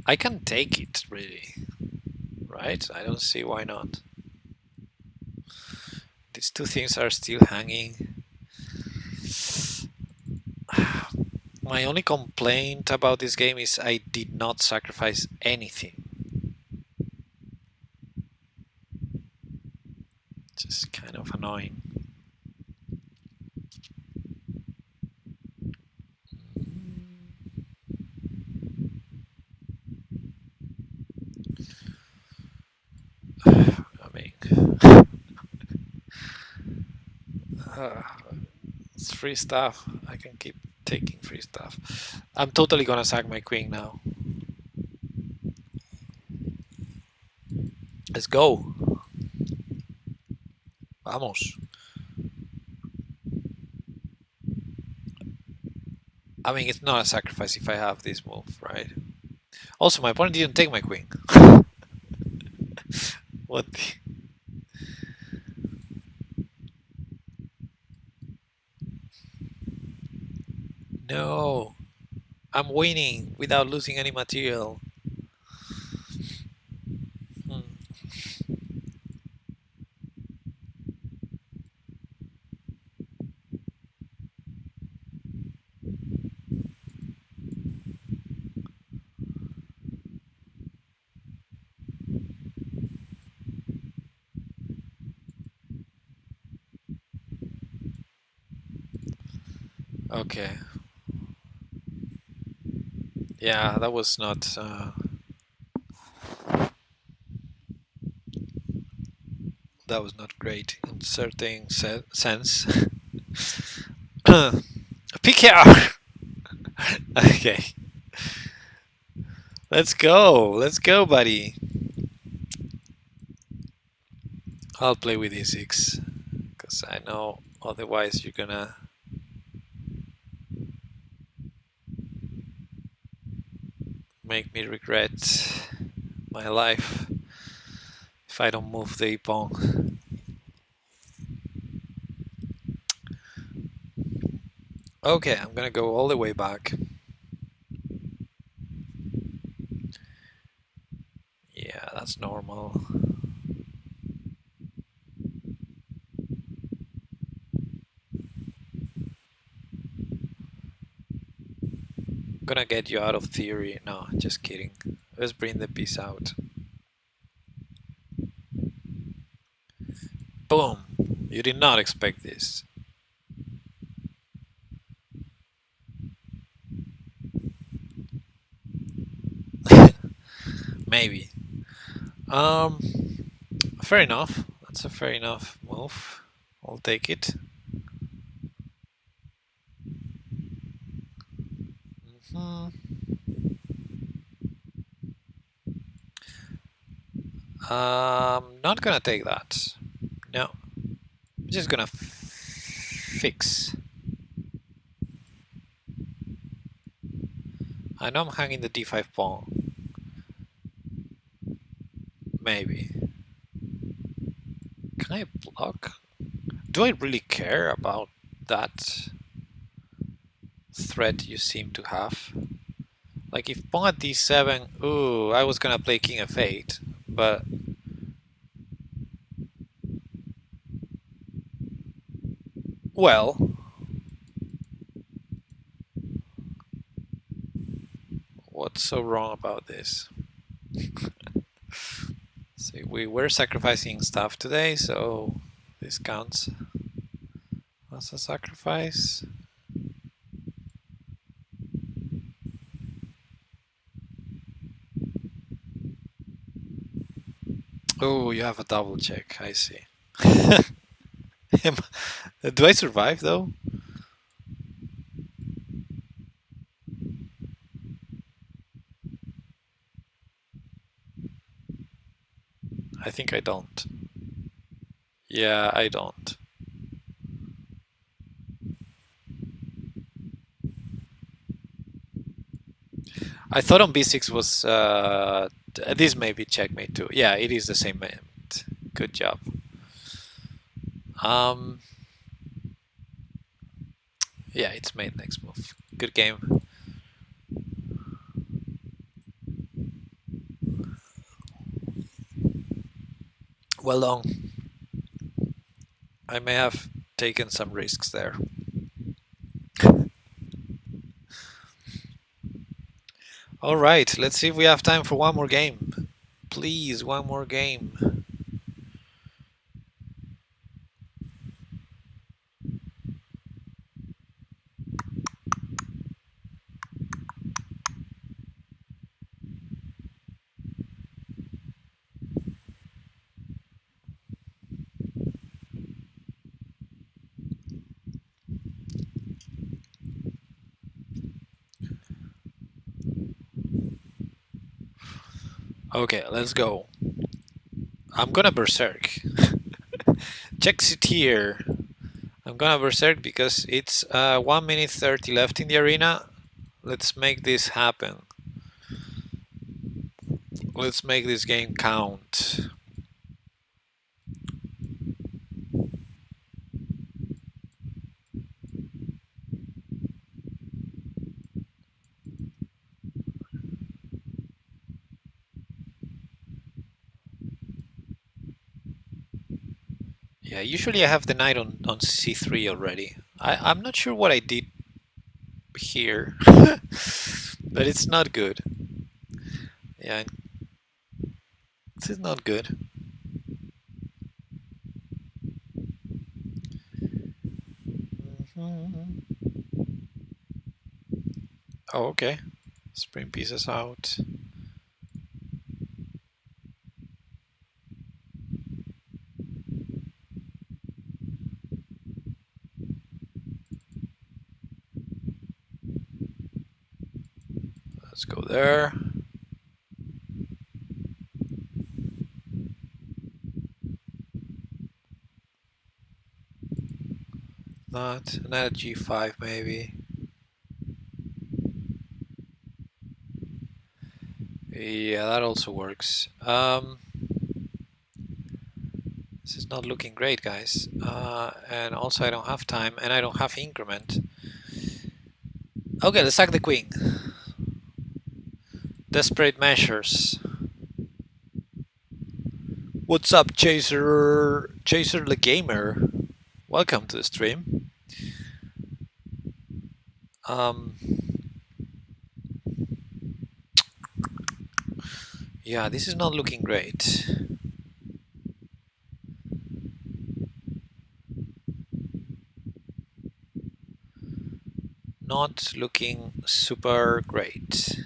[SPEAKER 1] I can take it, really. Right? I don't see why not. These two things are still hanging. My only complaint about this game is I did not sacrifice anything. Just kind of annoying. I mean, it's free stuff. I can keep taking free stuff. I'm totally gonna sack my queen now. Let's go. Vamos. I mean, it's not a sacrifice if I have this move, right? Also, my opponent didn't take my queen. What the... No. I'm winning without losing any material. Hmm. Okay. Yeah, that was not... that was not great in certain sense. PKR! Okay. Let's go. Let's go, buddy. I'll play with e6 because I know otherwise you're gonna make me regret my life if I don't move the pawn. Okay, I'm gonna go all the way back. Yeah, that's normal. Gonna get you out of theory. No, just kidding. Let's bring the piece out. Boom! You did not expect this. Maybe. Fair enough. That's a fair enough move. move. I'll take it. Not gonna take that. No. I'm just gonna fix. I know I'm hanging the d5 pawn. Maybe. Can I block? Do I really care about that threat you seem to have? Like if pawn at d7, ooh, I was gonna play king f8, but well, what's so wrong about this? See, we were sacrificing stuff today, so this counts as a sacrifice. Oh, you have a double check, I see. Do I survive though? I think I don't. Yeah, I don't. I thought on b6 was... this may be checkmate too. Yeah, it is the same mate. Good job. Yeah, it's mate next move. Good game. Well done. I may have taken some risks there. All right, let's see if we have time for one more game. Please, one more game. Okay, let's go. I'm gonna berserk. Check it here. I'm gonna berserk because it's 1 minute 30 left in the arena. Let's make this happen. Let's make this game count. Yeah, usually I have the knight on c3 already. I'm not sure what I did here, but it's not good. Yeah, this is not good. Oh, okay. Spring pieces out. Let's go there. Not another g5 maybe. Yeah, that also works. This is not looking great, guys. And also I don't have time, and I don't have increment. Okay, let's sack the queen. Desperate measures. What's up, Chaser? Chaser the Gamer. Welcome to the stream. Yeah, this is not looking great. Not looking super great.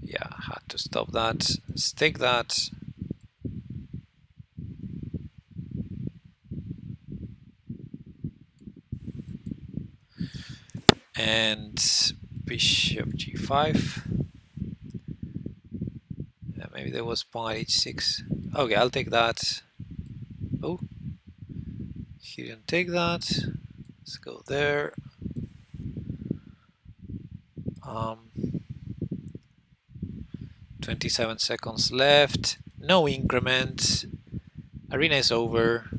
[SPEAKER 1] Yeah, had to stop that. Stick that. And bishop g5. Yeah, maybe there was pawn h6. Okay, I'll take that. Oh, he didn't take that. Let's go there. Um, 27 seconds left. No increment. Arena is over.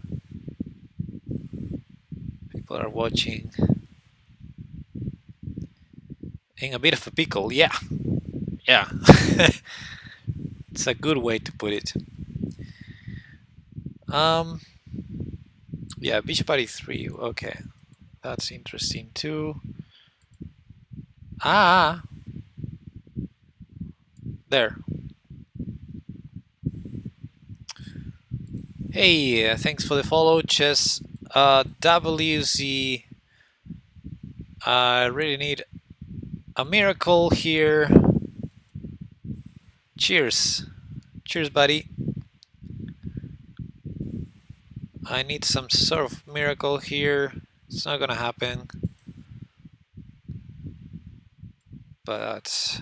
[SPEAKER 1] People are watching. In a bit of a pickle, yeah. Yeah. It's a good way to put it. Yeah, bishop e3. Okay, that's interesting too. Ah, there. Hey, thanks for the follow, Chess. WZ. I really need a miracle here. Cheers. Cheers, buddy. I need some sort of miracle here. It's not gonna happen. But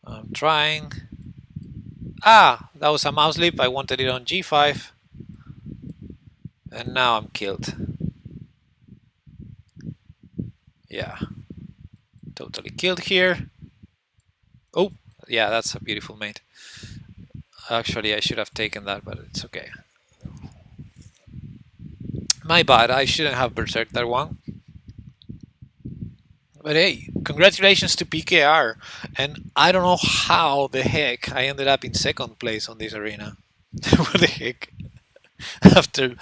[SPEAKER 1] I'm trying. Ah, that was a mouse leap. I wanted it on g5. And now I'm killed. Yeah. Totally killed here. Oh, yeah, that's a beautiful mate. Actually, I should have taken that, but it's okay. My bad, I shouldn't have berserked that one. But hey, congratulations to PKR. And I don't know how the heck I ended up in second place on this arena. What the heck? After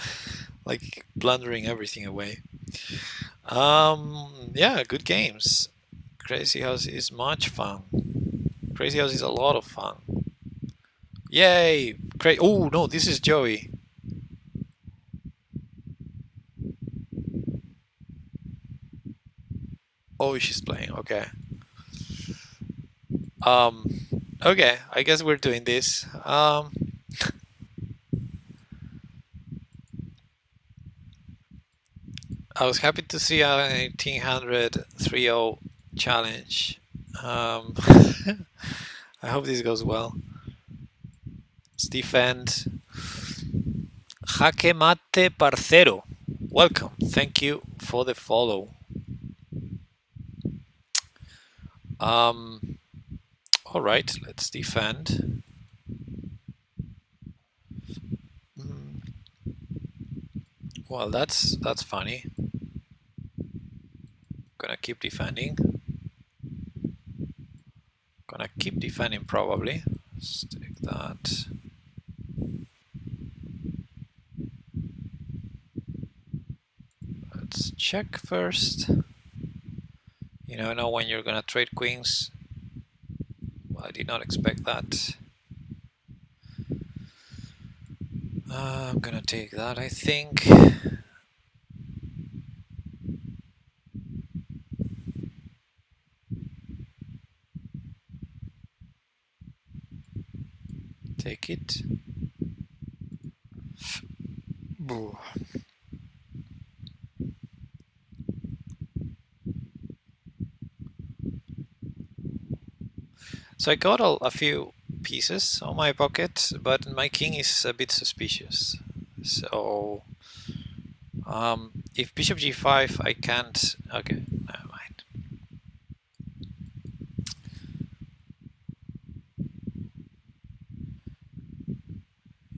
[SPEAKER 1] like blundering everything away. Yeah, good games. Crazy House is much fun. Crazy House is a lot of fun. Yay! Oh no, this is Joey. Oh, she's playing. Okay. Um. Okay, I guess we're doing this. I was happy to see a 1800 3-0 challenge. I hope this goes well. Let's defend. Jaque mate parcero. Welcome. Thank you for the follow. All right, let's defend. Well, that's funny. Gonna keep defending. Gonna keep defending probably. Let's take that. Let's check first. You never know when you're gonna trade queens. Well, I did not expect that. I'm gonna take that, I think. Take it. So I got a few pieces on my pocket, but my king is a bit suspicious. So if bishop g5, I can't. Okay, never mind.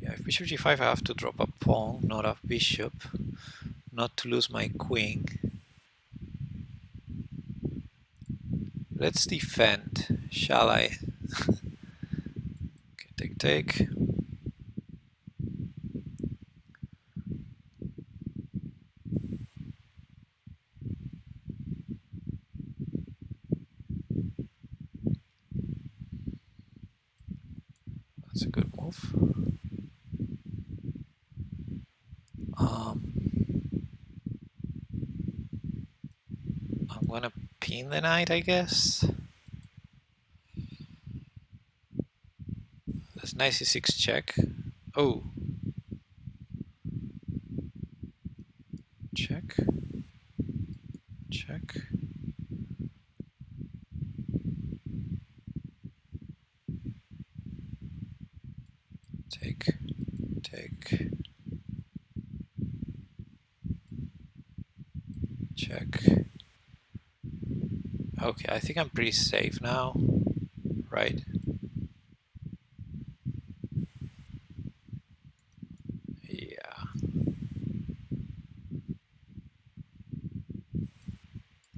[SPEAKER 1] Yeah, if bishop g5, I have to drop a pawn, not a bishop, not to lose my queen. Let's defend, shall I? Okay, take. That's a good move. I'm gonna pin the knight, I guess. That's knight c6 check. Oh. Check. Check. Take. Take. Check. Okay, I think I'm pretty safe now. Right. Yeah.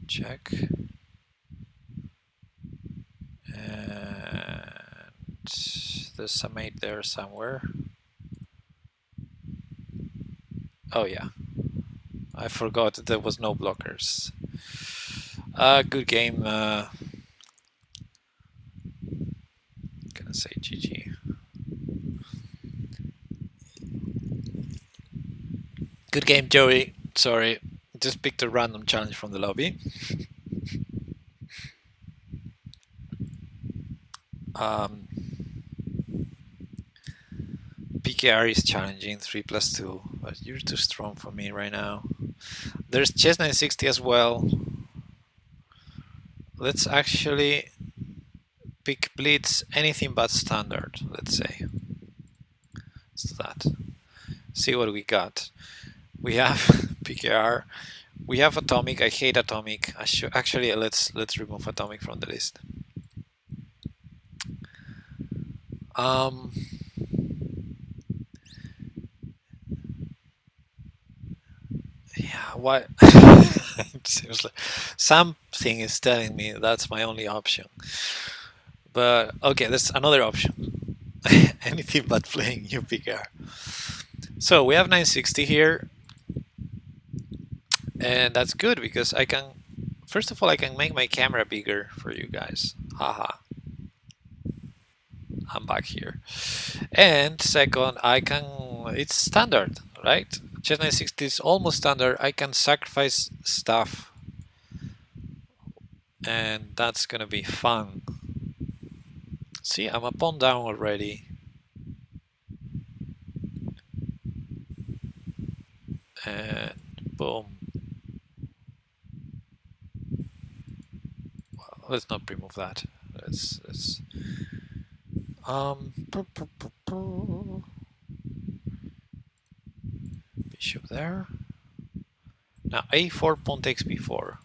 [SPEAKER 1] Check. And there's some mate there somewhere. Oh yeah. I forgot there was no blockers. Good game. Gonna say GG. Good game, Joey. Sorry, just picked a random challenge from the lobby. PKR is challenging 3+2, but you're too strong for me right now. There's chess 960 as well. Let's actually pick blitz anything but standard, let's say. Let's do that. See what we got. We have PKR. We have atomic. I hate atomic. Actually, let's remove atomic from the list. Yeah, what? Seriously, something is telling me that's my only option. But okay, there's another option. Anything but playing UPKR. So we have 960 here, and that's good because I can. First of all, I can make my camera bigger for you guys. Haha. I'm back here. And second, I can. It's standard, right? Chess 960 is almost standard. I can sacrifice stuff, and that's gonna be fun. See, I'm a pawn down already. And boom. Well, let's not remove that. Let's bishop there. Now a4, pawn takes b4.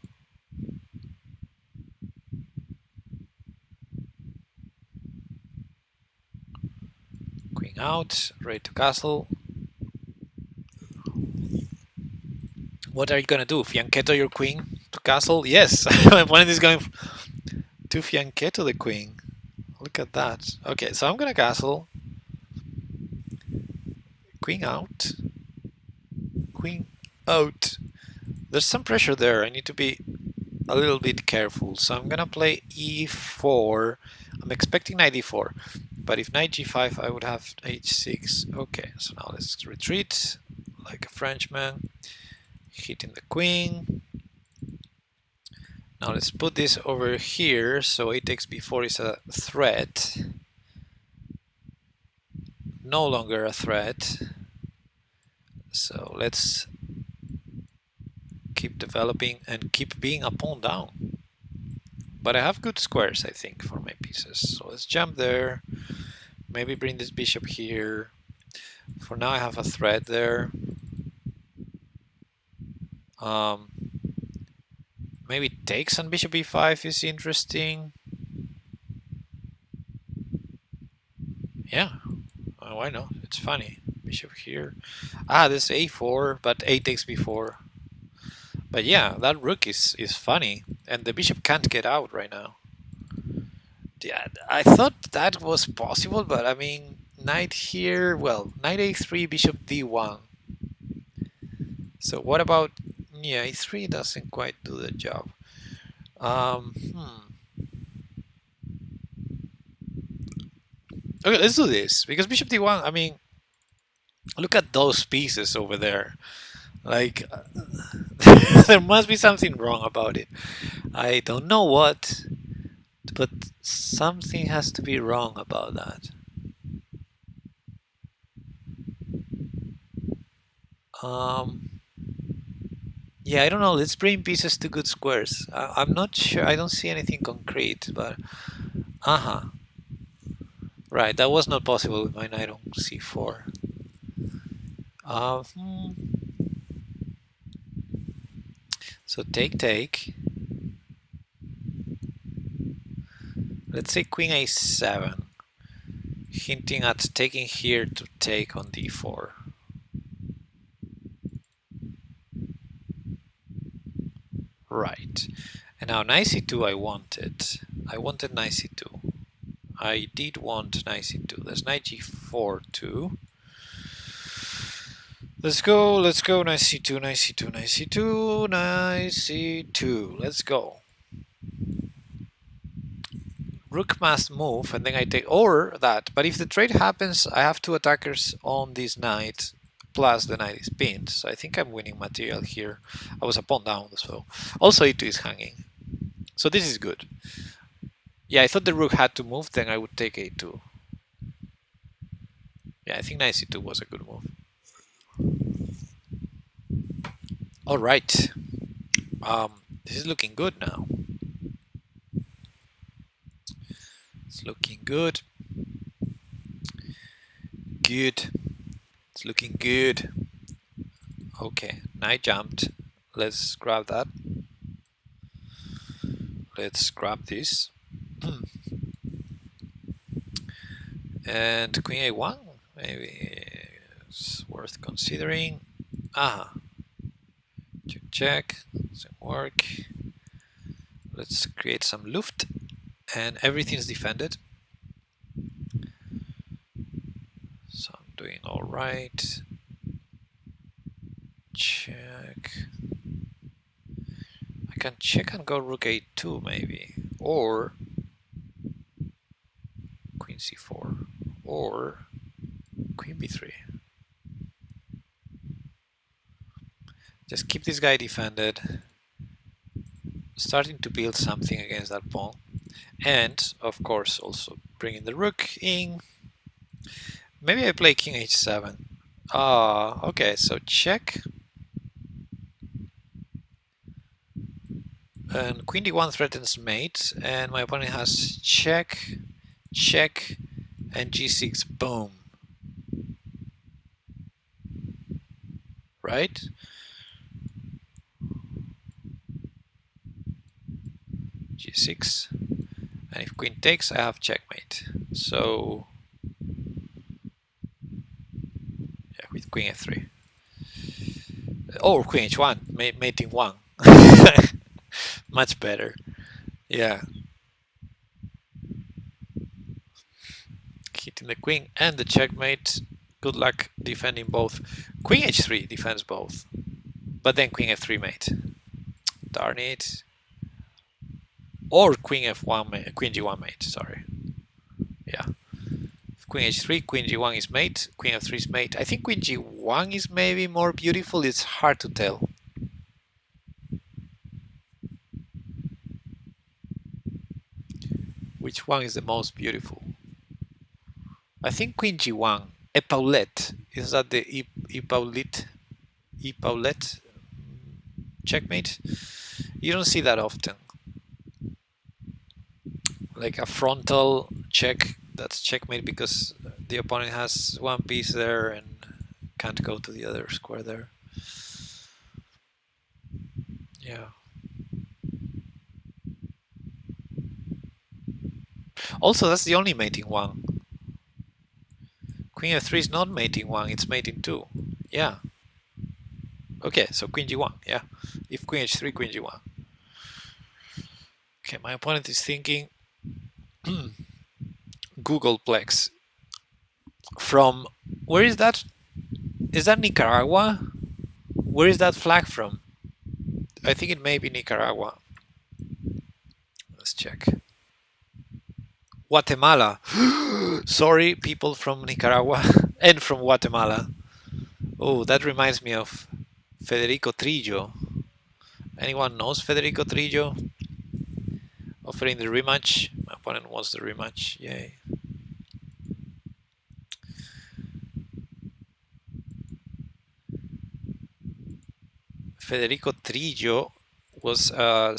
[SPEAKER 1] Queen out, ready to castle. What are you gonna do? Fianchetto your queen to castle? Yes, my opponent is going to fianchetto the queen. Look at that. Okay, so I'm gonna castle. Queen out. Queen out. There's some pressure there. I need to be a little bit careful. So I'm gonna play e4. I'm expecting knight e4, but if knight g5, I would have h6. Okay, so now let's retreat like a Frenchman, hitting the queen. Now let's put this over here, so a takes b4 is a threat. No longer a threat. So let's keep developing and keep being a pawn down. But I have good squares, I think, for my pieces. So let's jump there. Maybe bring this bishop here. For now I have a threat there. Maybe takes on bishop e5 is interesting. Yeah, why not? It's funny. Bishop here. Ah, this a4, but a takes b4. But yeah, that rook is funny, and the bishop can't get out right now. Yeah, I thought that was possible, but I mean, knight here, well, knight a3, bishop d1. So what about, yeah, a3 doesn't quite do the job. Okay, let's do this, because bishop d1, I mean, look at those pieces over there. Like, There must be something wrong about it. I don't know what, but something has to be wrong about that. Um, yeah, I don't know. Let's bring pieces to good squares. I'm not sure. I don't see anything concrete, but uh-huh. Right, that was not possible with my knight on c4. Hmm. So take. Let's say queen a7, hinting at taking here to take on d4. Right. And now knight c2 I wanted. I wanted knight c2. I did want knight c2. There's knight g4 too. Let's go, knight c2, knight c2, knight c2, knight c2. Let's go. Rook must move, and then I take, or that. But if the trade happens, I have two attackers on this knight, plus the knight is pinned. So I think I'm winning material here. I was a pawn down, so also e2 is hanging. So this is good. Yeah, I thought the rook had to move, then I would take a2. Yeah, I think knight c2 was a good move. All right. This is looking good now. It's looking good. Good. It's looking good. Okay, knight jumped. Let's grab that. Let's grab this. And queen a1, maybe it's worth considering. Aha. Check. Doesn't work. Let's create some luft. And everything's defended. So I'm doing all right. Check. I can check and go rook a2 maybe. Or queen c4. Or queen b3. Just keep this guy defended. Starting to build something against that pawn. And, of course, also bringing the rook in. Maybe I play king h7. Okay, so check. And queen d1 threatens mate, and my opponent has check, check, and g6, boom. Right? g6. And if queen takes, I have checkmate. So, yeah, with queen f3. Or queen h1, mating 1. Much better. Yeah. Hitting the queen and the checkmate. Good luck defending both. Queen h3 defends both. But then queen f3 mate. Darn it. Or queen f1 mate, queen g1 mate, sorry. Yeah. Queen h3, queen g1 is mate, queen f3 is mate. I think queen g1 is maybe more beautiful, it's hard to tell. Which one is the most beautiful? I think queen g1, Epaulette. Is that the Epaulette? Epaulette checkmate? You don't see that often. Like a frontal check, that's checkmate because the opponent has one piece there and can't go to the other square there. Yeah. Also, that's the only mating one. Queen f3 is not mating 1, it's mating 2. Yeah. Okay, so queen g1, yeah. If queen h3, queen g1. Okay, my opponent is thinking Googleplex. From, where is that? Is that Nicaragua? Where is that flag from? I think it may be Nicaragua. Let's check. Guatemala. Sorry, people from Nicaragua and from Guatemala. Oh, that reminds me of Federico Trillo. Anyone knows Federico Trillo? Offering the rematch. My opponent wants the rematch. Yay. Federico Trillo was a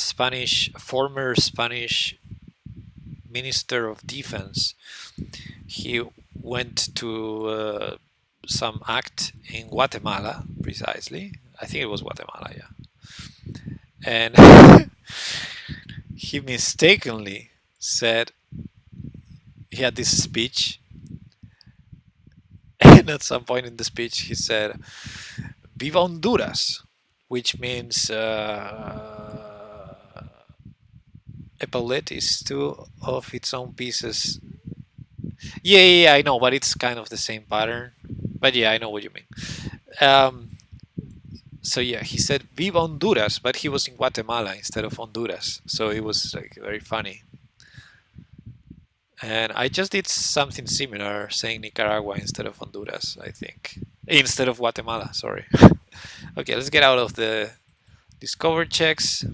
[SPEAKER 1] former Spanish Minister of Defense. He went to some act in Guatemala, precisely. I think it was Guatemala, yeah. And he mistakenly said, he had this speech, and at some point in the speech he said, Viva Honduras, which means Epaulette is two of its own pieces. Yeah, I know, but it's kind of the same pattern. But yeah, I know what you mean. So yeah, he said Viva Honduras, but he was in Guatemala instead of Honduras, so it was like very funny. And I just did something similar, saying Nicaragua instead of Honduras, I think. Instead of Guatemala, sorry. Okay, let's get out of the discover checks.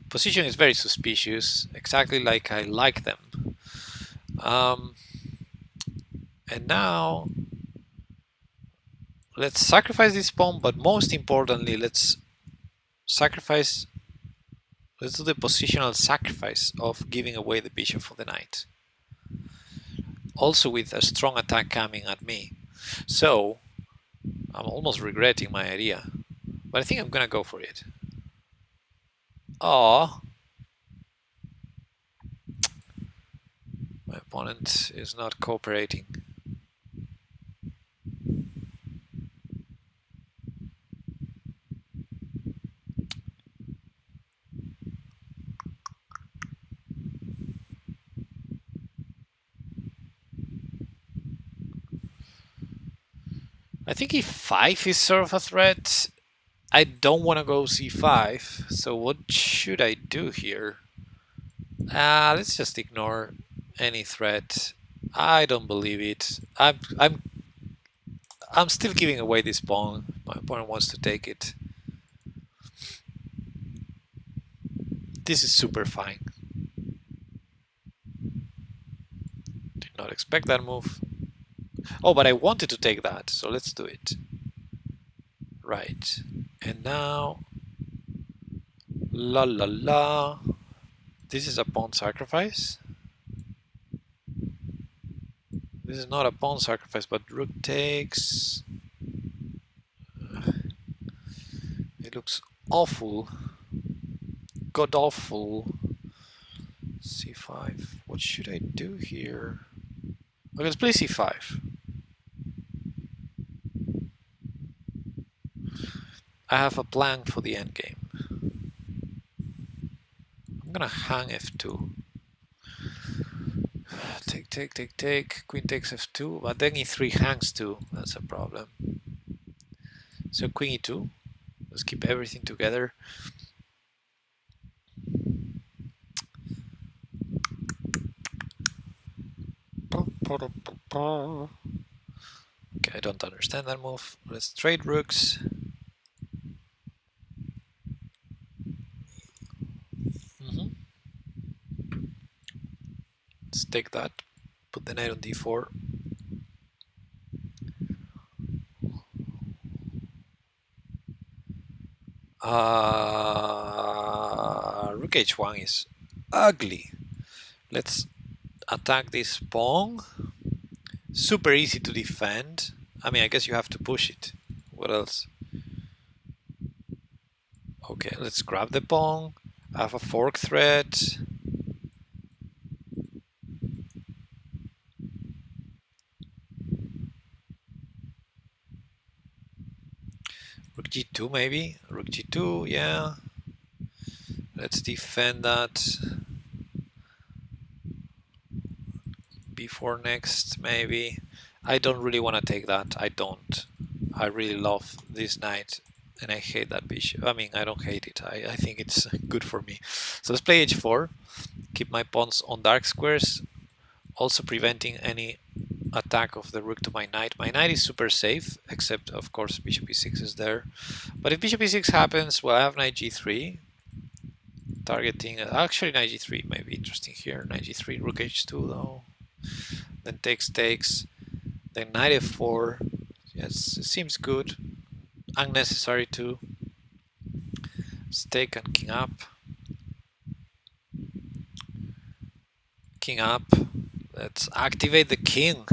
[SPEAKER 1] Position is very suspicious, exactly like I like them. And now let's sacrifice this pawn, but most importantly, let's do the positional sacrifice of giving away the bishop for the knight. Also with a strong attack coming at me. So I'm almost regretting my idea, but I think I'm gonna go for it. Oh, my opponent is not cooperating. I think e5 is sort of a threat. I don't want to go c5, so what should I do here? Let's just ignore any threat. I don't believe it. I'm still giving away this pawn. My opponent wants to take it. This is super fine. Did not expect that move. Oh, but I wanted to take that, so let's do it. Right. And now, la la la. This is a pawn sacrifice. This is not a pawn sacrifice, but rook takes. It looks awful. God awful. c5. What should I do here? Okay, let's play c5. I have a plan for the endgame. I'm gonna hang f2. Take. Queen takes f2, but then e3 hangs too. That's a problem. So queen e2. Let's keep everything together. Okay, I don't understand that move. Let's trade rooks. Let's take that. Put the knight on d4. Rook h1 is ugly. Let's attack this pawn. Super easy to defend. I mean, I guess you have to push it. What else? Okay, let's grab the pawn. I have a fork threat. Rook g2 maybe? Rook g2, yeah. Let's defend that. b4 next, maybe. I don't really want to take that. I don't. I really love this knight, and I hate that bishop. I mean, I don't hate it. I think it's good for me. So let's play h4. Keep my pawns on dark squares, also preventing any attack of the rook to my knight. My knight is super safe, except of course bishop e6 is there. But if bishop e6 happens, well, I have knight g3, targeting. Actually, knight g3 might be interesting here. Knight g3, rook h2 though. Then takes. Then knight f4. Yes, it seems good. Unnecessary too. Stake and king up. King up. Let's activate the king.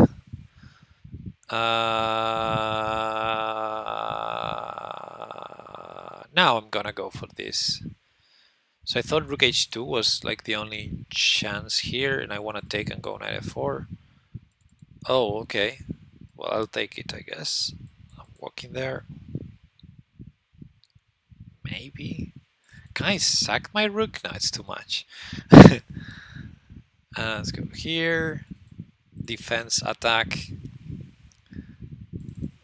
[SPEAKER 1] Now I'm gonna go for this. So I thought rook h2 was like the only chance here, and I want to take and go knight f4. Oh, okay. Well, I'll take it, I guess. I'm walking there. Maybe. Can I sack my rook? No, it's too much. Let's go here. Defense, attack.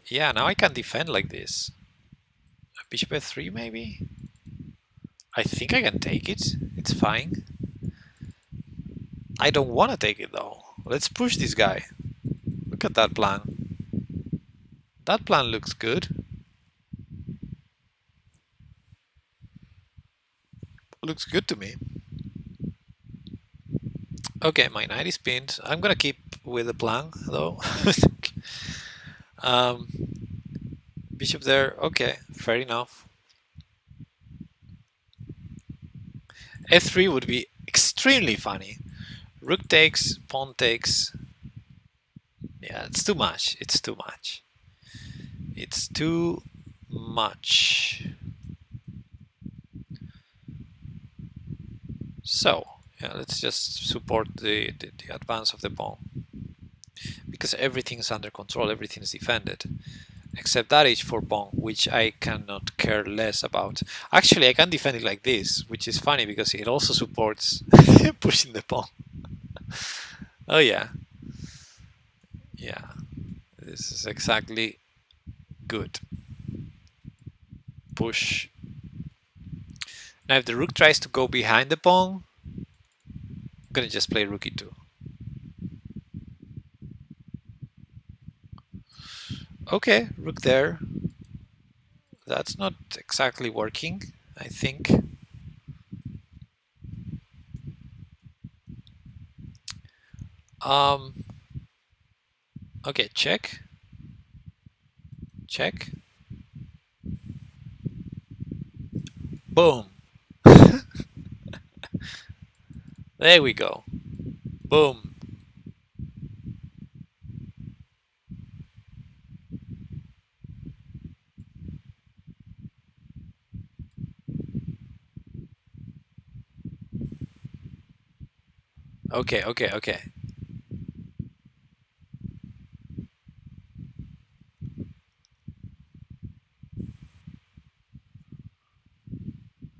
[SPEAKER 1] Yeah, now I can defend like this. Bishop f3 maybe? I think I can take it. It's fine. I don't want to take it though. Let's push this guy. Look at that plan. That plan looks good. Looks good to me. Okay, my knight is pinned. I'm gonna keep with the plan though. um, bishop there. Okay, fair enough. F3 would be extremely funny. Rook takes, pawn takes. Yeah, it's too much. It's too much. It's too much. So, yeah, let's just support the advance of the pawn. Because everything is under control, everything is defended. Except that h4 pawn, which I cannot care less about. Actually, I can defend it like this, which is funny because it also supports pushing the pawn. Oh yeah. Yeah. This is exactly good. Push. Now if the rook tries to go behind the pawn, I'm gonna just play rook e2. Okay, rook there. That's not exactly working, I think. Okay, check. Check. Boom. There we go. Boom. Okay, okay, okay.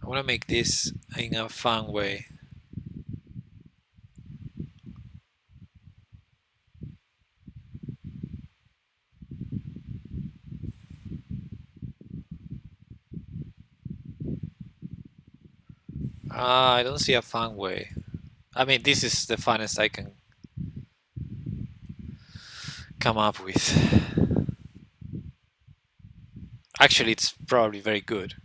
[SPEAKER 1] I want to make this in a fun way. I don't see a fun way. I mean, this is the funnest I can come up with. Actually, it's probably very good.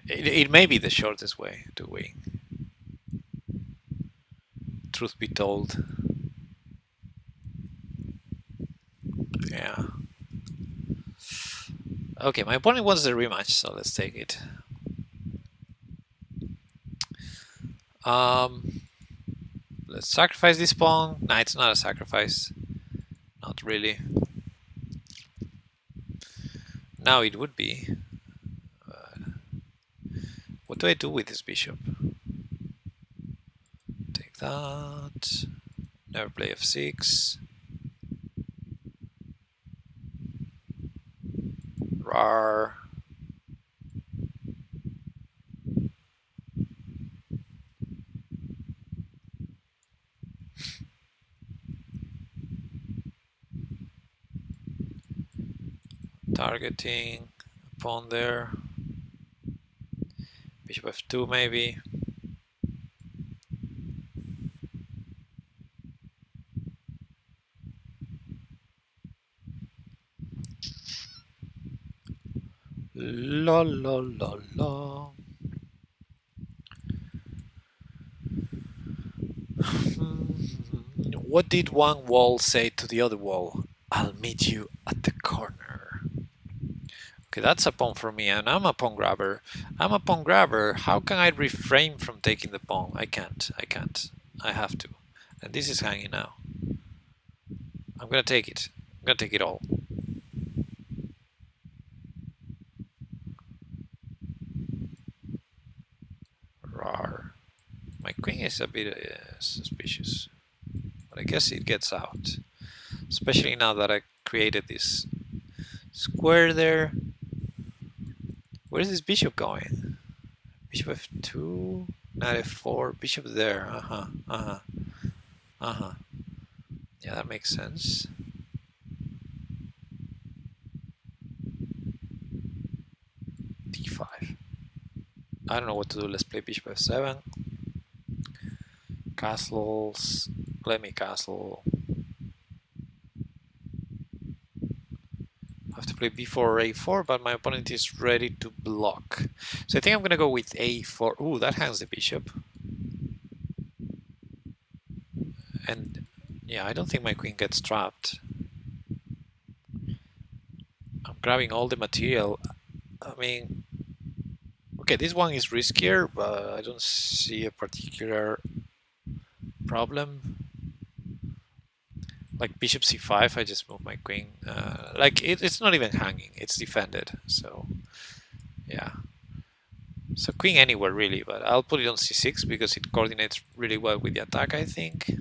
[SPEAKER 1] It may be the shortest way to win. Truth be told. Yeah. Okay, my opponent wants the rematch, so let's take it. Let's sacrifice this pawn. Nah, it's not a sacrifice. Not really. Now it would be. What do I do with this bishop? Take that. Never play f6. Rar. Targeting pawn there. Bishop f2 maybe. La la la la. What did one wall say to the other wall? I'll meet you at the corner. Okay, that's a pawn for me, and I'm a pawn grabber. I'm a pawn grabber. How can I refrain from taking the pawn? I can't. I can't. I have to. And this is hanging now. I'm gonna take it. I'm gonna take it all. Rar. My queen is a bit suspicious, but I guess it gets out. Especially now that I created this square there. Where's this bishop going? Bishop f2, knight f4, bishop there. Yeah, that makes sense. d5. I don't know what to do. Let's play bishop f7. Castles. Let me castle. I have to play b4 or a4, but my opponent is ready to block. So I think I'm going to go with a4. Ooh, that hangs the bishop. And yeah, I don't think my queen gets trapped. I'm grabbing all the material. I mean, okay, this one is riskier, but I don't see a particular problem. Like bishop c5, I just move my queen. Like it's not even hanging, it's defended. So yeah. So queen anywhere really, but I'll put it on c6 because it coordinates really well with the attack, I think.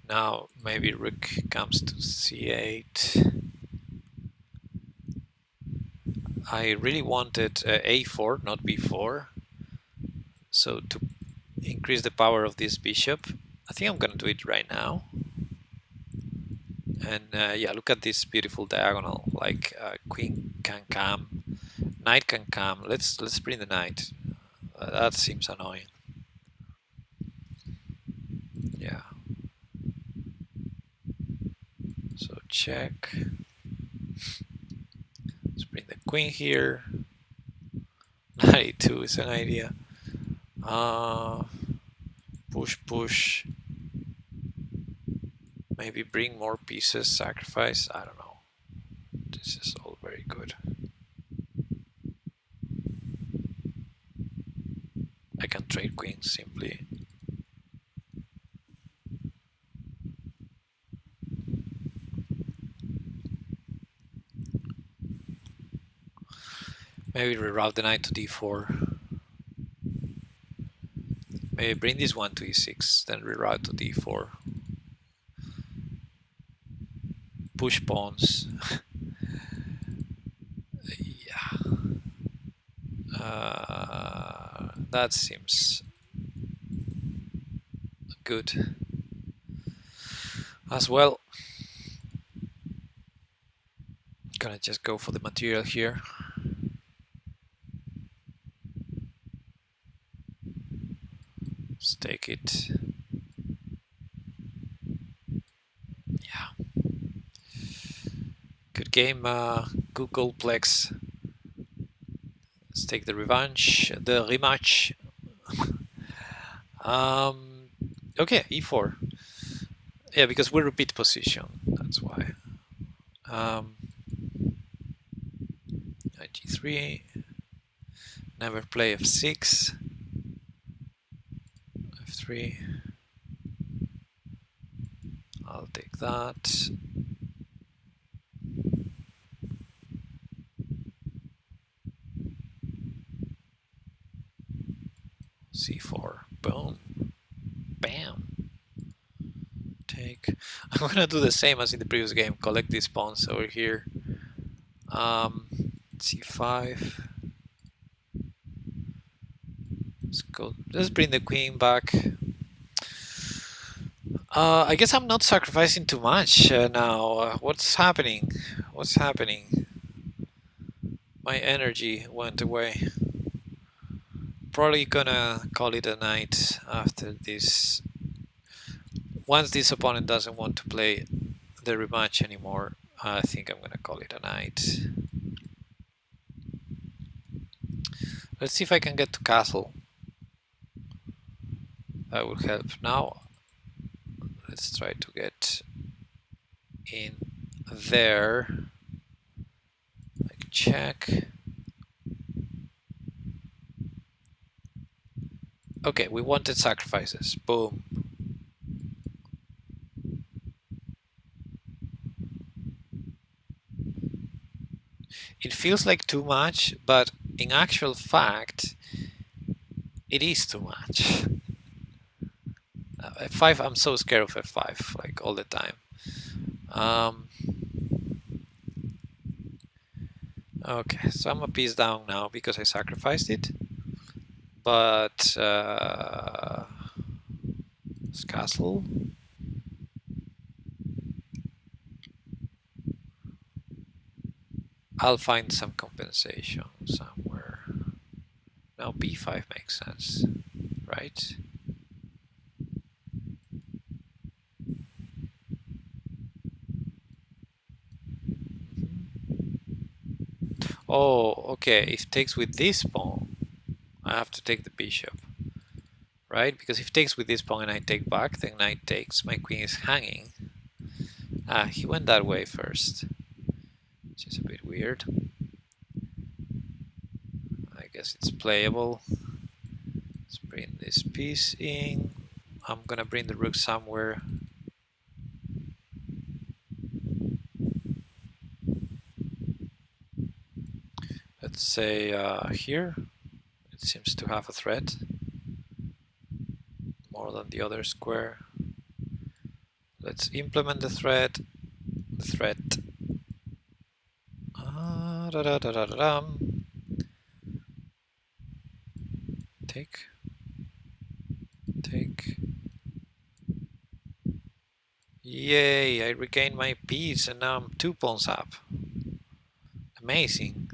[SPEAKER 1] Now maybe rook comes to c8. I really wanted a4, not b4. So to increase the power of this bishop, I think I'm gonna do it right now. And yeah, look at this beautiful diagonal. Like queen can come, knight can come. Let's bring the knight. That seems annoying. Yeah. So check. Let's bring the queen here. Knight 2 is an idea. Push, push. Maybe bring more pieces, sacrifice. I don't know. This is all very good. I can trade queens simply. Maybe reroute the knight to d4. Maybe bring this one to e6, then reroute to d4. Push pawns. Yeah. That seems good as well. Gonna just go for the material here. Let's take it. Yeah. Good game, Googleplex. Let's take the revanche, the rematch. Okay, e4. Yeah, because we repeat position. That's why. Knight g3. Never play f6. f3. I'll take that. c4. Boom. Bam. Take. I'm gonna do the same as in the previous game. Collect these pawns over here. c5. Let's go. Let's bring the queen back. I guess I'm not sacrificing too much now. What's happening? What's happening? My energy went away. Probably gonna call it a night after this. Once this opponent doesn't want to play the rematch anymore, I think I'm gonna call it a night. Let's see if I can get to castle. That will help. Now, let's try to get in there. Like check. Okay, we wanted sacrifices. Boom. It feels like too much, but in actual fact, it is too much. F5, I'm so scared of F5, like all the time. Okay, so I'm a piece down now because I sacrificed it. But this castle. I'll find some compensation somewhere. Now B5 makes sense, right? Oh, okay, if it takes with this pawn, I have to take the bishop, right? Because if it takes with this pawn and I take back, then knight takes, my queen is hanging. Ah, he went that way first, which is a bit weird. I guess it's playable. Let's bring this piece in. I'm gonna bring the rook somewhere. Let's say here. It seems to have a threat more than the other square. Let's implement the threat. The threat. Da, da, da, da, da, Take. Take. Yay! I regained my piece and now I'm 2 pawns up. Amazing.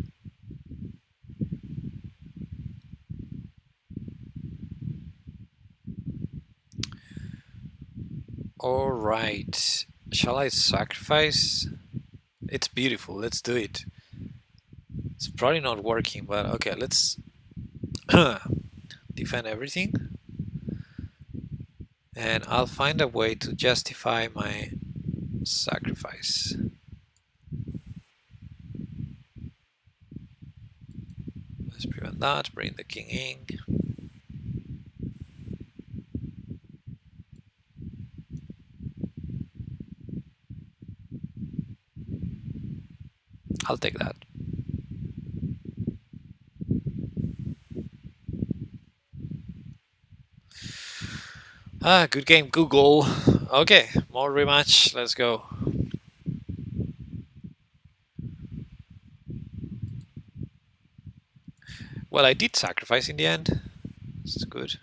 [SPEAKER 1] All right. Shall I sacrifice? It's beautiful. Let's do it. It's probably not working, but okay, let's defend everything. And I'll find a way to justify my sacrifice. Let's prevent that, bring the king in. I'll take that. Ah, good game, Google. Okay, more rematch. Let's go. Well, I did sacrifice in the end. This is good.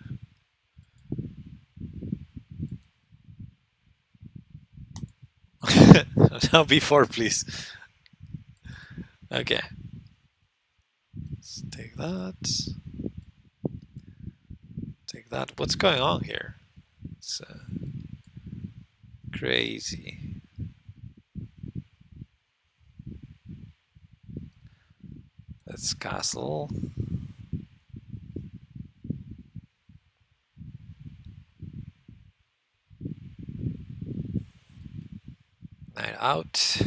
[SPEAKER 1] Now B4, please. Okay. Let's take that. Take that. What's going on here? It's crazy. Let's castle. Knight out.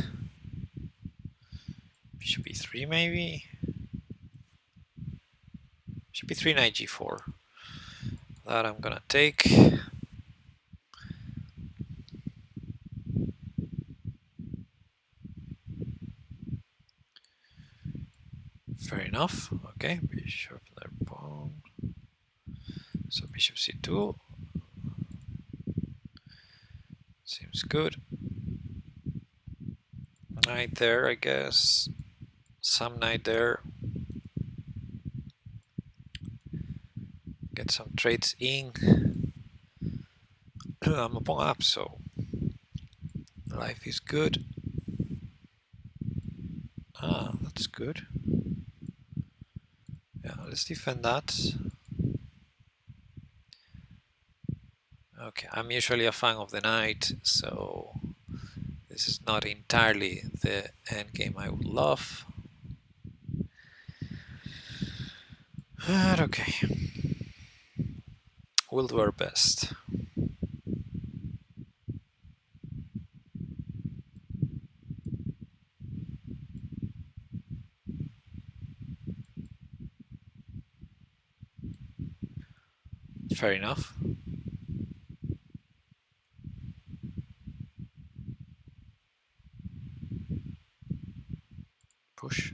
[SPEAKER 1] Bishop e3 maybe. Bishop e3, knight g4. That I'm gonna take. Fair enough. Okay, bishop there, pawn. So bishop c2. Seems good. Knight there, I guess. Some knight there. Get some trades in. I'm a pawn up, so life is good. Ah, that's good. Yeah, let's defend that. Okay, I'm usually a fan of the knight, so this is not entirely the endgame I would love. But okay, we'll do our best. Fair enough. Push.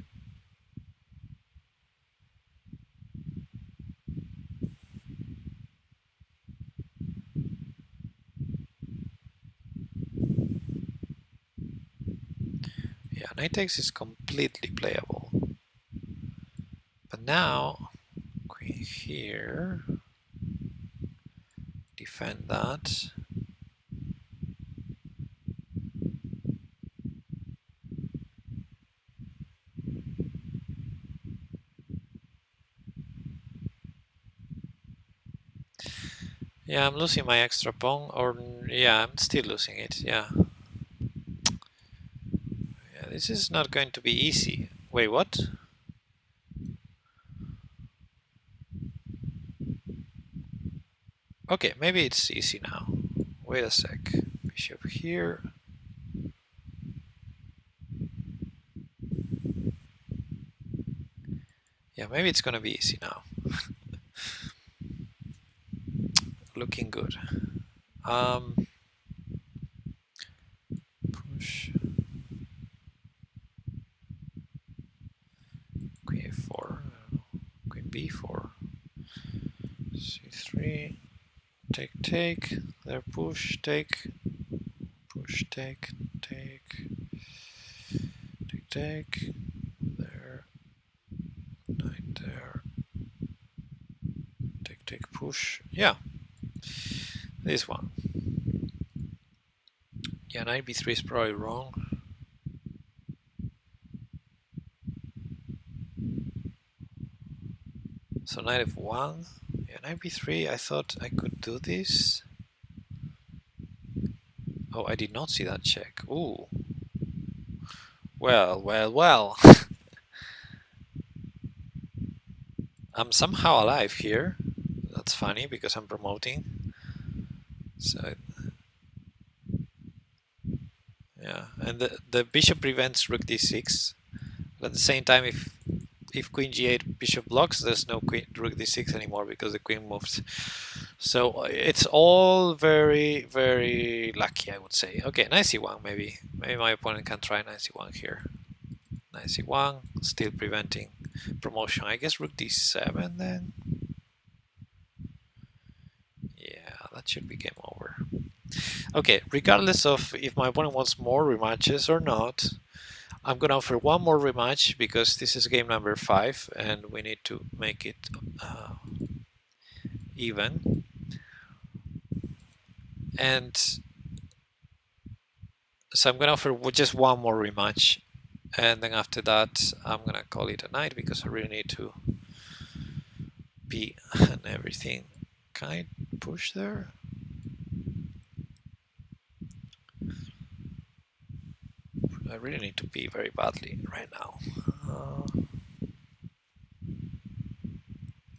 [SPEAKER 1] Yeah, knight takes is completely playable. But now, queen here, defend that. Yeah, I'm losing my extra pawn, or yeah, I'm still losing it, yeah. Yeah, this is not going to be easy. Wait, what? Okay, maybe it's easy now. Wait a sec. Bishop here. Yeah, maybe it's gonna be easy now. Looking good. Push. Queen a4. Queen b4. c3. Take. There, push, take. Push, take. Take. There. Knight there. Take, push. Yeah. This one. Yeah, knight b3 is probably wrong. So knight f1. Yeah, knight b3. I thought I could do this. Oh, I did not see that check. Ooh. Well. I'm somehow alive here. That's funny because I'm promoting. So yeah, and the bishop prevents rook d6. But at the same time, if queen g8 bishop blocks, there's no queen rook d6 anymore because the queen moves. So it's all very lucky, I would say. Okay, knight c1 maybe. Maybe my opponent can try knight c1 here. Knight c1, still preventing promotion. I guess rook d7 then. Yeah, that should be game over. Okay, regardless of if my opponent wants more rematches or not, I'm gonna offer one more rematch because this is game number 5 and we need to make it even. And so I'm gonna offer just one more rematch, and then after that I'm gonna call it a night because I really need to be and everything. Can I push there? I really need to be very badly right now.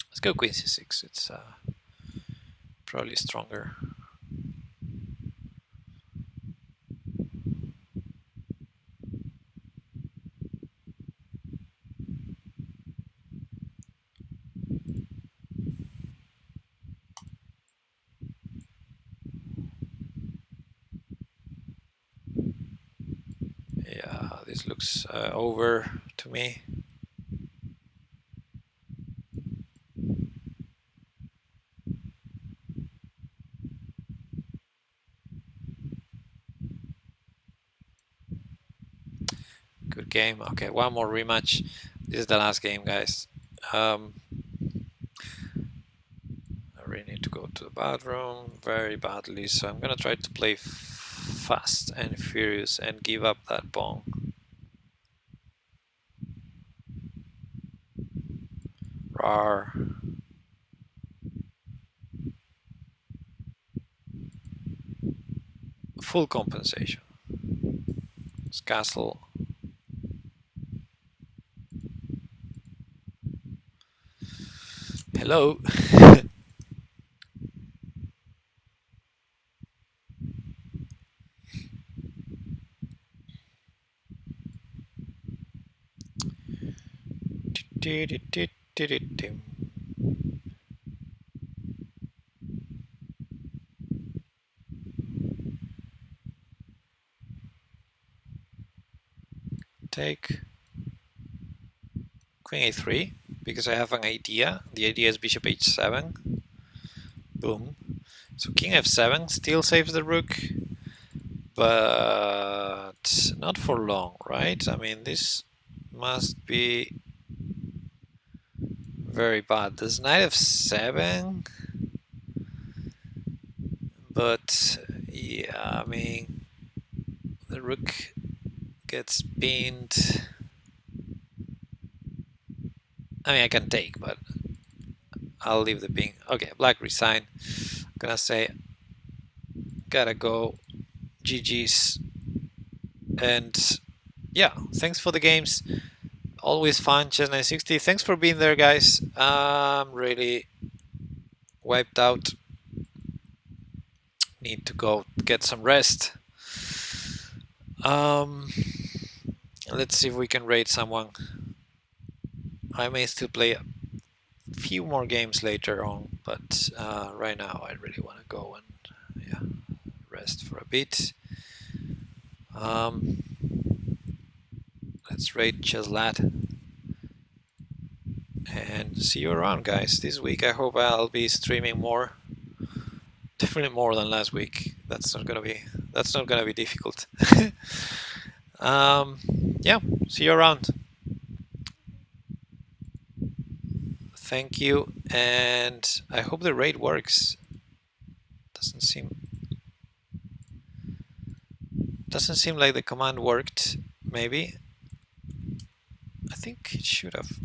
[SPEAKER 1] Let's go queen c6. It's probably stronger. Yeah, this looks over to me. Good game. Okay, one more rematch. This is the last game, guys. I really need to go to the bathroom very badly, so I'm gonna try to play fast and furious and give up that pawn. Rar. Full compensation. It's castle. Hello. Take queen a3 because I have an idea. The idea is bishop h7. Boom. So king f7 still saves the rook, but not for long, right? I mean, this must be very bad. There's knight f7, but yeah, I mean, the rook gets pinned. I mean, I can take, but I'll leave the ping. Okay, black resign. I'm gonna say, gotta go. GG's. And yeah, thanks for the games. Always fun, Chess960. Thanks for being there, guys. I'm really wiped out. Need to go get some rest. Um, let's see if we can raid someone. I may still play a few more games later on, but right now I really want to go and yeah, rest for a bit. Um, let's raid Chesslat and see you around, guys. This week I hope I'll be streaming more. Definitely more than last week. That's not gonna be difficult. Yeah, see you around. Thank you, and I hope the raid works. Doesn't seem like the command worked. Maybe. I think it should have.